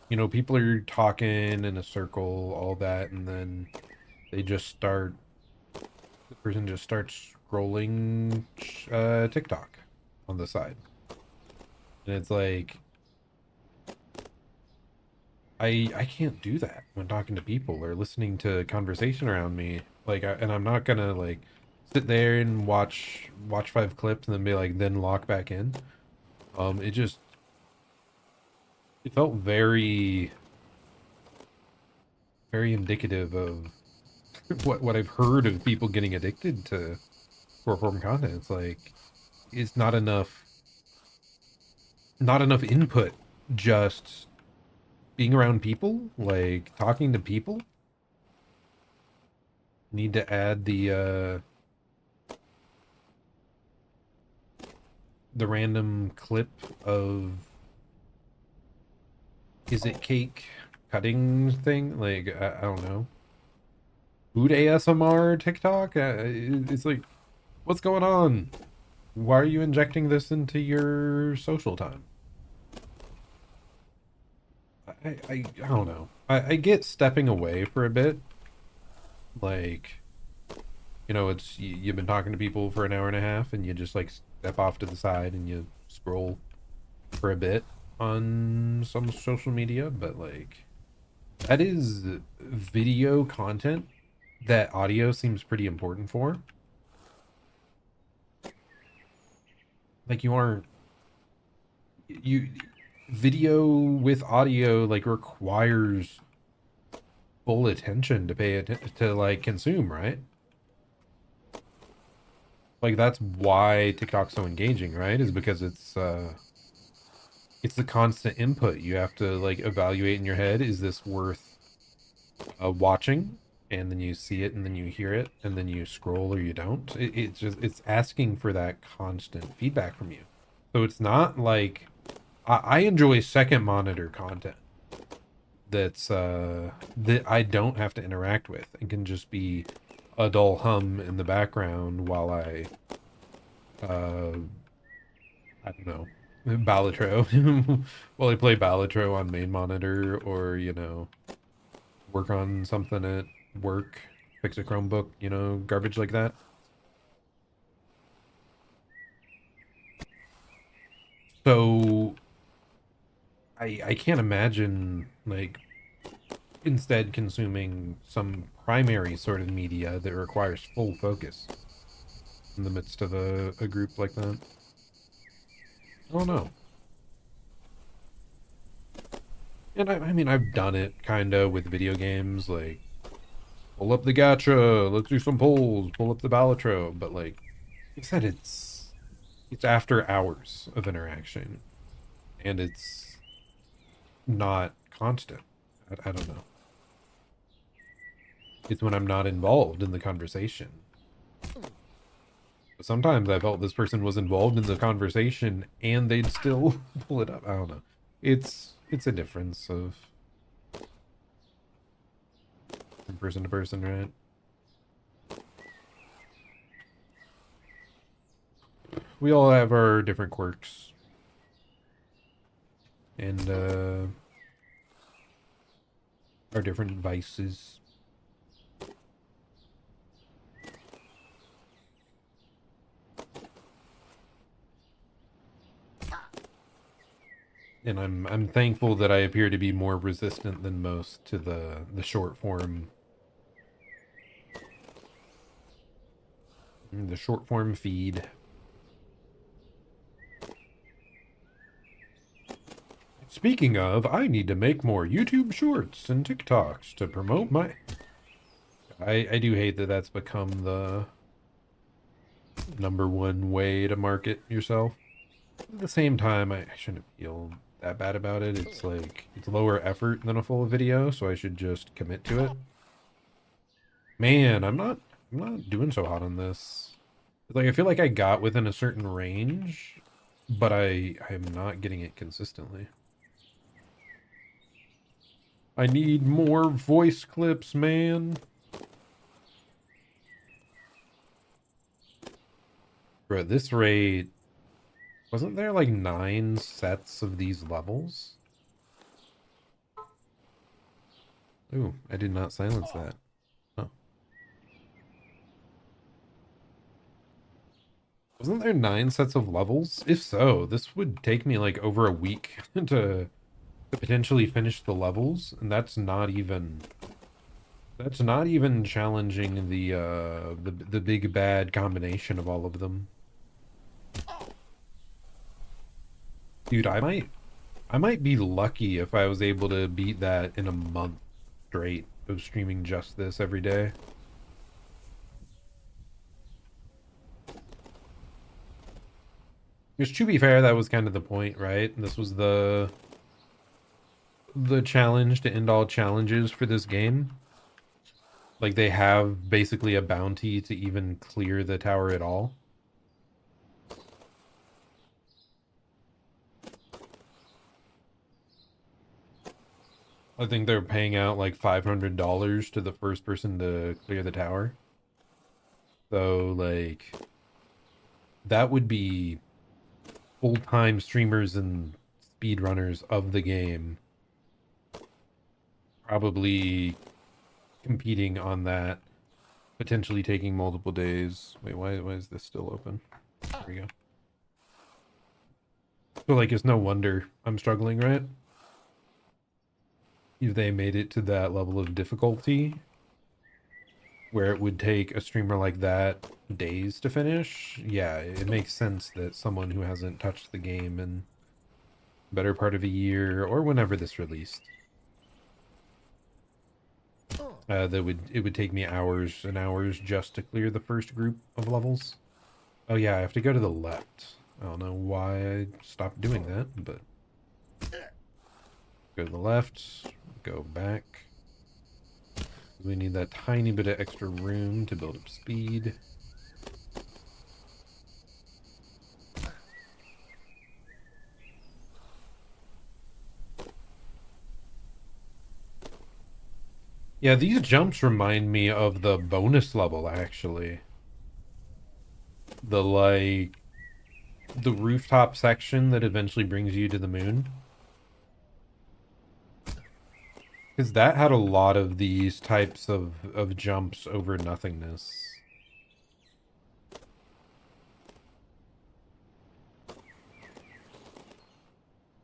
You know, people are talking in a circle, all that, and then they just start... The person just starts scrolling TikTok on the side. And it's like... I can't do that when talking to people or listening to conversation around me. Like, and I'm not gonna, like, sit there and watch 5 clips and then be like, then lock back in. It felt very indicative of what I've heard of people getting addicted to short form content. It's like, it's not enough input, just being around people, like talking to people. Need to add the random clip of, is it cake cutting thing? Like, I don't know. Food ASMR TikTok? It's like, what's going on? Why are you injecting this into your social time? I don't know. I get stepping away for a bit. Like, you know, it's you've been talking to people for an hour and a half and you just like step off to the side and you scroll for a bit on some social media, but like that is video content that audio seems pretty important for. Like video with audio like requires full attention to pay attention to, like, consume, right? Like, that's why TikTok's so engaging, right? Is because it's the constant input. You have to like evaluate in your head, is this worth watching? And then you see it and then you hear it and then you scroll or you don't. It's asking for that constant feedback from you. So it's not like I enjoy second monitor content that's that I don't have to interact with and can just be a dull hum in the background while I don't know, Balatro while I play Balatro on main monitor, or, you know, work on something at work, fix a Chromebook, you know, garbage like that. So I can't imagine, like, instead consuming some primary sort of media that requires full focus in the midst of a group like that. I don't know. And I mean, I've done it kind of with video games, like pull up the gacha, let's do some polls, pull up the Balatro, but like you said, it's after hours of interaction, and it's not constant. I don't know. It's when I'm not involved in the conversation. But sometimes I felt this person was involved in the conversation and they'd still pull it up. I don't know. It's a difference of from person to person, right? We all have our different quirks. And our different vices. And I'm thankful that I appear to be more resistant than most to the short form. The short form feed. Speaking of, I need to make more YouTube shorts and TikToks to promote my... I do hate that that's become the #1 way to market yourself. At the same time, I shouldn't feel that bad about it. It's like, it's lower effort than a full video, so I should just commit to it. Man, I'm not doing so hot on this. Like, I feel like I got within a certain range, but I am not getting it consistently. I need more voice clips, man. Bro, at this rate, wasn't there like 9 sets of these levels? Ooh, I did not silence that. Oh. Wasn't there 9 sets of levels? If so, this would take me like over a week to potentially finish the levels, and that's not even challenging the big bad combination of all of them. Dude, I might be lucky if I was able to beat that in a month straight of streaming just this every day. Which, to be fair, that was kind of the point, right? This was the challenge to end all challenges for this game. Like, they have basically a bounty to even clear the tower at all. I think they're paying out like $500 to the first person to clear the tower. So, like, that would be full-time streamers and speedrunners of the game probably competing on that, potentially taking multiple days. Wait, why is this still open? There we go. So, like, it's no wonder I'm struggling, right? If they made it to that level of difficulty where it would take a streamer like that days to finish, yeah, it makes sense that someone who hasn't touched the game in better part of a year or whenever this released, it would take me hours and hours just to clear the first group of levels. Oh yeah, I have to go to the left. I don't know why I stopped doing that, but go to the left, go back. We need that tiny bit of extra room to build up speed. Yeah, these jumps remind me of the bonus level, actually. The rooftop section that eventually brings you to the moon. Because that had a lot of these types of jumps over nothingness.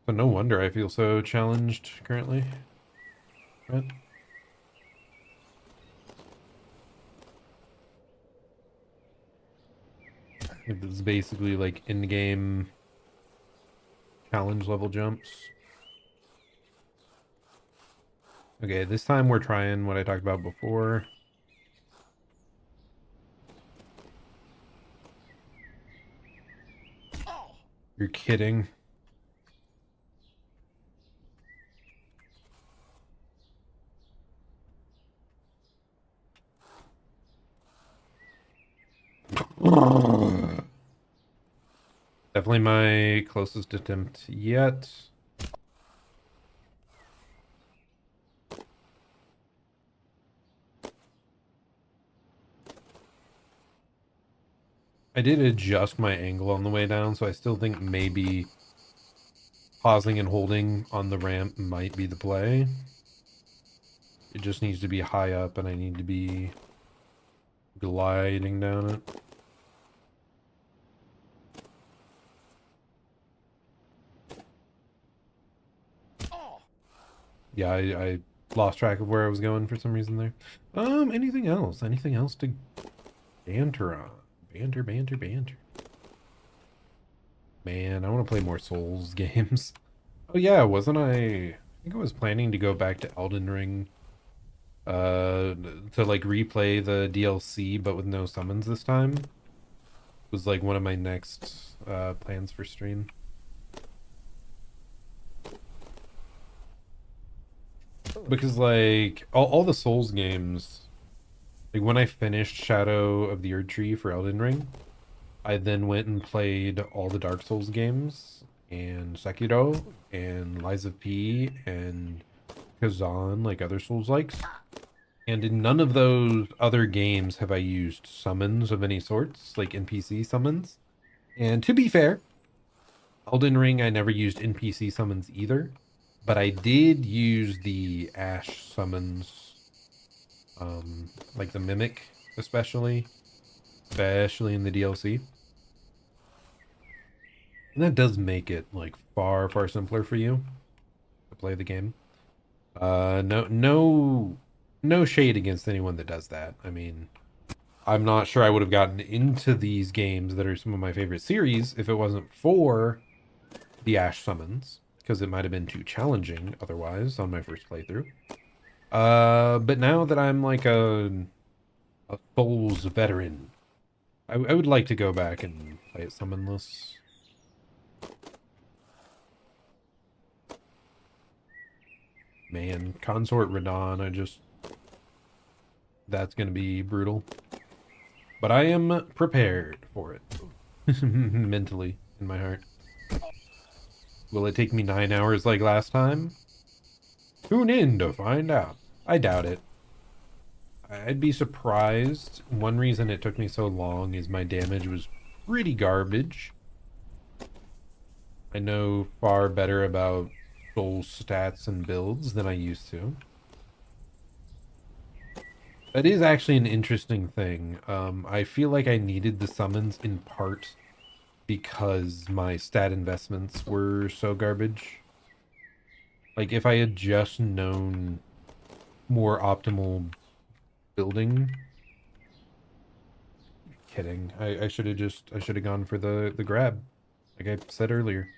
So no wonder I feel so challenged currently. Right? This is basically like in-game challenge level jumps. Okay, this time we're trying what I talked about before. You're kidding. Definitely my closest attempt yet. I did adjust my angle on the way down, so I still think maybe pausing and holding on the ramp might be the play. It just needs to be high up, and I need to be gliding down it. Yeah, I lost track of where I was going for some reason there. Anything else? Anything else to banter on? Banter. Man, I want to play more Souls games. Oh yeah, wasn't I think I was planning to go back to Elden Ring to like replay the DLC but with no summons this time. It was like one of my next plans for stream. Because like all the Souls games, like when I finished Shadow of the Erdtree for Elden Ring, I then went and played all the Dark Souls games and Sekiro and Lies of P and Kazan, like other Souls likes. And in none of those other games have I used summons of any sorts, like NPC summons. And to be fair, Elden Ring I never used NPC summons either. But I did use the Ash summons, like the Mimic, especially in the DLC. And that does make it like far simpler for you to play the game. No shade against anyone that does that. I mean, I'm not sure I would have gotten into these games that are some of my favorite series if it wasn't for the Ash summons, because it might have been too challenging otherwise on my first playthrough. But now that I'm like a Souls veteran, I would like to go back and play it summonless. Man, Consort Radon, that's gonna be brutal. But I am prepared for it. Mentally, in my heart. Will it take me 9 hours like last time? Tune in to find out. I doubt it. I'd be surprised. One reason it took me so long is my damage was pretty garbage. I know far better about soul stats and builds than I used to. That is actually an interesting thing. I feel like I needed the summons in part because my stat investments were so garbage. Like, if I had just known more optimal building... Kidding. I should have gone for the grab, like I said earlier.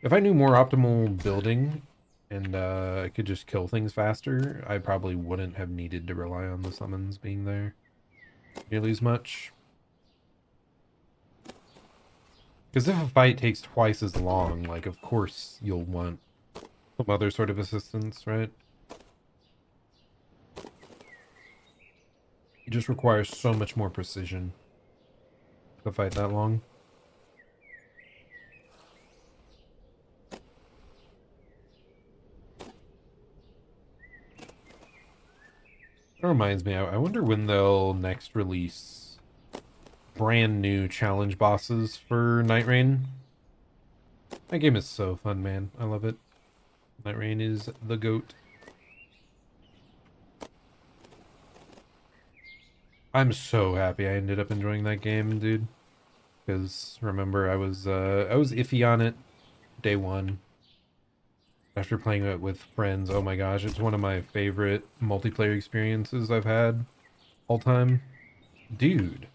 If I knew more optimal building and I could just kill things faster, I probably wouldn't have needed to rely on the summons being there nearly as much. Because if a fight takes twice as long, like, of course you'll want some other sort of assistance, right? It just requires so much more precision to fight that long. That reminds me, I wonder when they'll next release brand new challenge bosses for Night Rain. That game is so fun, man. I love it. Night Rain is the GOAT. I'm so happy I ended up enjoying that game, dude. Because remember, I was iffy on it day one. After playing it with friends, oh my gosh, it's one of my favorite multiplayer experiences I've had all time. Dude.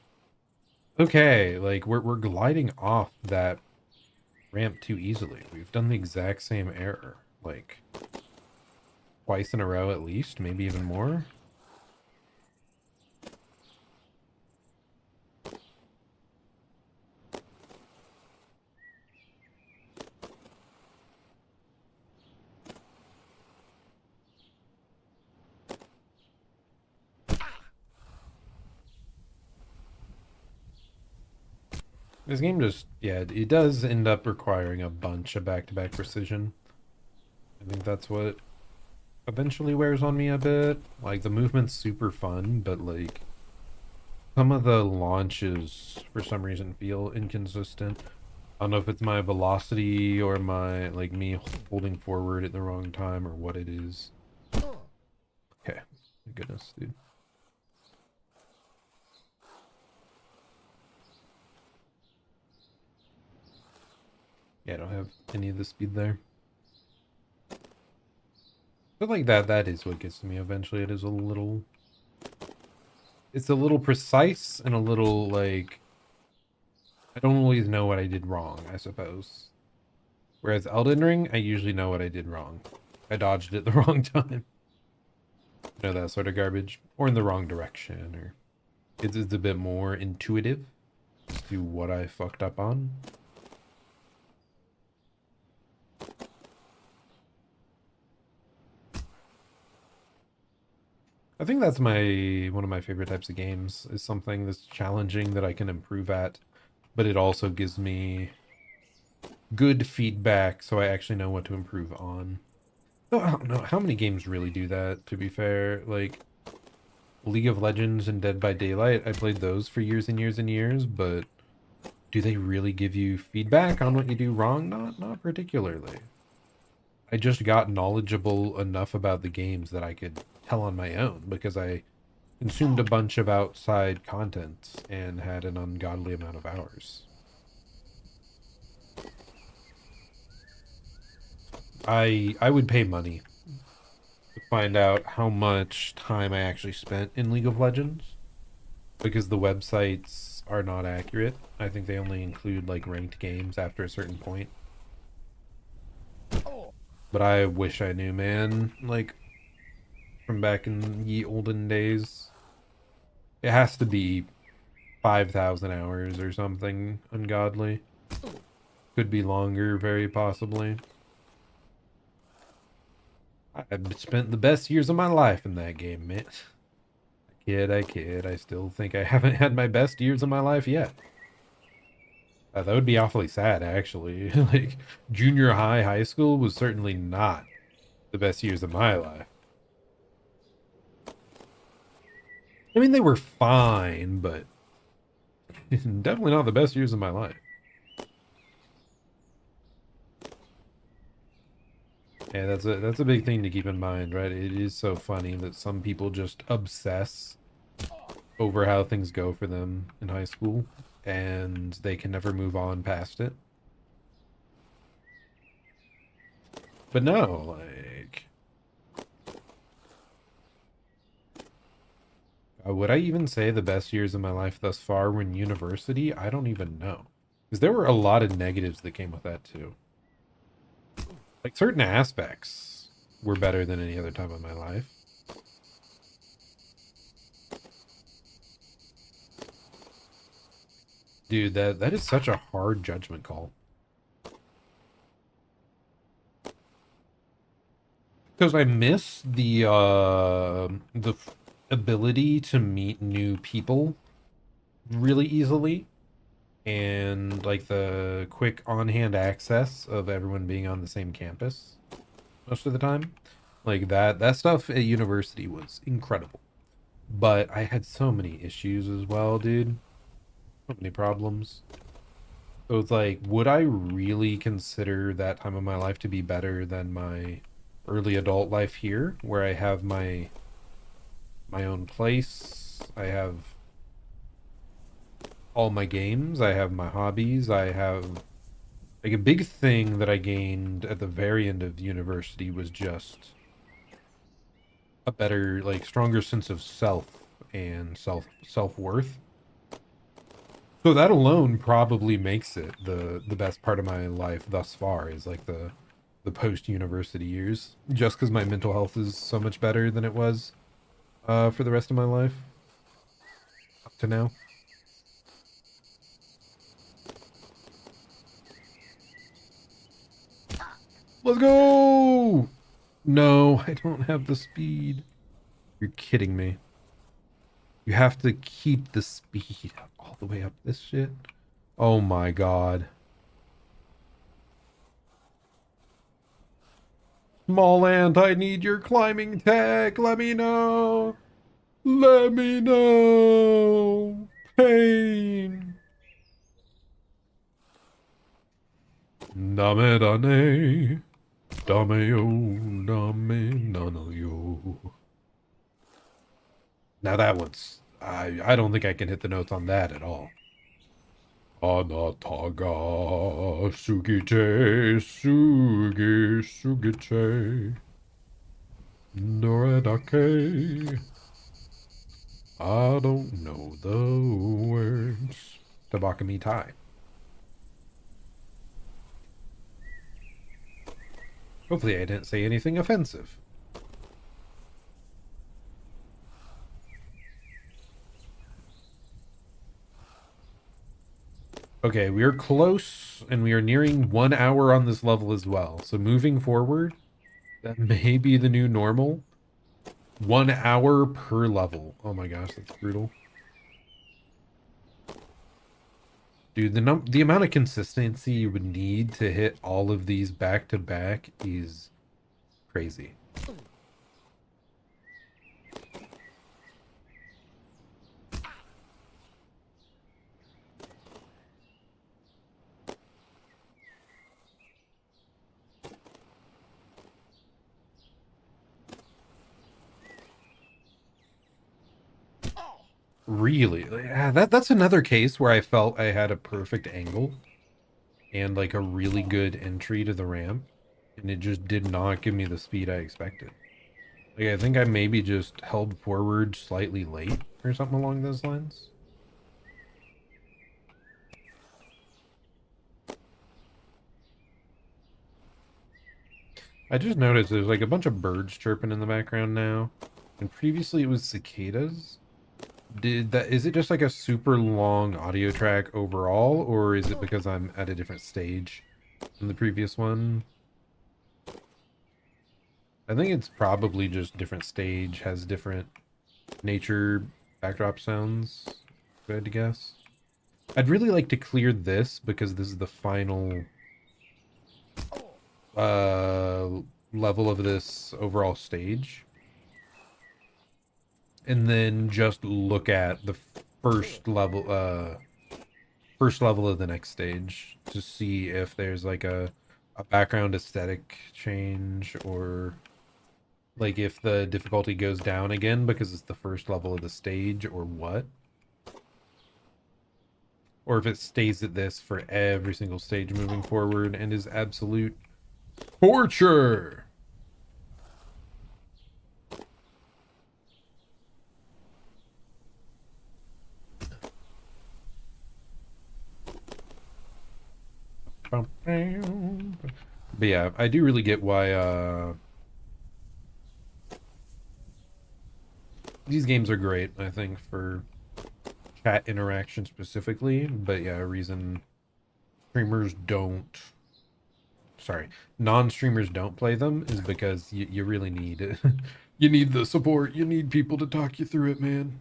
Okay, like we're gliding off that ramp too easily. We've done the exact same error, like twice in a row at least, maybe even more. This game just, yeah, it does end up requiring a bunch of back-to-back precision. I think that's what eventually wears on me a bit. Like, the movement's super fun, but, like, some of the launches, for some reason, feel inconsistent. I don't know if it's my velocity or my, like, me holding forward at the wrong time or what it is. Okay. My goodness, dude. Yeah, I don't have any of the speed there. But like that is what gets to me eventually. It's a little precise and a little like I don't always know what I did wrong, I suppose. Whereas Elden Ring, I usually know what I did wrong. I dodged it the wrong time. You know, that sort of garbage. Or in the wrong direction, or it's a bit more intuitive as to what I fucked up on. I think that's one of my favorite types of games, is something that's challenging that I can improve at, but it also gives me good feedback so I actually know what to improve on. No, I don't know how many games really do that, to be fair. Like League of Legends and Dead by Daylight, I played those for years and years and years, but do they really give you feedback on what you do wrong? Not particularly. I just got knowledgeable enough about the games that I could tell on my own because I consumed a bunch of outside content and had an ungodly amount of hours. I would pay money to find out how much time I actually spent in League of Legends because the websites are not accurate. I think they only include like ranked games after a certain point. But I wish I knew, man. Like, from back in ye olden days. It has to be 5,000 hours or something ungodly. Could be longer, very possibly. I've spent the best years of my life in that game, man. I kid. I still think I haven't had my best years of my life yet. That would be awfully sad, actually. Like, junior high school was certainly not the best years of my life. I mean, they were fine, but definitely not the best years of my life. Yeah, that's a big thing to keep in mind, right? It is so funny that some people just obsess over how things go for them in high school, and they can never move on past it. But no, like... would I even say the best years of my life thus far were in university? I don't even know. Because there were a lot of negatives that came with that, too. Like, certain aspects were better than any other time of my life. Dude, that is such a hard judgment call. Because I miss the ability to meet new people really easily, and like the quick on-hand access of everyone being on the same campus most of the time. Like that stuff at university was incredible. But I had so many issues as well, dude. So many problems. So it's like, would I really consider that time of my life to be better than my early adult life here, where I have my own place, I have all my games, I have my hobbies, I have... Like, a big thing that I gained at the very end of university was just a better, like, stronger sense of self and self-worth. So that alone probably makes it the best part of my life thus far, is like the post-university years, just because my mental health is so much better than it was for the rest of my life up to now. Let's go! No, I don't have the speed. You're kidding me. You have to keep the speed all the way up this shit. Oh my god. Small ant, I need your climbing tech. Let me know. Let me know. Pain. Dame dane. Dame yo. Dame nano yo. Now that one's... I don't think I can hit the notes on that at all. Anataga Sugiche Sugiche Doredake. I don't know the words. Tabakami Tai. Hopefully I didn't say anything offensive. Okay, we are close, and we are nearing 1 hour on this level as well. So moving forward, that may be the new normal. 1 hour per level. Oh my gosh, that's brutal. Dude, the amount of consistency you would need to hit all of these back to back is crazy. Really? Yeah, that's another case where I felt I had a perfect angle and like a really good entry to the ramp, and it just did not give me the speed I expected. Like, I think I maybe just held forward slightly late or something along those lines. I just noticed there's like a bunch of birds chirping in the background now, and previously it was cicadas. Is it just like a super long audio track overall, or is it because I'm at a different stage than the previous one? I think it's probably just different stage, has different nature backdrop sounds, if I had to guess. I'd really like to clear this because this is the final level of this overall stage. And then just look at the first level of the next stage to see if there's like a background aesthetic change, or like if the difficulty goes down again because it's the first level of the stage, or what. Or if it stays at this for every single stage moving forward and is absolute torture. But yeah, I do really get why these games are great, I think, for chat interaction specifically. But yeah, a reason non-streamers don't play them is because you really need it. You need the support. You need people to talk you through it, man.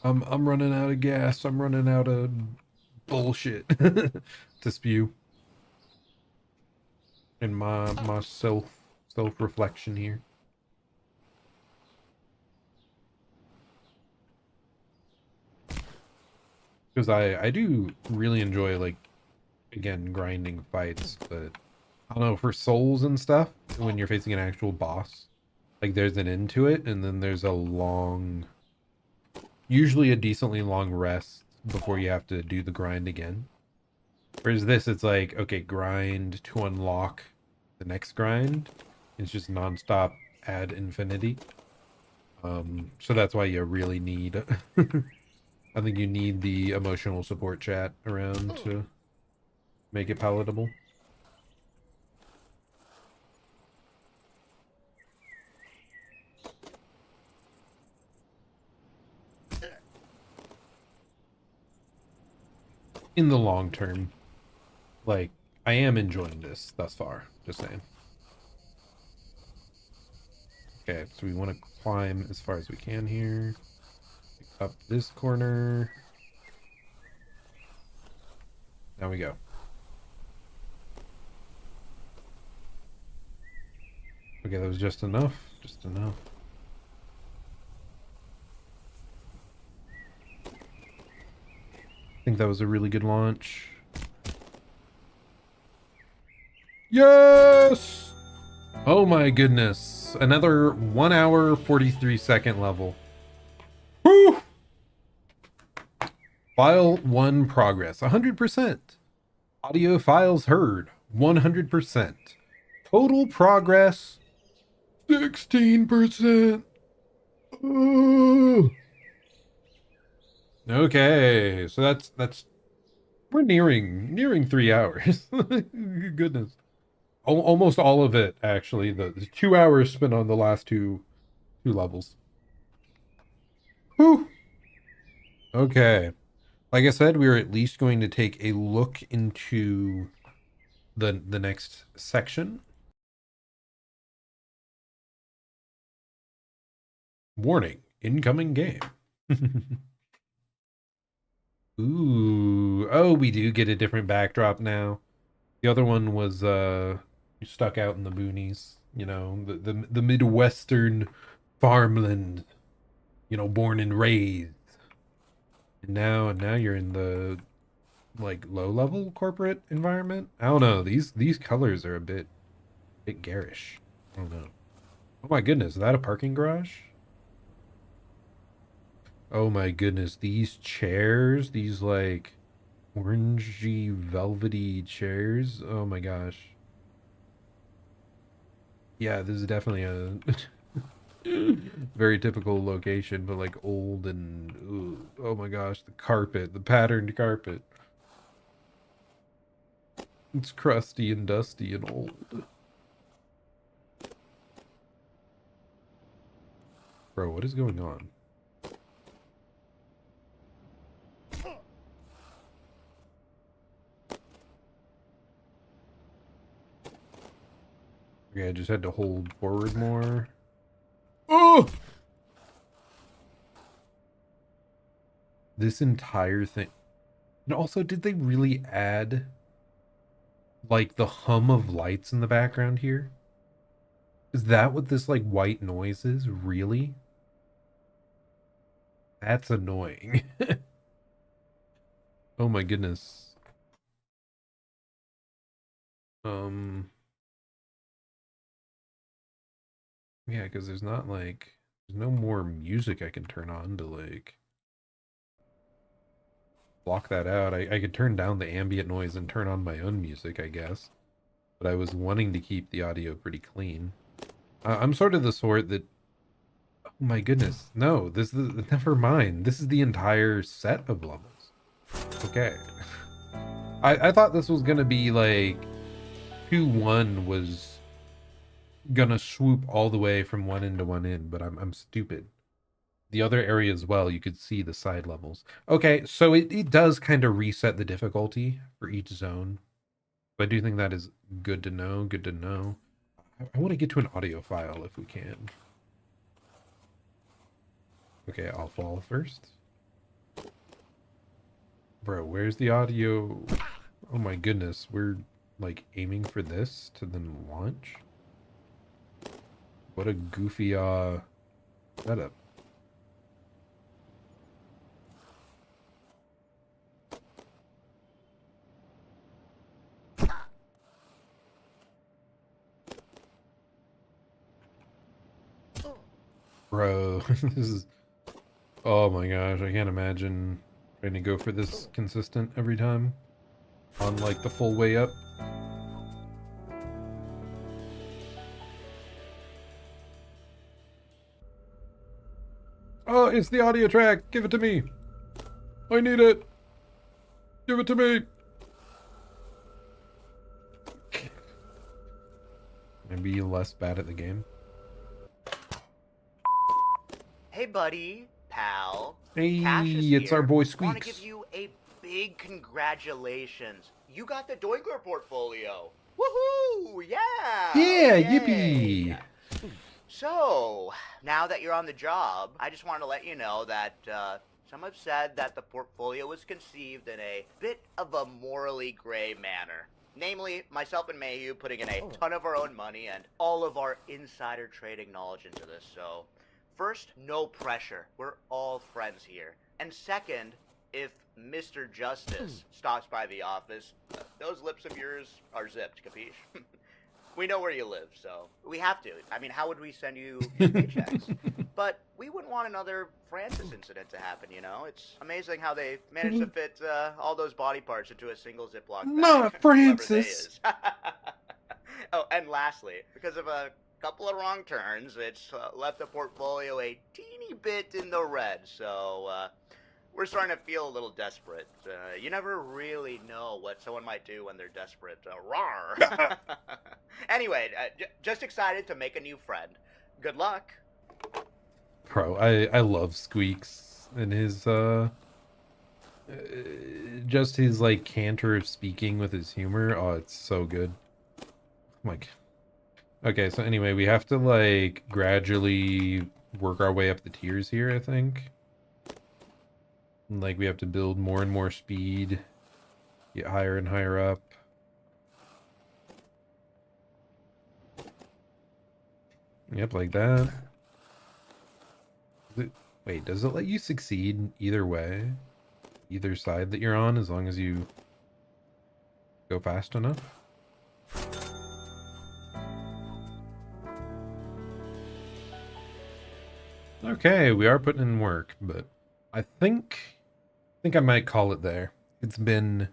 I'm running out of gas. I'm running out of bullshit to spew. And my self-reflection here. Because I do really enjoy, like, again, grinding fights, but I don't know, for souls and stuff, when you're facing an actual boss, like, there's an end to it, and then there's a long, usually a decently long rest before you have to do the grind again. Whereas this, it's like, okay, grind to unlock the next grind. It's just nonstop ad infinity. So that's why you really need I think you need the emotional support chat around to make it palatable. In the long term. Like, I am enjoying this thus far, just saying. Okay, so we want to climb as far as we can here. Up this corner. Now we go. Okay, that was just enough. Just enough. I think that was a really good launch. Yes! Oh my goodness. Another 1 hour, 43-second level. Woo! File 1 progress, 100%. Audio files heard, 100%. Total progress, 16%. Ooh. Okay, so that's we're nearing 3 hours. Goodness. Almost all of it, actually. The 2 hours spent on the last two levels. Whew. Okay. Like I said, we are at least going to take a look into the next section. Warning, incoming game. Ooh. Oh, we do get a different backdrop now. The other one was stuck out in the boonies, you know, the Midwestern farmland, you know, born and raised. And now you're in the like low level corporate environment. I don't know. These colors are a bit garish. I don't know. Oh my goodness, is that a parking garage? Oh my goodness, these chairs, these like orangey velvety chairs. Oh my gosh. Yeah, this is definitely a very typical location, but like old and ooh, oh my gosh, the carpet, the patterned carpet. It's crusty and dusty and old. Bro, what is going on? Okay, I just had to hold forward more. Oh! This entire thing. And also, did they really add like the hum of lights in the background here? Is that what this like white noise is? Really? That's annoying. Oh my goodness. Yeah, because there's not like there's no more music I can turn on to like block that out. I could turn down the ambient noise and turn on my own music, I guess. But I was wanting to keep the audio pretty clean. I'm sort of the sort that oh my goodness. No, this is never mind. This is the entire set of levels. Okay. I thought this was gonna be like 2-1 was gonna swoop all the way from one end to one end, but I'm stupid. The other area as well, you could see the side levels. Okay, so it does kind of reset the difficulty for each zone. But I do think that is good to know. Good to know. I want to get to an audio file if we can. Okay, I'll fall first. Bro, where's the audio? Oh my goodness, we're like aiming for this to then launch? What a goofy setup. Bro, this is... Oh my gosh, I can't imagine trying to go for this consistent every time. On like the full way up. Oh, it's the audio track! Give it to me! I need it. Give it to me. Maybe less bad at the game. Hey, buddy, pal. Hey, Cassius it's our here. boy Want to Squeaks. give you a big congratulations. You got the Doinkler portfolio. Woohoo! Yeah! Yeah, Yay. yippee. So, now that you're on the job, I just wanted to let you know that some have said that the portfolio was conceived in a bit of a morally gray manner. Namely, myself and Mayhew putting in a ton of our own money and all of our insider trading knowledge into this. So, first, no pressure. We're all friends here. And second, if Mr. Justice stops by the office, those lips of yours are zipped, capiche? We know where you live, so we have to. I mean, how would we send you paychecks? But we wouldn't want another Francis incident to happen, you know? It's amazing how they managed to fit all those body parts into a single Ziploc bag. Not Whoever they Francis. is. Oh, and lastly, because of a couple of wrong turns, it's left the portfolio a teeny bit in the red, so we're starting to feel a little desperate. You never really know what someone might do when they're desperate. Rawr! Anyway, just excited to make a new friend. Good luck. Bro, I love Squeaks and his just his like canter of speaking with his humor. Oh, it's so good. Like, okay, so anyway, we have to like gradually work our way up the tiers here, I think. Like we have to build more and more speed, get higher and higher up. Yep, like that. Wait, does it let you succeed either way? Either side that you're on, as long as you go fast enough? Okay, we are putting in work, but I think I might call it there. It's been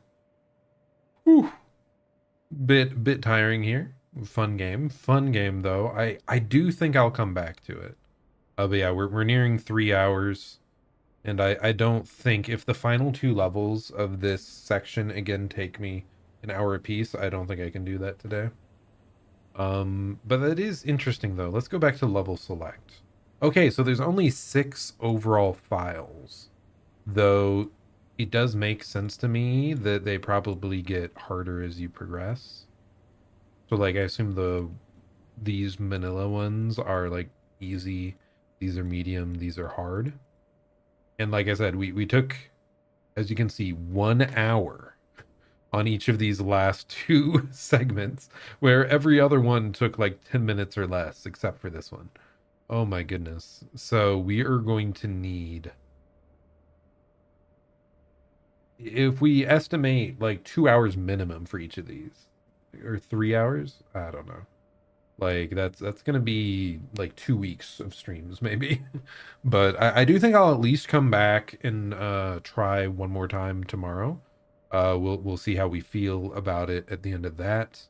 bit tiring here. Fun game though. I do think I'll come back to it. But yeah, we're nearing 3 hours, and I don't think, if the final 2 levels of this section again take me an hour apiece, I don't think I can do that today. But that is interesting though. Let's go back to level select. Okay, so there's only 6 overall files, though it does make sense to me that they probably get harder as you progress. So like I assume these manila ones are like easy, these are medium, these are hard. And like I said, we took, as you can see, 1 hour on each of these last 2 segments, where every other one took like 10 minutes or less, except for this one. Oh my goodness. So we are going to need, if we estimate like 2 hours minimum for each of these, or 3 hours, I don't know. Like that's gonna be like 2 weeks of streams maybe. But I do think I'll at least come back and try one more time tomorrow. We'll see how we feel about it at the end of that.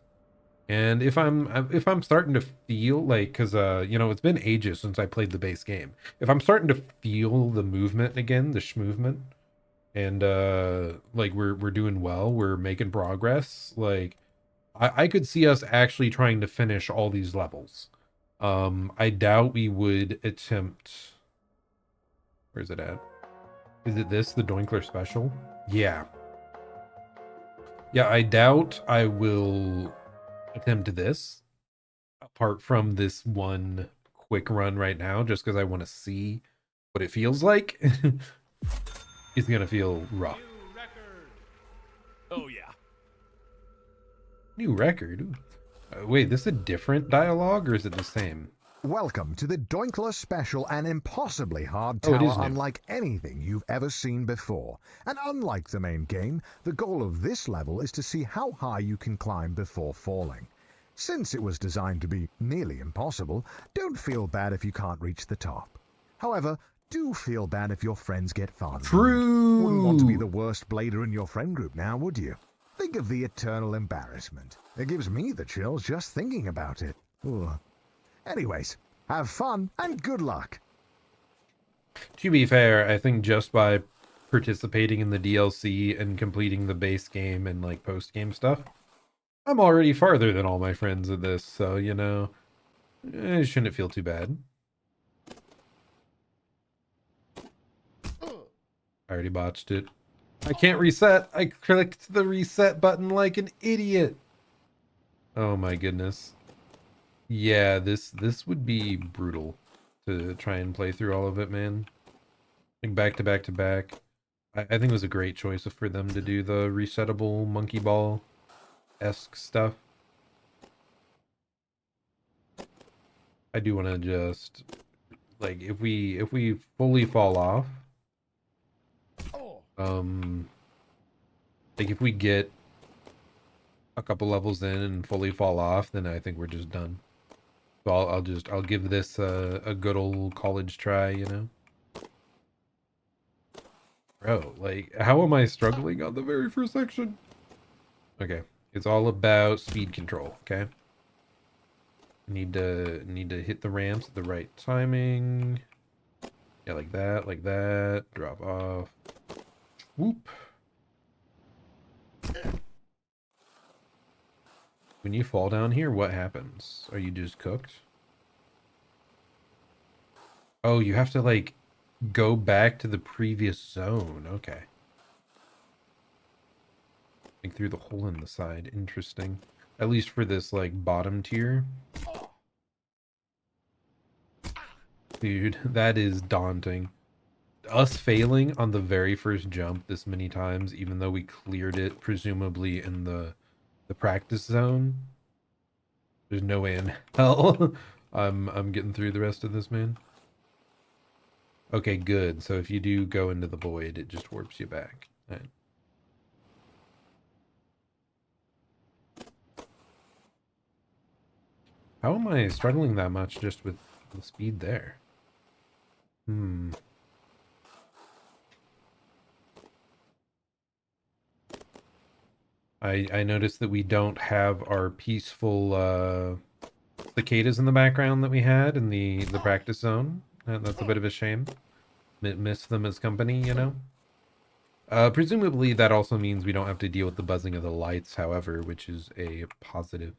And if I'm starting to feel like, because you know, it's been ages since I played the base game. If I'm starting to feel the movement again, the schmovement, and like we're doing well, we're making progress, like I could see us actually trying to finish all these levels. I doubt we would attempt. Where's it at? Is it this, the Doinkler special? Yeah. Yeah, I doubt I will attempt this, apart from this one quick run right now, just because I want to see what it feels like. It's gonna feel rough. New record. Oh yeah. New record? Ooh. Wait, this is a different dialogue, or is it the same? Welcome to the Doinkler Special, an impossibly hard Oh, it tower is new. unlike anything you've ever seen before. And unlike the main game, the goal of this level is to see how high you can climb before falling. Since it was designed to be nearly impossible, don't feel bad if you can't reach the top. However, do feel bad if your friends get farther. True. Wouldn't want to be the worst blader in your friend group now, would you? Think of the eternal embarrassment. It gives me the chills just thinking about it. Ugh. Anyways, have fun and good luck. To be fair, I think just by participating in the DLC and completing the base game and like post game stuff, I'm already farther than all my friends at this, so you know, it shouldn't feel too bad. I already botched it. I can't reset. I clicked the reset button like an idiot. Oh my goodness. Yeah, this would be brutal to try and play through all of it, man. Like back to back to back. I think it was a great choice for them to do the resettable monkey ball-esque stuff. I do want to just like if we fully fall off, like if we get a couple levels in and fully fall off, then I think we're just done. So I'll give this a good old college try, you know. Bro, like how am I struggling on the very first section? Okay, it's all about speed control. Okay, need to hit the ramps at the right timing. Yeah, like that. Drop off. Whoop. When you fall down here, what happens? Are you just cooked? Oh, you have to like go back to the previous zone. Okay. Like through the hole in the side. Interesting. At least for this like bottom tier. Dude, that is daunting. Us failing on the very first jump this many times, even though we cleared it presumably in the practice zone. There's no way in hell I'm getting through the rest of this, man. Okay, good. So if you do go into the void, it just warps you back. All right. How am I struggling that much just with the speed there? I noticed that we don't have our peaceful cicadas in the background that we had in the practice zone. That's a bit of a shame. Miss them as company, you know? Presumably that also means we don't have to deal with the buzzing of the lights, however, which is a positive.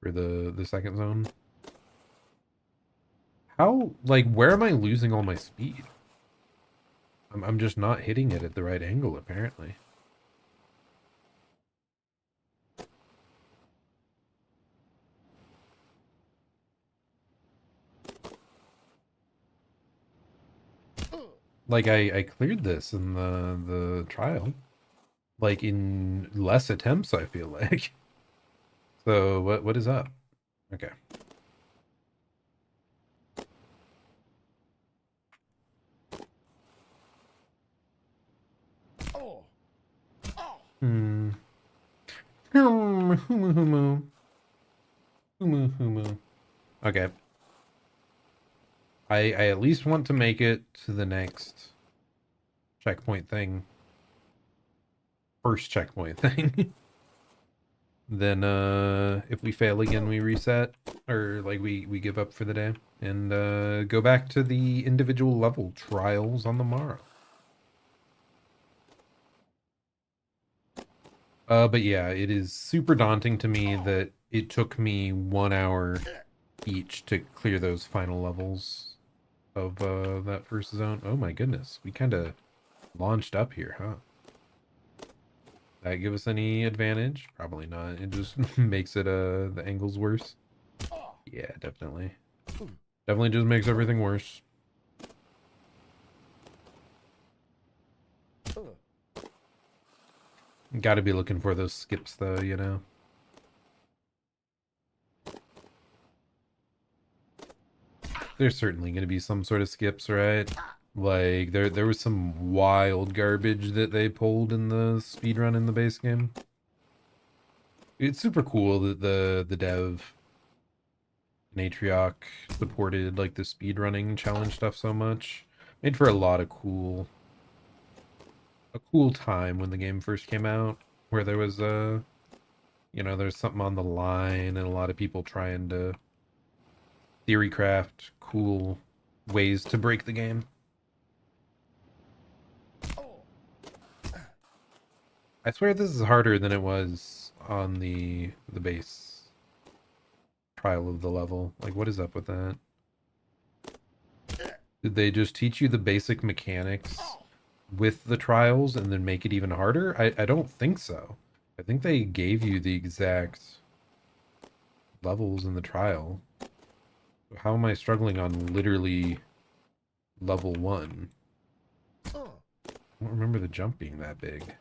For the second zone. How, like, where am I losing all my speed? I'm just not hitting it at the right angle, apparently. Like, I cleared this in the trial. Like, in less attempts, I feel like. So, what is up? Okay. Okay. I at least want to make it to the next checkpoint thing. First checkpoint thing. Then if we fail again, we reset, or like we give up for the day and go back to the individual level trials on the morrow. But yeah, it is super daunting to me that it took me 1 hour each to clear those final levels of that first zone. Oh my goodness, we kind of launched up here, huh? That give us any advantage? Probably not. It just makes it the angles worse. Yeah, definitely. Definitely just makes everything worse. Got to be looking for those skips though, you know. There's certainly going to be some sort of skips, right? Like there was some wild garbage that they pulled in the speedrun in the base game. It's super cool that the dev in Atrioc supported like the speedrunning challenge stuff so much. Made for a lot of a cool time when the game first came out, where there was you know, there's something on the line and a lot of people trying to theory craft cool ways to break the game. I swear this is harder than it was on the base trial of the level. Like, what is up with that? Did they just teach you the basic mechanics with the trials and then make it even harder? I don't think so. I think they gave you the exact levels in the trial. How am I struggling on literally level 1? I don't remember the jump being that big.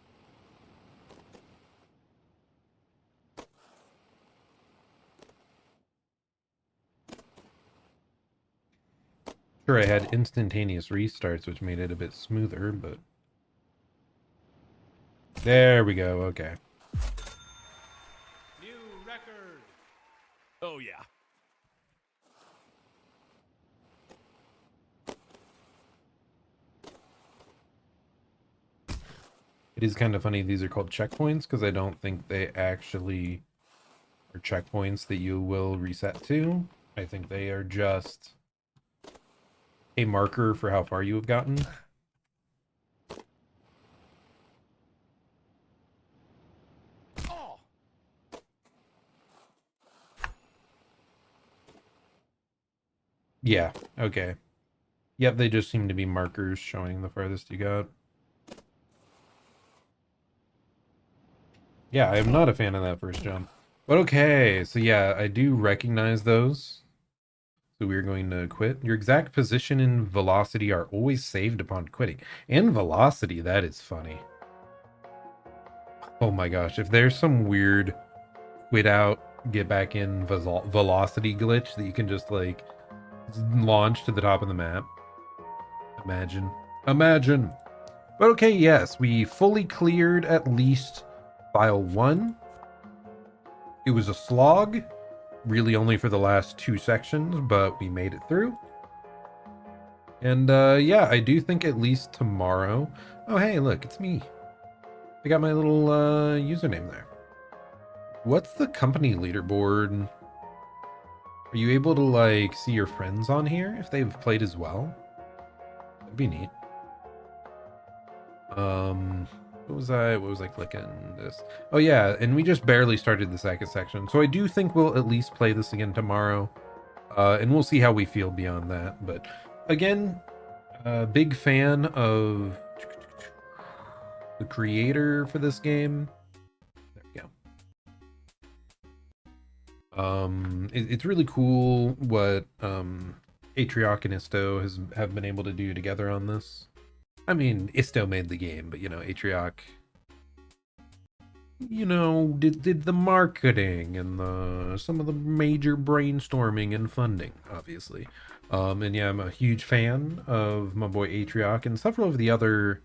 Sure, I had instantaneous restarts, which made it a bit smoother, but... There we go, okay. New record. Oh, yeah. It is kind of funny these are called checkpoints, because I don't think they actually are checkpoints that you will reset to. I think they are just a marker for how far you have gotten. Yeah, okay. Yep, they just seem to be markers showing the farthest you got. Yeah, I am not a fan of that first jump. But okay, so yeah, I do recognize those. So we're going to quit. Your exact position and velocity are always saved upon quitting. And velocity, that is funny. Oh my gosh, if there's some weird quit out, get back in velocity glitch that you can just like launch to the top of the map. Imagine. Imagine. But okay, yes, we fully cleared at least file 1. It was a slog, really only for the last 2 sections, but we made it through. And yeah, I do think at least tomorrow... Oh, hey, look, it's me. I got my little username there. What's the company leaderboard? Are you able to, like, see your friends on here if they've played as well? That'd be neat. What was I clicking this? Oh yeah, and we just barely started the second section, so I do think we'll at least play this again tomorrow, and we'll see how we feel beyond that. But again, big fan of the creator for this game. There we go. It's really cool what Atrioc and Isto have been able to do together on this. I mean, Isto made the game, but, you know, Atrioc, you know, did the marketing and some of the major brainstorming and funding, obviously. And yeah, I'm a huge fan of my boy Atrioc and several of the other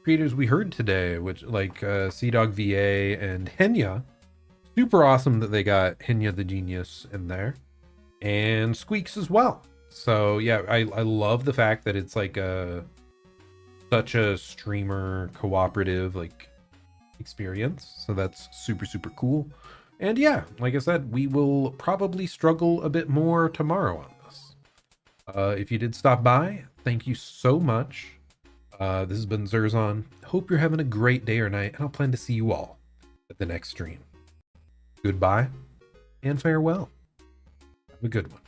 creators we heard today, which like CdawgVA and Henya. Super awesome that they got Henya the Genius in there. And Squeaks as well. So yeah, I love the fact that it's like such a streamer cooperative like experience, so that's super cool. And yeah, like I said, we will probably struggle a bit more tomorrow on this. If you did stop by, thank you so much. This has been Zerzon. Hope you're having a great day or night, and I'll plan to see you all at the next stream. Goodbye and farewell. Have a good one.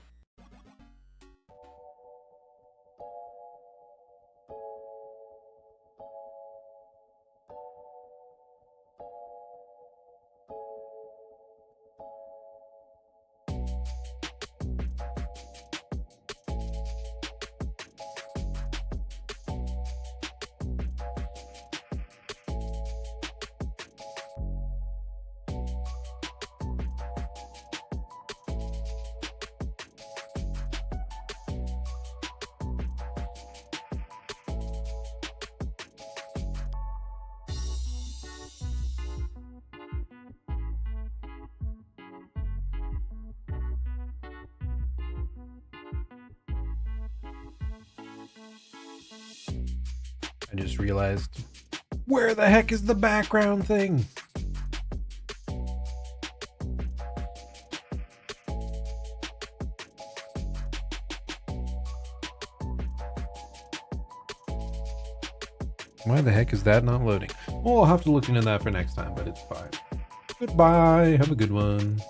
I just realized, where the heck is the background thing? Why the heck is that not loading? Well, I'll have to look into that for next time, but it's fine. Goodbye. Have a good one.